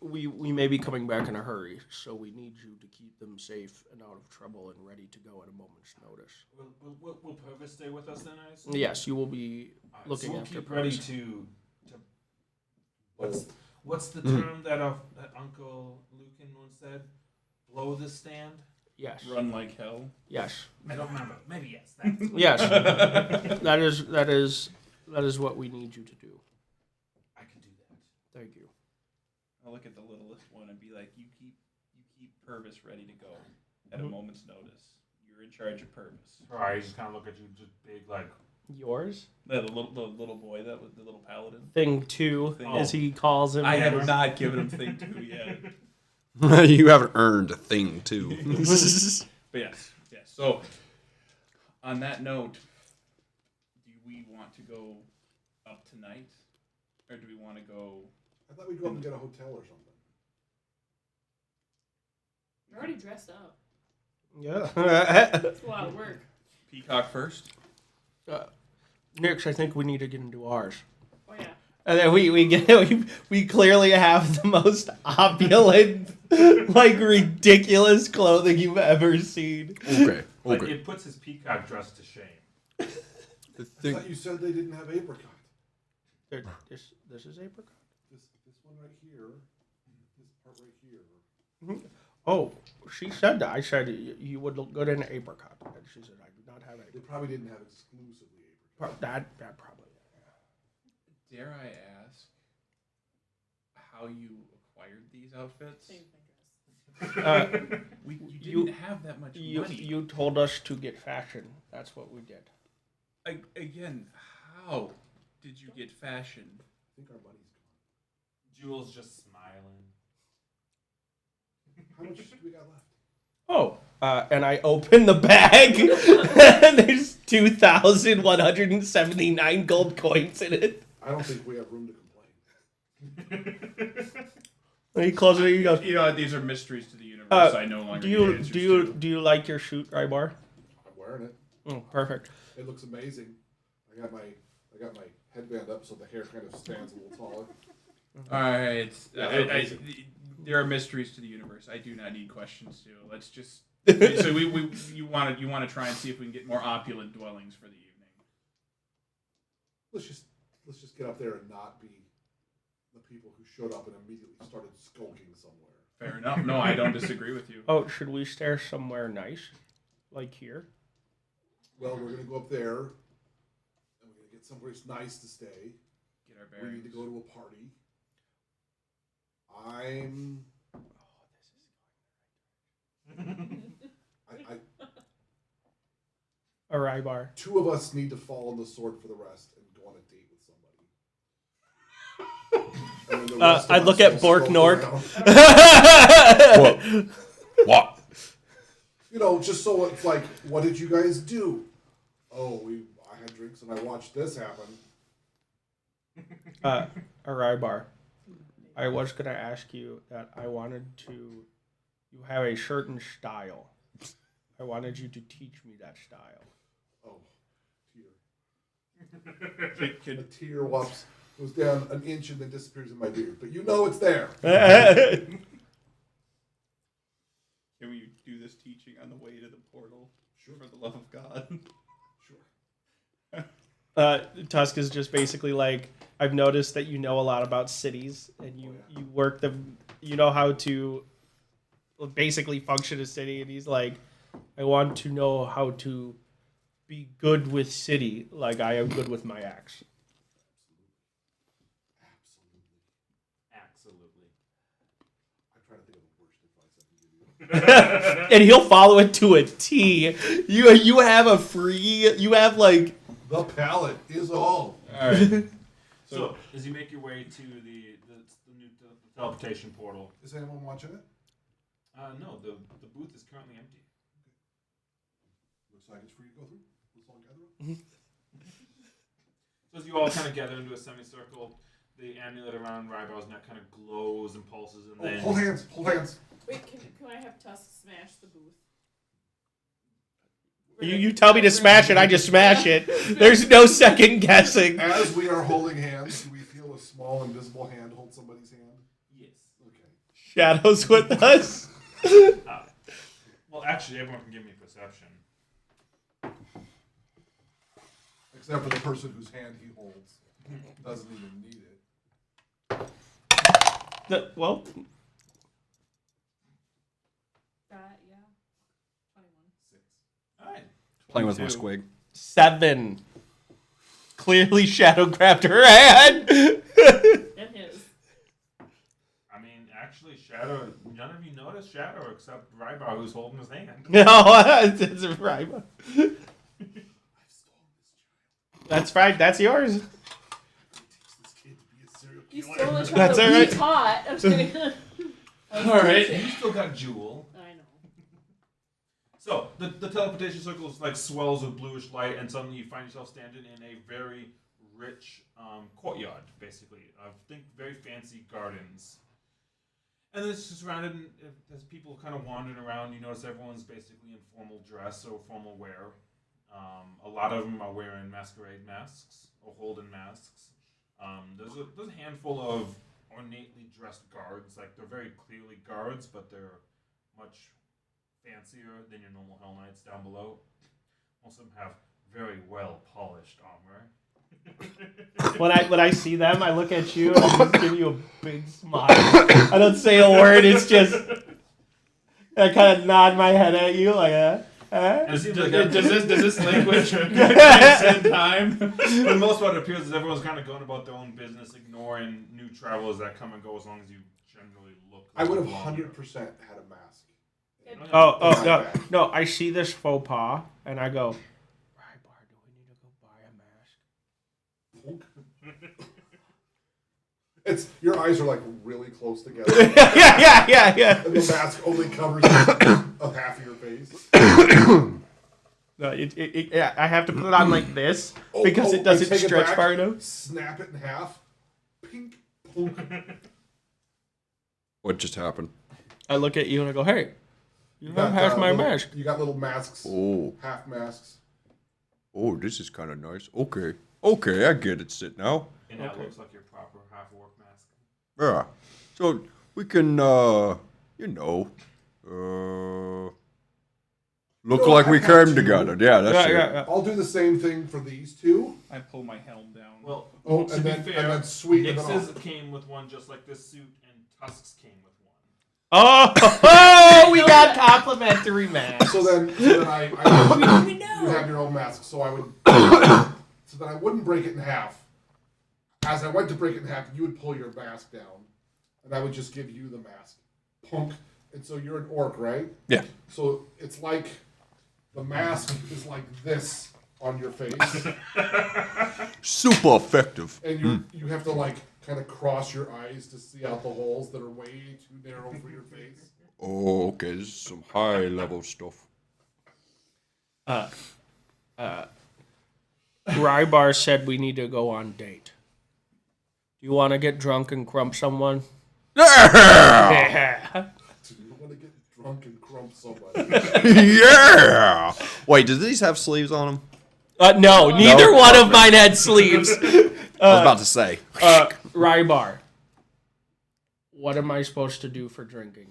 We may be coming back in a hurry, so we need you to keep them safe and out of trouble and ready to go at a moment's notice. Will Purvis stay with us then, I assume? Yes, you will be All right, looking so we'll after keep ready Purvis. to what's the term that Uncle Lucan once said? Blow the stand? Yes. Run like hell. Yes. I don't remember. Maybe yes. That's Yes. that is what we need you to do. I can do that. Thank you. I'll look at the littlest one and be like, you keep Purvis ready to go at a moment's notice. You're in charge of Purvis. Her eyes just kind of look at you, just big, like. Yours? The little boy, that was the little paladin. Thing 2, Thing- as he calls him. I have Yes. not given him thing 2 yet. You haven't earned a thing, too. But yes. So, on that note, do we want to go up tonight, or do we want to go? I thought we'd go up and get a hotel or something. We're already dressed up. Yeah. It's a lot of work. Peacock first. Nix, I think we need to get into ours. Oh yeah. And then we clearly have the most opulent, like ridiculous clothing you've ever seen. Okay. But it puts his peacock dress to shame. The I thing, thought you said they didn't have apricot. This is apricot. This one right here, this part right here. Oh, she said that. I said you would look good in apricot, and she said I do not have They apricot. probably didn't have exclusively apricot. That probably. Dare I ask how you acquired these outfits? Same thing, You didn't have that much money. You told us to get fashion. That's what we did. Again, how did you get fashion? I think our money's gone. Jules just smiling. How much do we got left? Oh, and I open the bag, and there's 2,179 gold coins in it. I don't think we have room to complain. And he closes it. He goes, You know, these are mysteries to the universe. I no longer need answers to. do you like your shoot, Rybar? I'm wearing it. Oh, perfect. It looks amazing. I got my headband up so the hair kind of stands a little taller. All right. Yeah, There are mysteries to the universe. I do not need questions to. Let's just. So you want to try and see if we can get more opulent dwellings for the evening. let's just get up there and not be the people who showed up and immediately started skulking somewhere. Fair enough. No, I don't disagree with you. Oh, should we stay somewhere nice, like here? Well, we're gonna go up there, and we're gonna get someplace nice to stay. Get our We need bearings. to go to a party. I'm. I, A rye bar. two of us need to fall on the sword for the rest and go on a date with somebody. And then the rest of I us look at will Bork skulk Nork. around. What? You know, just so it's like, what did you guys do? Oh, I had drinks and I watched this happen. A rye bar. I was gonna ask you that I wanted to. You have a certain style. I wanted you to teach me that style. Oh, tear. Could- A tear goes down an inch and then disappears in my beard. But you know it's there. Can we do this teaching on the way to the portal? Sure. For the love of God. Sure. Tusk is just basically like, I've noticed that you know a lot about cities and you work them. You know how to basically function a city, and he's like, I want to know how to be good with city, like I am good with my axe. Absolutely. I try to think of the worst advice I can give you. And he'll follow it to a T. You have a free. You have like. The palate is all. All right. So, as you make your way to the new teleportation portal, Is anyone watching it? no, the booth is currently empty. Looks like it's free to go through. Let's all gather up. So as you all kind of gather into a semicircle, the amulet around Rybar's neck kind of glows and pulses, and Oh, then hold hands. Hold hands. Wait, can I have Tusk smash the booth? You tell me to smash it, I just smash it. There's no second guessing. As we are holding hands, do we feel a small invisible hand hold somebody's hand? yes. Okay. Shadows with us. Well, actually, everyone can give me perception. Except for the person whose hand he holds. Doesn't even need it. Well, Yeah. 21. 6. All right. Playing with my 22. squig. 7. Clearly, Shadow grabbed her hand. And his. I mean, actually, Shadow. None of you notice Shadow except Rybar, who's holding his hand. No, it's right. I've stolen this child. That's fine. That's yours. I'm gonna teach this kid to be a serial You killer. stole the child That's that all we right. taught. I'm just kidding. All right. You still got Jewel. I know. So the teleportation circle like swells with bluish light, and suddenly you find yourself standing in a very rich courtyard, basically. Think very fancy gardens. And this is surrounded as people kind of wandering around. You notice everyone's basically in formal dress or formal wear. A lot of them are wearing masquerade masks or holding masks. There's a handful of ornately dressed guards. Like, they're very clearly guards, but they're much fancier than your normal Hell Knights down below. Most of them have very well polished armor. When I see them, I look at you and I just give you a big smile. I don't say a word. It's just I kind of nod my head at you like And it seems like Does this language transcend time? for the most part, it appears as everyone's kind of going about their own business, ignoring new travelers that come and go as long as you generally look. I would have belong here. 100% had a mask. Oh no! I see this faux pas and I go, Rybar, do we need to go buy a mask? It's your eyes are like really close together, yeah. and the mask only covers of half of your face. No, yeah, I have to put it on like this because it I doesn't take it stretch back, far enough. Snap it in half. Pink. Plunk. What just happened? I look at you and I go, hey, you have got, half my little- mask. You got little masks. Oh, Half masks. oh, this is kind of nice. Okay, I get it. Sit now. And that looks like your proper half-work mask. Yeah. So we can, Look No, like I we have came to. together. Yeah, that's it. yeah. I'll do the same thing for these two. I pull my helm down. Well, Oh, to and be then fair, sweeten it Nix's off. came with one just like this suit, and Tusk's came with one. Oh, we got complimentary masks. So then you have your own mask. So I would, so then I wouldn't break it in half. As I went to break it in half, you would pull your mask down, and I would just give you the mask, punk. And so you're an orc, right? Yeah. So it's like the mask is like this on your face, Super effective. and you have to like kind of cross your eyes to see out the holes that are way too narrow for your face. Oh, okay. This is some high level stuff. Rybar said we need to go on date. Do you want to get drunk and crump someone? Yeah. Do you want to get drunk and crump somebody? Yeah. Wait, do these have sleeves on them? No, neither one of mine had sleeves. I was about to say. Rybar, what am I supposed to do for drinking?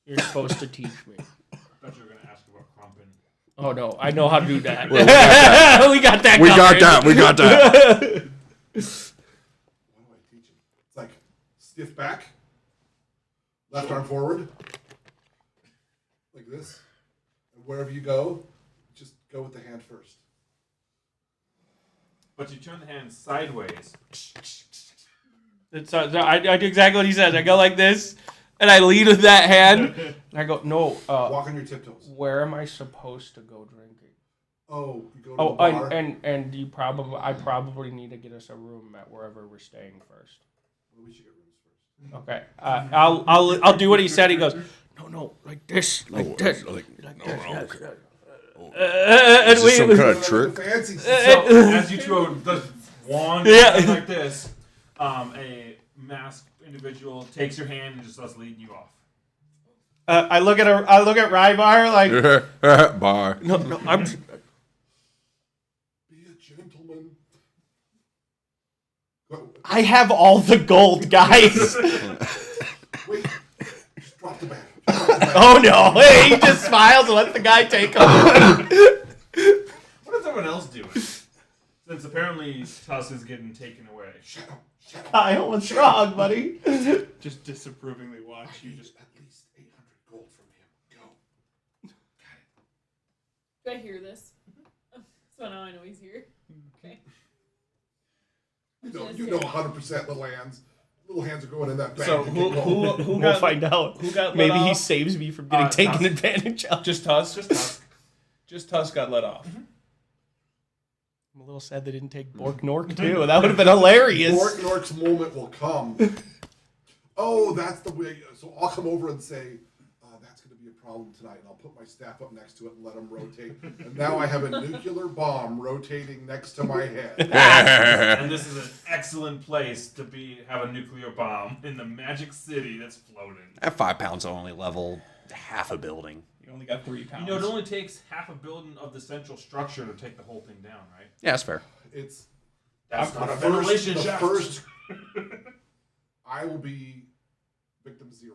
You're supposed to teach me. I thought you were going to ask about crumping. Oh no, I know how to do that. Well, we got that. We got covered. that. We got that. What do I teach him? It's like stiff back, left arm forward, like this, and wherever you go, just go with the hand first. But you turn the hand sideways. It's, I do exactly what he says. I go like this, and I lead with that hand. And I go, no. Walk on your tiptoes. Where am I supposed to go drinking? Oh, you go to Oh, a bar. and I probably need to get us a room at wherever we're staying first. Well, we should get rooms first. Okay. I'll do what he said. He goes, no, like this, like this, like, like no, this. okay. Yes. Is this some kind of The trick? fancy So stuff. as you throw the wand like this, a masked individual takes your hand and just starts leading you off. I look at Rybar like, Bar. no, I'm. Be a gentleman. Go. I have all the gold, guys. Wait. Just drop the bag. Just drop the bag. Oh no! Hey, he just smiles and lets the guy take over. What is everyone else doing? Since apparently Tusk is getting taken away. Shut up. Shut up. Kyle, what's wrong, buddy? Just disapprovingly watch you. Just At least 800 gold from him. Go. Do I hear this? So now I know he's here. Okay. You know 100% little hands. Little hands are going in that bag. so to who get gold. who We'll got find out. who got let Maybe he off? saves me from getting taken Tusk. advantage of. Just Tusk. Just Tusk. Just Tusk got let off. I'm a little sad they didn't take Bork Nork too. That would have been hilarious. Nork's moment will come. Oh, that's the way. So I'll come over and say, that's going to be a problem tonight. And I'll put my staff up next to it and let them rotate. And now I have a nuclear bomb rotating next to my head. And this is an excellent place to have a nuclear bomb in the magic city that's floating. At 5 pounds, I only level half a building. You only got 3 pounds. You know, it only takes half a building of the central structure to take the whole thing down, right? Yeah, that's fair. It's That's the not a first, ventilation the shaft. first. I will be victim 0.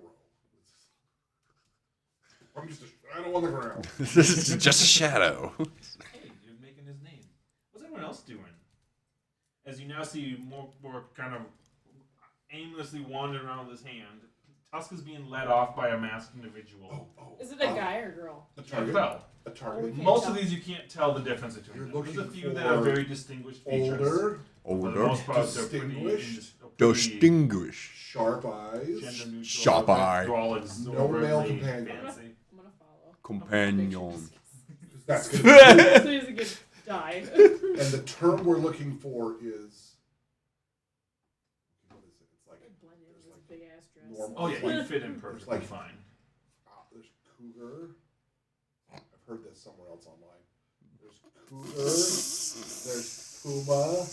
I'm just a shadow on the ground. This is just a shadow. Hey, you're making his name. What's everyone else doing? As you now see more kind of aimlessly wandering around with his hand, Tusk is being led off by a masked individual. Is it a guy or girl? A Can't target. tell. A target. Can't Most tell. of these you can't tell the difference between You're them. There's a looking few that for have very distinguished features. Older, For the most part, they're pretty distinguished, Distinguish. sharp eyes. gender neutral. Sharp eye. They're all No exorbitantly male companion. fancy. I'm gonna follow. Companion. That's good. And So he doesn't get die. the term we're looking for is. What is it? It's like Blend in with his big ass dress. normal. Oh yeah, It's you like, fit in perfectly like- fine. there's cougar. I've heard this somewhere else online. There's cougar. There's puma.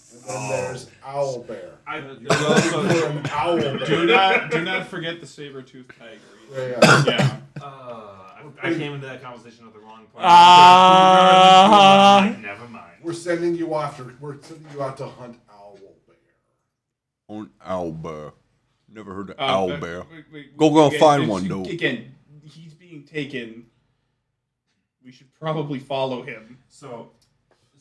And then there's owl bear. There's also, You're an owl bear. do not forget the saber-toothed tiger. Either. Yeah. Yeah. I came into that conversation at the wrong point. Never mind. We're sending you out to hunt owl bear. On owlbear. Never heard of But owlbear. Go find one, though. Again, he's being taken. we should probably follow him. So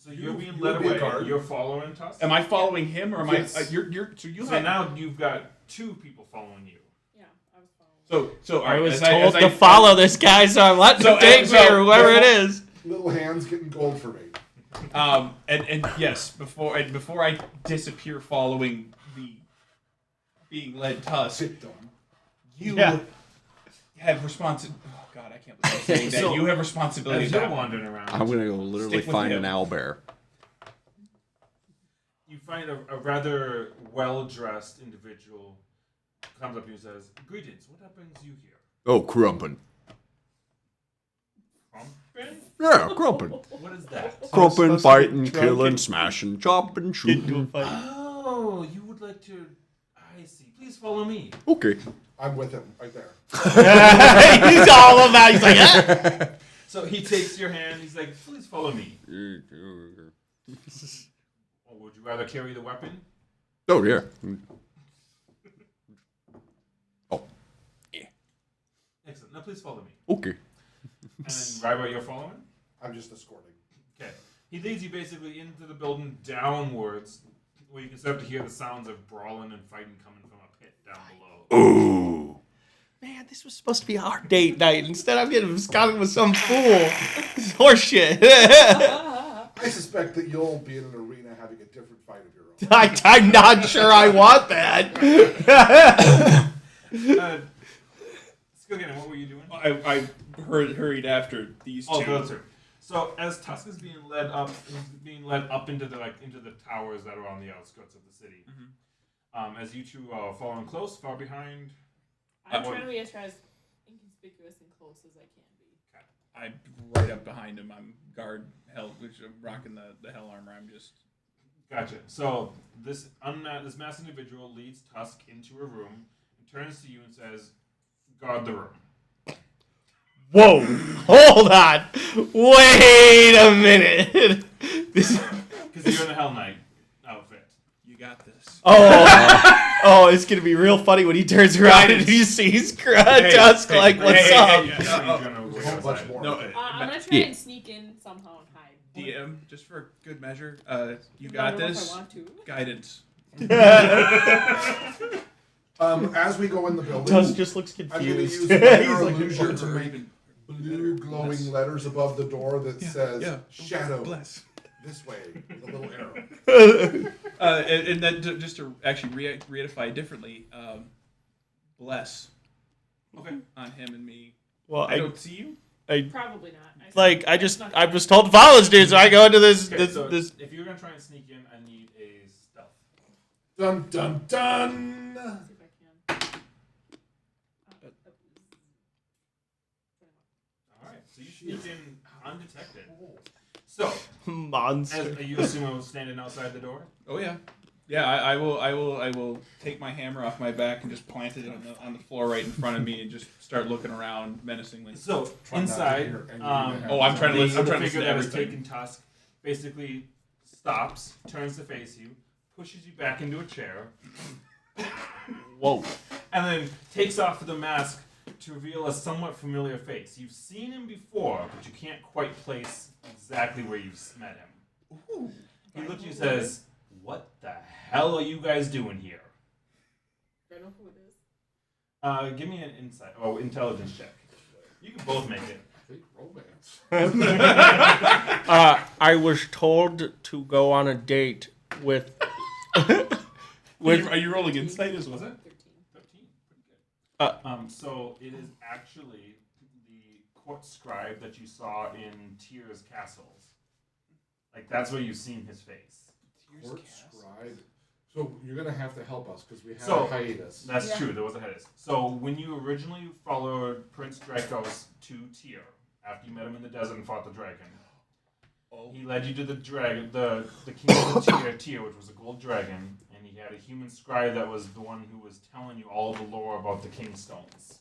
you're being you led would be a away. guard. You're following Tusk. Am I following him, or am Yes. I? You're so you So have now you've got 2 people following you. Yeah, I was following. So I was as told as to follow this guy, so I'm letting him take me or whoever it is. Little hands getting gold for me. And yes, before I disappear following the being led Tusk, you have responsibility. Oh God, I can't believe I'm saying that. So, You have responsibility. As for you're that. wandering around, I'm gonna go literally Stick with find him. an owlbear. you find a rather well-dressed individual comes up to you and says, "Greetings. What brings you here?" Oh, crumpin'. Crumpin'? Yeah, crumpin'. What is that? Crumpin', supposed to be fighting, drunk killing, and- smashing, chopping, shooting. Oh, you would like to? I see. Please follow me. Okay. I'm with him right there. He's all about. He's like, ah. So he takes your hand. He's like, "Please follow me." Or would you rather carry the weapon? Oh, yeah. Excellent. Now please follow me. Okay. And then, Ryba, you're following? I'm just escorting. Okay. He leads you basically into the building downwards, where you can start to hear the sounds of brawling and fighting coming from a pit down below. Ooh. Man, this was supposed to be our date night. Instead, I'm getting absconded with some fool. This is horseshit. I suspect that you'll be in an arena having a different fight of your own. I'm not sure I want that. Skilgan, what were you doing? I hurried after these Oh, two. those two. So as Tusk is being led up, into the towers that are on the outskirts of the city. As you two are following close, far behind. I'm trying to be as inconspicuous and close as I can be. I'm right up behind him. I'm guard held, which I'm rocking the hell armor. I'm just. Gotcha. So this masked individual leads Tusk into a room and turns to you and says, "Guard the room." Whoa, hold on. Wait a minute. This. Because you're in the Hell Knight outfit. You got this. Oh, it's gonna be real funny when he turns around and he sees Tusk like, "What's up?" There's a whole bunch more. No, I'm gonna try and sneak in somehow and hide. DM, just for good measure, you I got don't know this. If I want to. Guidance. As we go in the building, Tusk just looks I'm going to confused. use minor like, illusion "Oh, to or make even blue glowing letters above the door that says "Shadow Bless. this way" with a little arrow. And then just to actually reedify differently, bless. Okay. On him and me. Well, I don't see you. Probably not. I was told to follow this dude, so I go into this. Okay, this. if you're gonna try and sneak in, I need a stealth. Dun dun dun. Let's see if I can. All right. So you sneak in undetected. So, Monster. you assume I was standing outside the door? Oh yeah. Yeah, I will take my hammer off my back and just plant it on the floor right in front of me and just start looking around menacingly. So Try not to inside, hear anything that oh, I'm trying to the listen. I'm trying to figure listen to that has everything. taken Tusk basically stops, turns to face you, pushes you back into a chair, Whoa. and then takes off the mask to reveal a somewhat familiar face. You've seen him before, but you can't quite place exactly where you've met him. Ooh. He looks at you and says, "What the hell are you guys doing here?" Do I know who it is? Give me an intelligence check. You can both make it. Fake romance. I was told to go on a date with. Are you rolling insight as well? Was it? 13. 13. Pretty good. So it is actually the court scribe that you saw in Tyr's castles. Like, that's where you've seen his face. Court scribe. So you're gonna have to help us because we have So- a hiatus. That's true, there was a hiatus. So when you originally followed Prince Dracos to Tyr, after you met him in the desert and fought the dragon, he led you to the dragon, the king of the Tyr, which was a gold dragon, and he had a human scribe that was the one who was telling you all the lore about the king stones.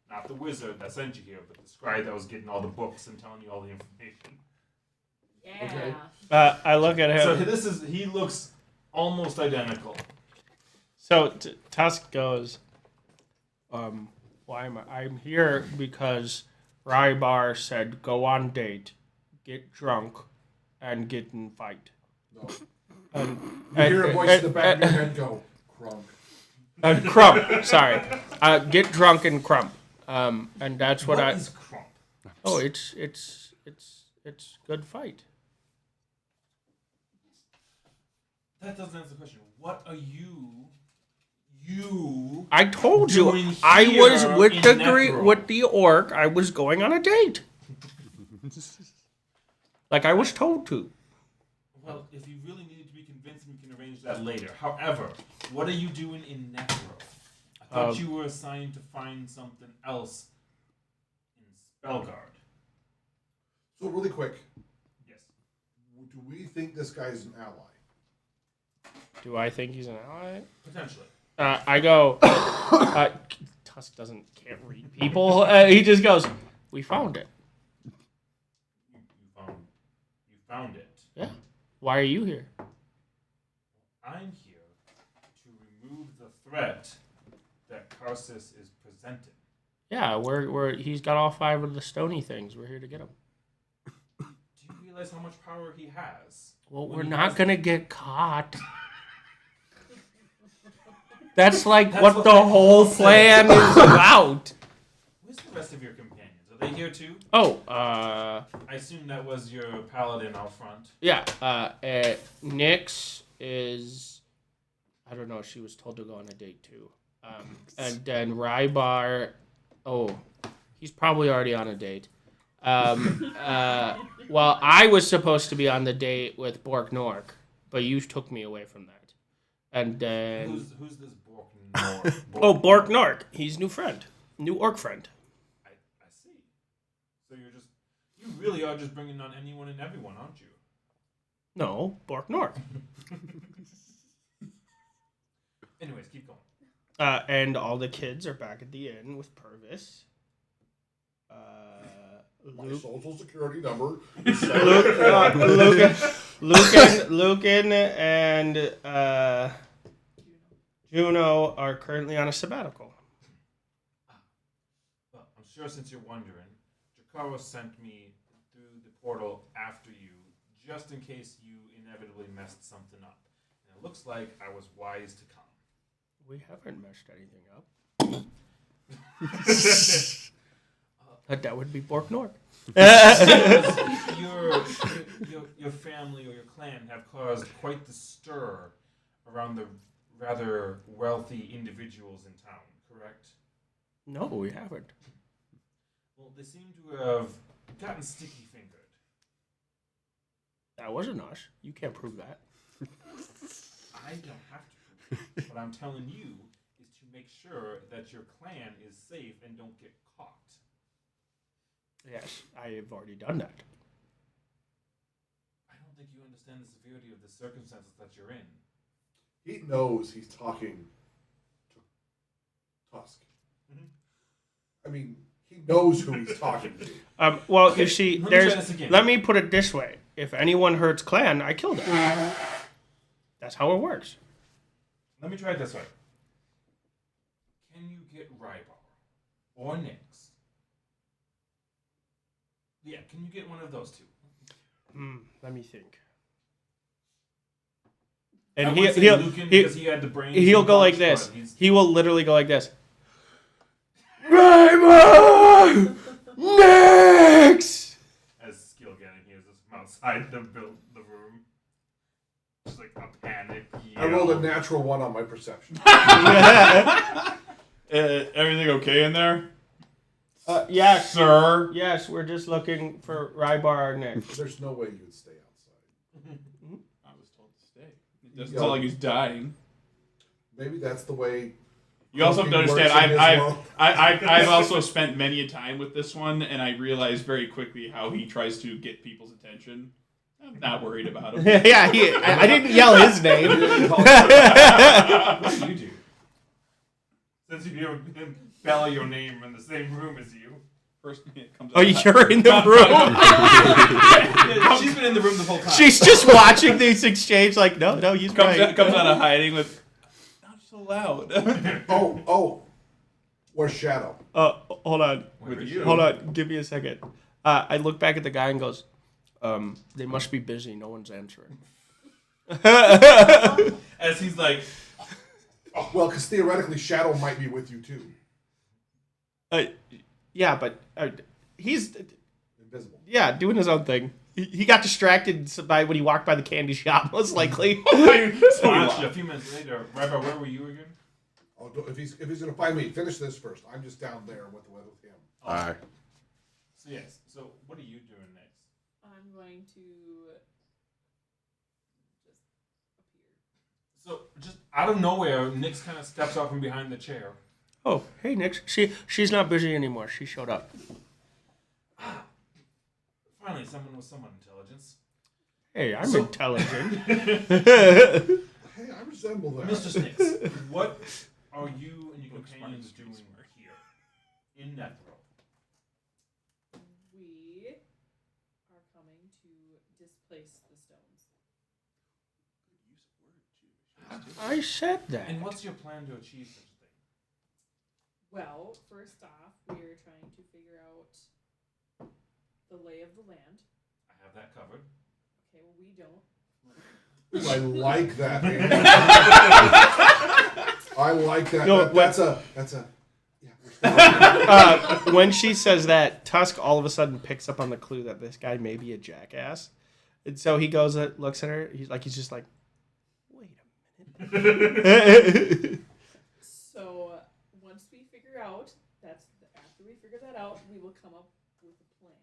Not the wizard that sent you here, but the scribe that was getting all the books and telling you all the information. Yeah. Okay. I look at So him. he looks almost identical. So Tusk goes, why am I'm here because Rybar said, "Go on date, get drunk, and get in fight." No. And, You hear a voice in the back of your head go, Crunk. Crump. Sorry, get drunk and crump. And that's what I. is crump? Oh, it's good fight. That doesn't answer the question. What are you I told you doing I was here with in the Nephro? with the orc. I was going on a date, like I was told to. Well, if you really needed to be convinced, we can arrange that later. However, what are you doing in Nephro? I thought you were assigned to find something else in Spellgard. So really quick, Yes. do we think this guy's an ally? Do I think he's an ally? Potentially. I go. Tusk can't read people. He just goes. We found it. You found it. Yeah. Why are you here? I'm here to remove the threat that Karsus is presenting. Yeah, he's got all 5 of the stony things. We're here to get him. Do you realize how much power he has? Well, When we're he not has- gonna get caught. That's like That's what what the they whole all say. plan is about. Where's the rest of your companions? Are they here too? Oh, I assume that was your paladin out front. yeah. Nyx is. I don't know. She was told to go on a date too. And then Rybar. Oh, he's probably already on a date. Well, I was supposed to be on the date with Bork Nork, but you took me away from that. And then. Who's this Bork Nork? Oh, Bork Nork. He's new orc friend. I see. So you really are just bringing on anyone and everyone, aren't you? No, Bork Nork. Anyways, keep going. And all the kids are back at the inn with Purvis. My Luke, social security number. Lucan and Juno are currently on a sabbatical. Well, I'm sure since you're wondering, Jakaro sent me through the portal after you, just in case you inevitably messed something up. And it looks like I was wise to come. We haven't messed anything up. That would be Bork Nork. your family or your clan have caused quite the stir around the rather wealthy individuals in town, correct? No, we haven't. Well, they seem to have gotten sticky-fingered. That wasn't us. You can't prove that. I don't have to prove it. What I'm telling you is to make sure that your clan is safe and don't get caught. Yes, I have already done that. I don't think you understand the severity of the circumstances that you're in. He knows he's talking to Tusk. Mhm. I mean, he knows who he's talking to. Well, Okay, you see, let me try this again. let me put it this way. If anyone hurts Clan, I kill them. That's how it works. Let me try it this way. Can you get Rybar or Nyx? Yeah, can you get one of those two? Let me think. I And would say he'll Lucan because he had the brains. he'll and go like punch, this. but he's- He will literally go like this. Raymond! Next! As Skillganon hears this from outside the room. Just like a panic yell. I rolled a natural 1 on my perception. Everything okay in there, Yes. sir? Yes, we're just looking for Rybar or Nick. There's no way you would stay outside. I was told to stay. It doesn't sound like he's dying. Maybe that's the way. You also have to cooking understand, works in his world. I've also spent many a time with this one, and I realized very quickly how he tries to get people's attention. I'm not worried about him. Yeah, I didn't yell his name. What do you do? Since you hear him spell your name in the same room as you. First, it comes Oh, out you're in the room? Yeah, she's been in the room the whole time. She's just watching these exchange like, no, he's comes right. out of hiding with, not so loud. Oh, Where's Shadow? Hold on. With you. Hold on. Give me a second. I look back at the guy and goes, they must be busy. No one's answering. As he's like, Well, because theoretically, Shadow might be with you too. Yeah, but he's Invisible. doing his own thing. He got distracted by when he walked by the candy shop, most likely. So actually, a few minutes later, Rabbi, where were you again? Oh, if he's gonna find me, finish this first. I'm just down there with him. All right. So yes. So what are you doing next? I'm going to just appear. So just out of nowhere, Nix kind of steps out from behind the chair. Oh, hey, Nick. She's not busy anymore. She showed up. Finally, someone with some intelligence. Hey, I'm intelligent. Hey, I resemble that. Mr. Snix, what are you and your companions doing here in Netheril? We are coming to displace the stones. I said that. And what's your plan to achieve such a thing? Well, first off, we are trying to figure out the lay of the land. I have that covered. Okay, well, we don't. Ooh, I like that. Man. I like that. No, That's a. Yeah. When she says that, Tusk all of a sudden picks up on the clue that this guy may be a jackass. And so he goes, looks at her. He's just like, wait a minute. So once we figure out, after we figure that out, we will come up with a plan.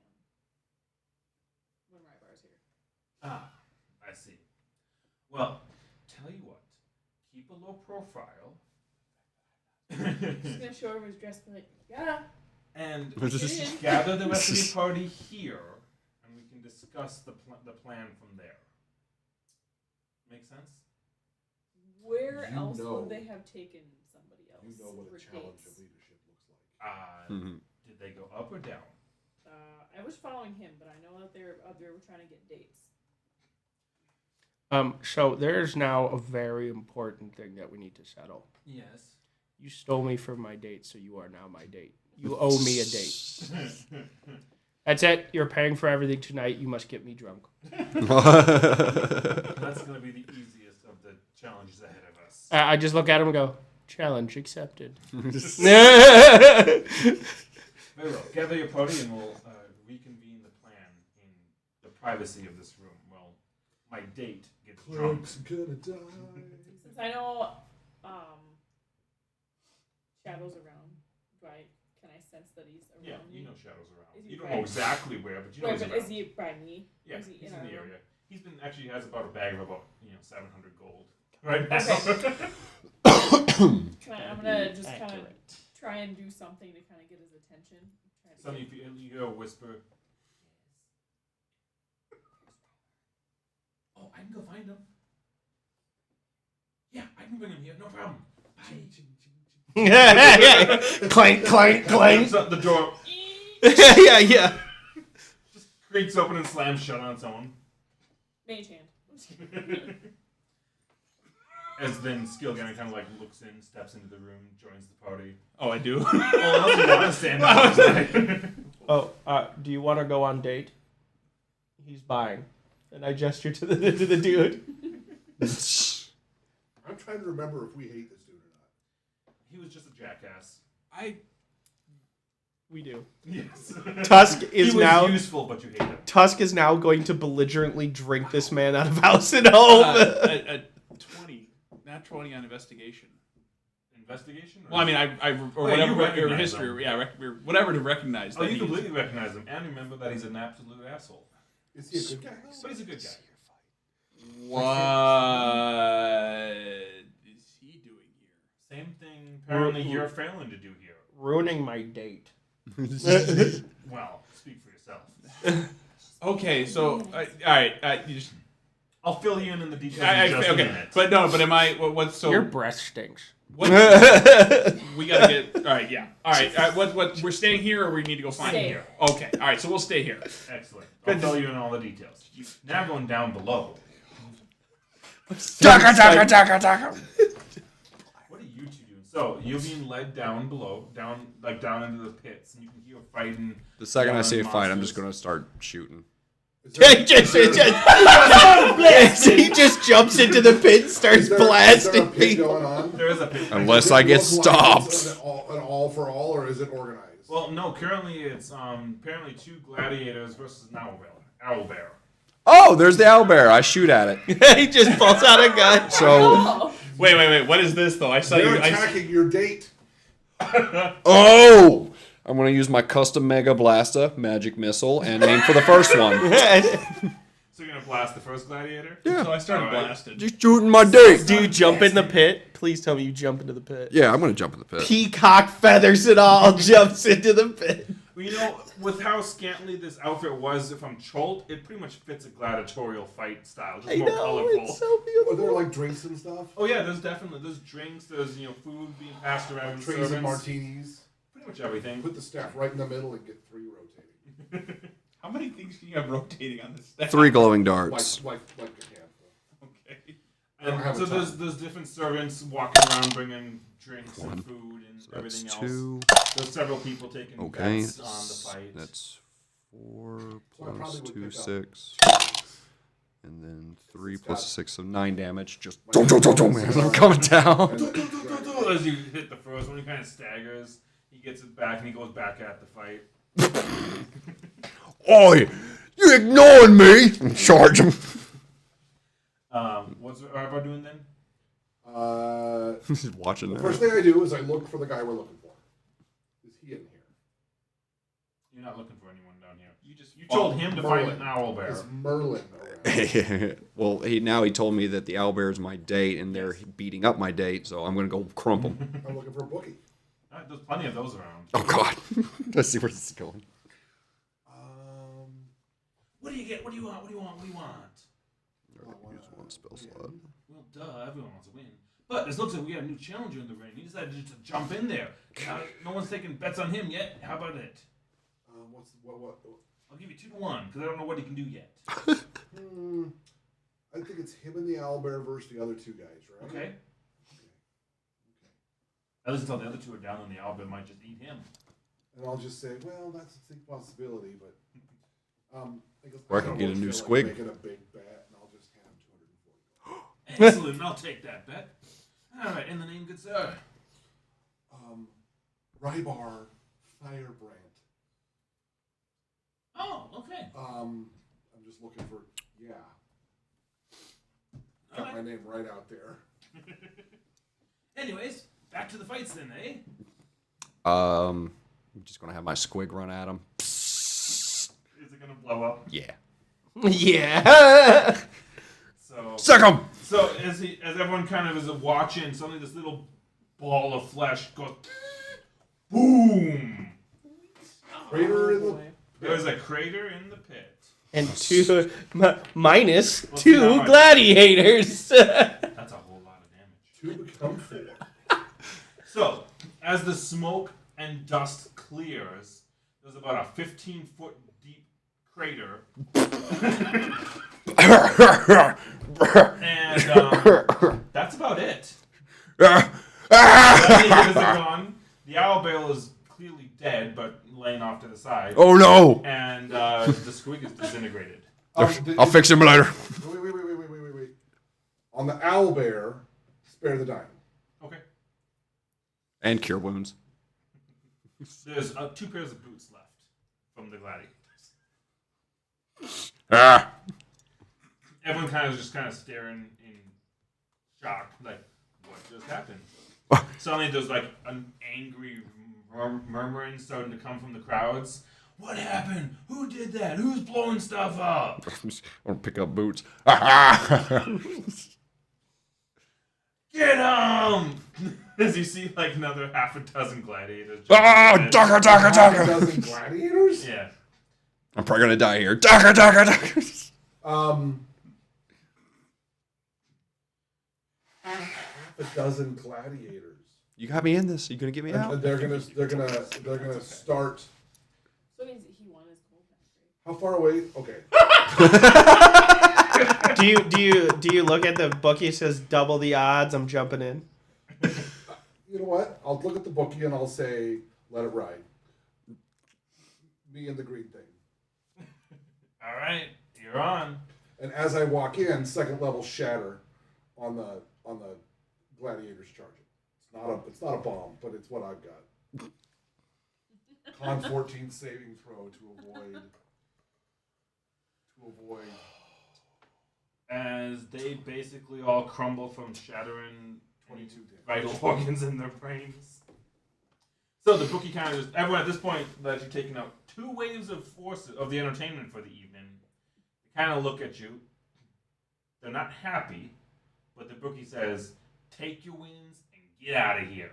When Rybar's here. Ah, I see. Well, tell you what, keep a low profile. Just gonna show her his dress and be like, yeah. And Just gather the rest of the party here, and we can discuss the plan from there. Make sense? Where You else know. would they have taken somebody else? You know what a for challenge dates? of leadership looks like. Did they go up or down? I was following him, but I know that they were trying to get dates. So there's now a very important thing that we need to settle. Yes. You stole me from my date, so you are now my date. You owe me a date. That's it. You're paying for everything tonight. You must get me drunk. That's going to be the easiest of the challenges ahead of us. I just look at him and go, challenge accepted. Very well. Gather your party and we'll reconvene the plan in the privacy of this room. Well, my date gets drunk. Clerk's gonna die. Since I know Shadow's around, right? Can I sense that he's around Yeah, me? you know Shadow's around. Is he You don't right? know exactly where, but you know Right, he's but around. is he by me? Yeah, Is he he's our in the room? area. He's been actually has about a bag of about 700 gold right now. I'm gonna just kind of Accurate. try and do something to kind of get his attention. Try to Suddenly you hear a whisper. Oh, I can go find him. Yeah, I can bring him here. No problem. Clank, clank, clank. Shut the door. yeah. Just creaks open and slams shut on its own. Mage hand. As then Skillgan kind of like looks in, steps into the room, joins the party. Oh, I do. Oh, unless you want to stand up. Do you want to go on date? He's buying. And I gesture to the dude. I'm trying to remember if we hate this dude or not. He was just a jackass. We do. Yes. Tusk He is was now useful, but you hate him. Tusk is now going to belligerently drink this man out of house and home. A 20. Not 20 on investigation. Investigation? Or Well, I mean, I or you whatever, or recognize history, them. yeah, whatever to recognize. Oh, that you he's- completely recognize him, and remember that he's an absolute asshole. Is he a good guy? But he's a good guy. What is he doing here? Same thing apparently you're failing to do here. Ruining my date. Well, speak for yourself. Okay, so all right, you just I'll fill you in the details in just a okay, minute. but am I? What's so? Your breath stinks. What, we gotta get. All right, yeah. All right. What? We're staying here, or we need to go find Stay him? Okay. All right. So we'll stay here. Excellent. I'll fill you in all the details. Now going down below. Taka. What are you two doing? So So you're being led down below, down into the pits, and you can hear fighting. The second I see a monsters. fight, I'm just gonna start shooting. he just jumps into the pit and starts Is there a blasting pit people. going on? There is a pit. Unless I get stopped. Is it an all for all, or is it organized? Well, no. Currently, it's apparently 2 gladiators versus an owlbear. Oh, there's the owlbear. I shoot at it. He just pulls out a gun. So, Oh. Wait. What is this though? I saw They're you. attacking your date. oh, I'm gonna use my custom Mega Blaster magic missile and aim for the first one. So you're gonna blast the first gladiator? Yeah. So I started Alright. blasting. Just shooting my date. Do you jump in the pit? Please tell me you jump into the pit. Yeah, I'm gonna jump in the pit. Peacock feathers and all jumps into the pit. Well, you know, with how scantily this outfit was from Cholt, it pretty much fits a gladiatorial fight style. Just I more know, colorful. it's so Are beautiful. there like drinks and stuff? Oh yeah, there's drinks, there's food being passed around, Trays of servants, martinis. pretty much everything. Put the staff right in the middle and get 3 rotating. How many things can you have rotating on this staff? 3 glowing Like darts. a handful. Okay. I don't have So a ton. there's different servants walking around bringing drinks and food and That's everything else. 2. There's several people taking Okay, bets on the fight. that's 4 So I plus probably would 2, pick up 6. And then 3 It's plus got- 6, so 9 damage. Just Like- man, I'm coming down. And- As you hit the first one, he kind of staggers. He gets it back and he goes back at the fight. Oi, you ignoring me? Charge him. What's Arvo doing then? He's watching The that. first thing I do is I look for the guy we're looking for. Is he in here? You're not looking for anyone down here. You just You told him to find Merlin. an owl bear. Is Merlin around? Well, he told me that the owlbear is my date, and they're beating up my date, so I'm gonna go crump them. I'm looking for a bookie. There's plenty of those around. Oh God, let's see where this is going. What do you get? What do you want? What do you want? What do you want? Use 1 spell slot. Well, duh, everyone wants to win. But it looks like we got a new challenger in the ring. He decided just to jump in there. No one's taking bets on him yet. How about it? What? I'll give you 2 to 1 because I don't know what he can do yet. I think it's him and the owlbear versus the other 2 guys, right? Okay. At least until the other 2 are down, and the owlbear might just eat him. And I'll just say, well, that's a big possibility, but I guess Or I could get a new squig. Making a big bet, and I'll just hand him 240. Excellent. I'll take that bet. All right. In the name, good sir. Rybar Firebrand. Oh, okay. I'm just looking for All got right. my name right out there. Anyways, back to the fights then, eh? I'm just gonna have my squig run at him. Is it gonna blow up? Yeah. Yeah. So. Suck him. So as everyone kind of is watching, suddenly this little ball of flesh goes boom. Crater in the There's a crater in the pit. And 2 minus We'll see how 2 much. gladiators. That's a whole lot of damage. 2 become 4. So as the smoke and dust clears, there's about a 15-foot deep crater, and that's about it. Gladiators are gone. The owlbear is clearly dead, but laying off to the side. Oh no! And the squig is disintegrated. I'll fix him later. Wait. On the owlbear, spare the dying. Okay. And cure wounds. There's 2 pairs of boots left from the gladiators. Ah. Everyone kind of staring in shock, like, what just happened? Suddenly there's like an angry murmuring starting to come from the crowds. What happened? Who did that? Who's blowing stuff up? I want to pick up boots. Get him! As you see like another half a dozen gladiators. Ah, Half a dozen gladiators? Yeah. I'm probably gonna die here. Daka. Half a dozen gladiators. You got me in this. You gonna get me And out? they're gonna start. So it means that he won his cold factory. How far away? Okay. do you look at the book? It says double the odds. I'm jumping in. you know what? I'll look at the bookie and I'll say, let it ride. Me and the green thing. All right, you're on. And as I walk in, second level shatter on the gladiator's charge. It's not a bomb, but it's what I've got. Con 14 saving throw to avoid. As they basically all crumble from shattering 22 damage. vital organs in their brains. So the bookie kind of just, everyone at this point that you've taken out 2 waves of forces of the entertainment for the evening. They kind of look at you. They're not happy, but the bookie says, "Take your wins and get out of here."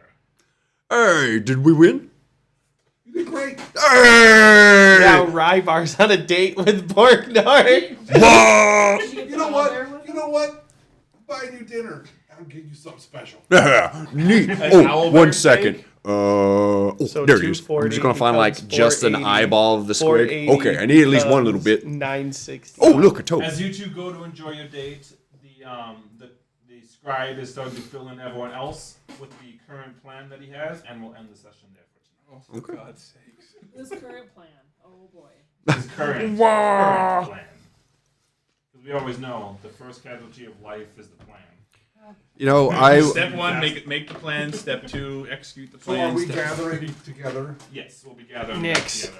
Hey, did we win? You did great. Hey! Now Rybar's on a date with Borgnor. Whoa! You know what? You know what? Buy you dinner. I'll give you something special. Neat. An Oh, owlbear 1 second. steak? So there it is. I'm 240 just gonna find like becomes just an 480. eyeball of the squid. 480 Okay, I need at least one little bit. becomes 960. Oh, look, a toad. As you two go to enjoy your date, the scribe is starting to fill in everyone else with the current plan that he has, and we'll end the session there for tonight. Oh, for God's sakes. This current plan. Oh boy. His current plan. Because we always know the first casualty of life is the plan. You know, I Step 1, make the plan. Step 2, execute the So plan. are we Step gathering together? Yes, we'll be gathering Nix. together.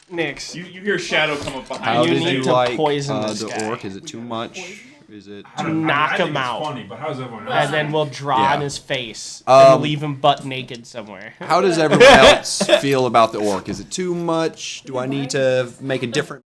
Nix. You hear Shadow come up how behind You did you. need you to like poison this the guy. orc? Is it too much? Is it? I don't know, knock I think him it's out. funny, but how's everyone else? And then we'll draw Yeah. on his face Um, and leave him butt naked somewhere. How does everyone else feel about the orc? Is it too much? Do I need to make a different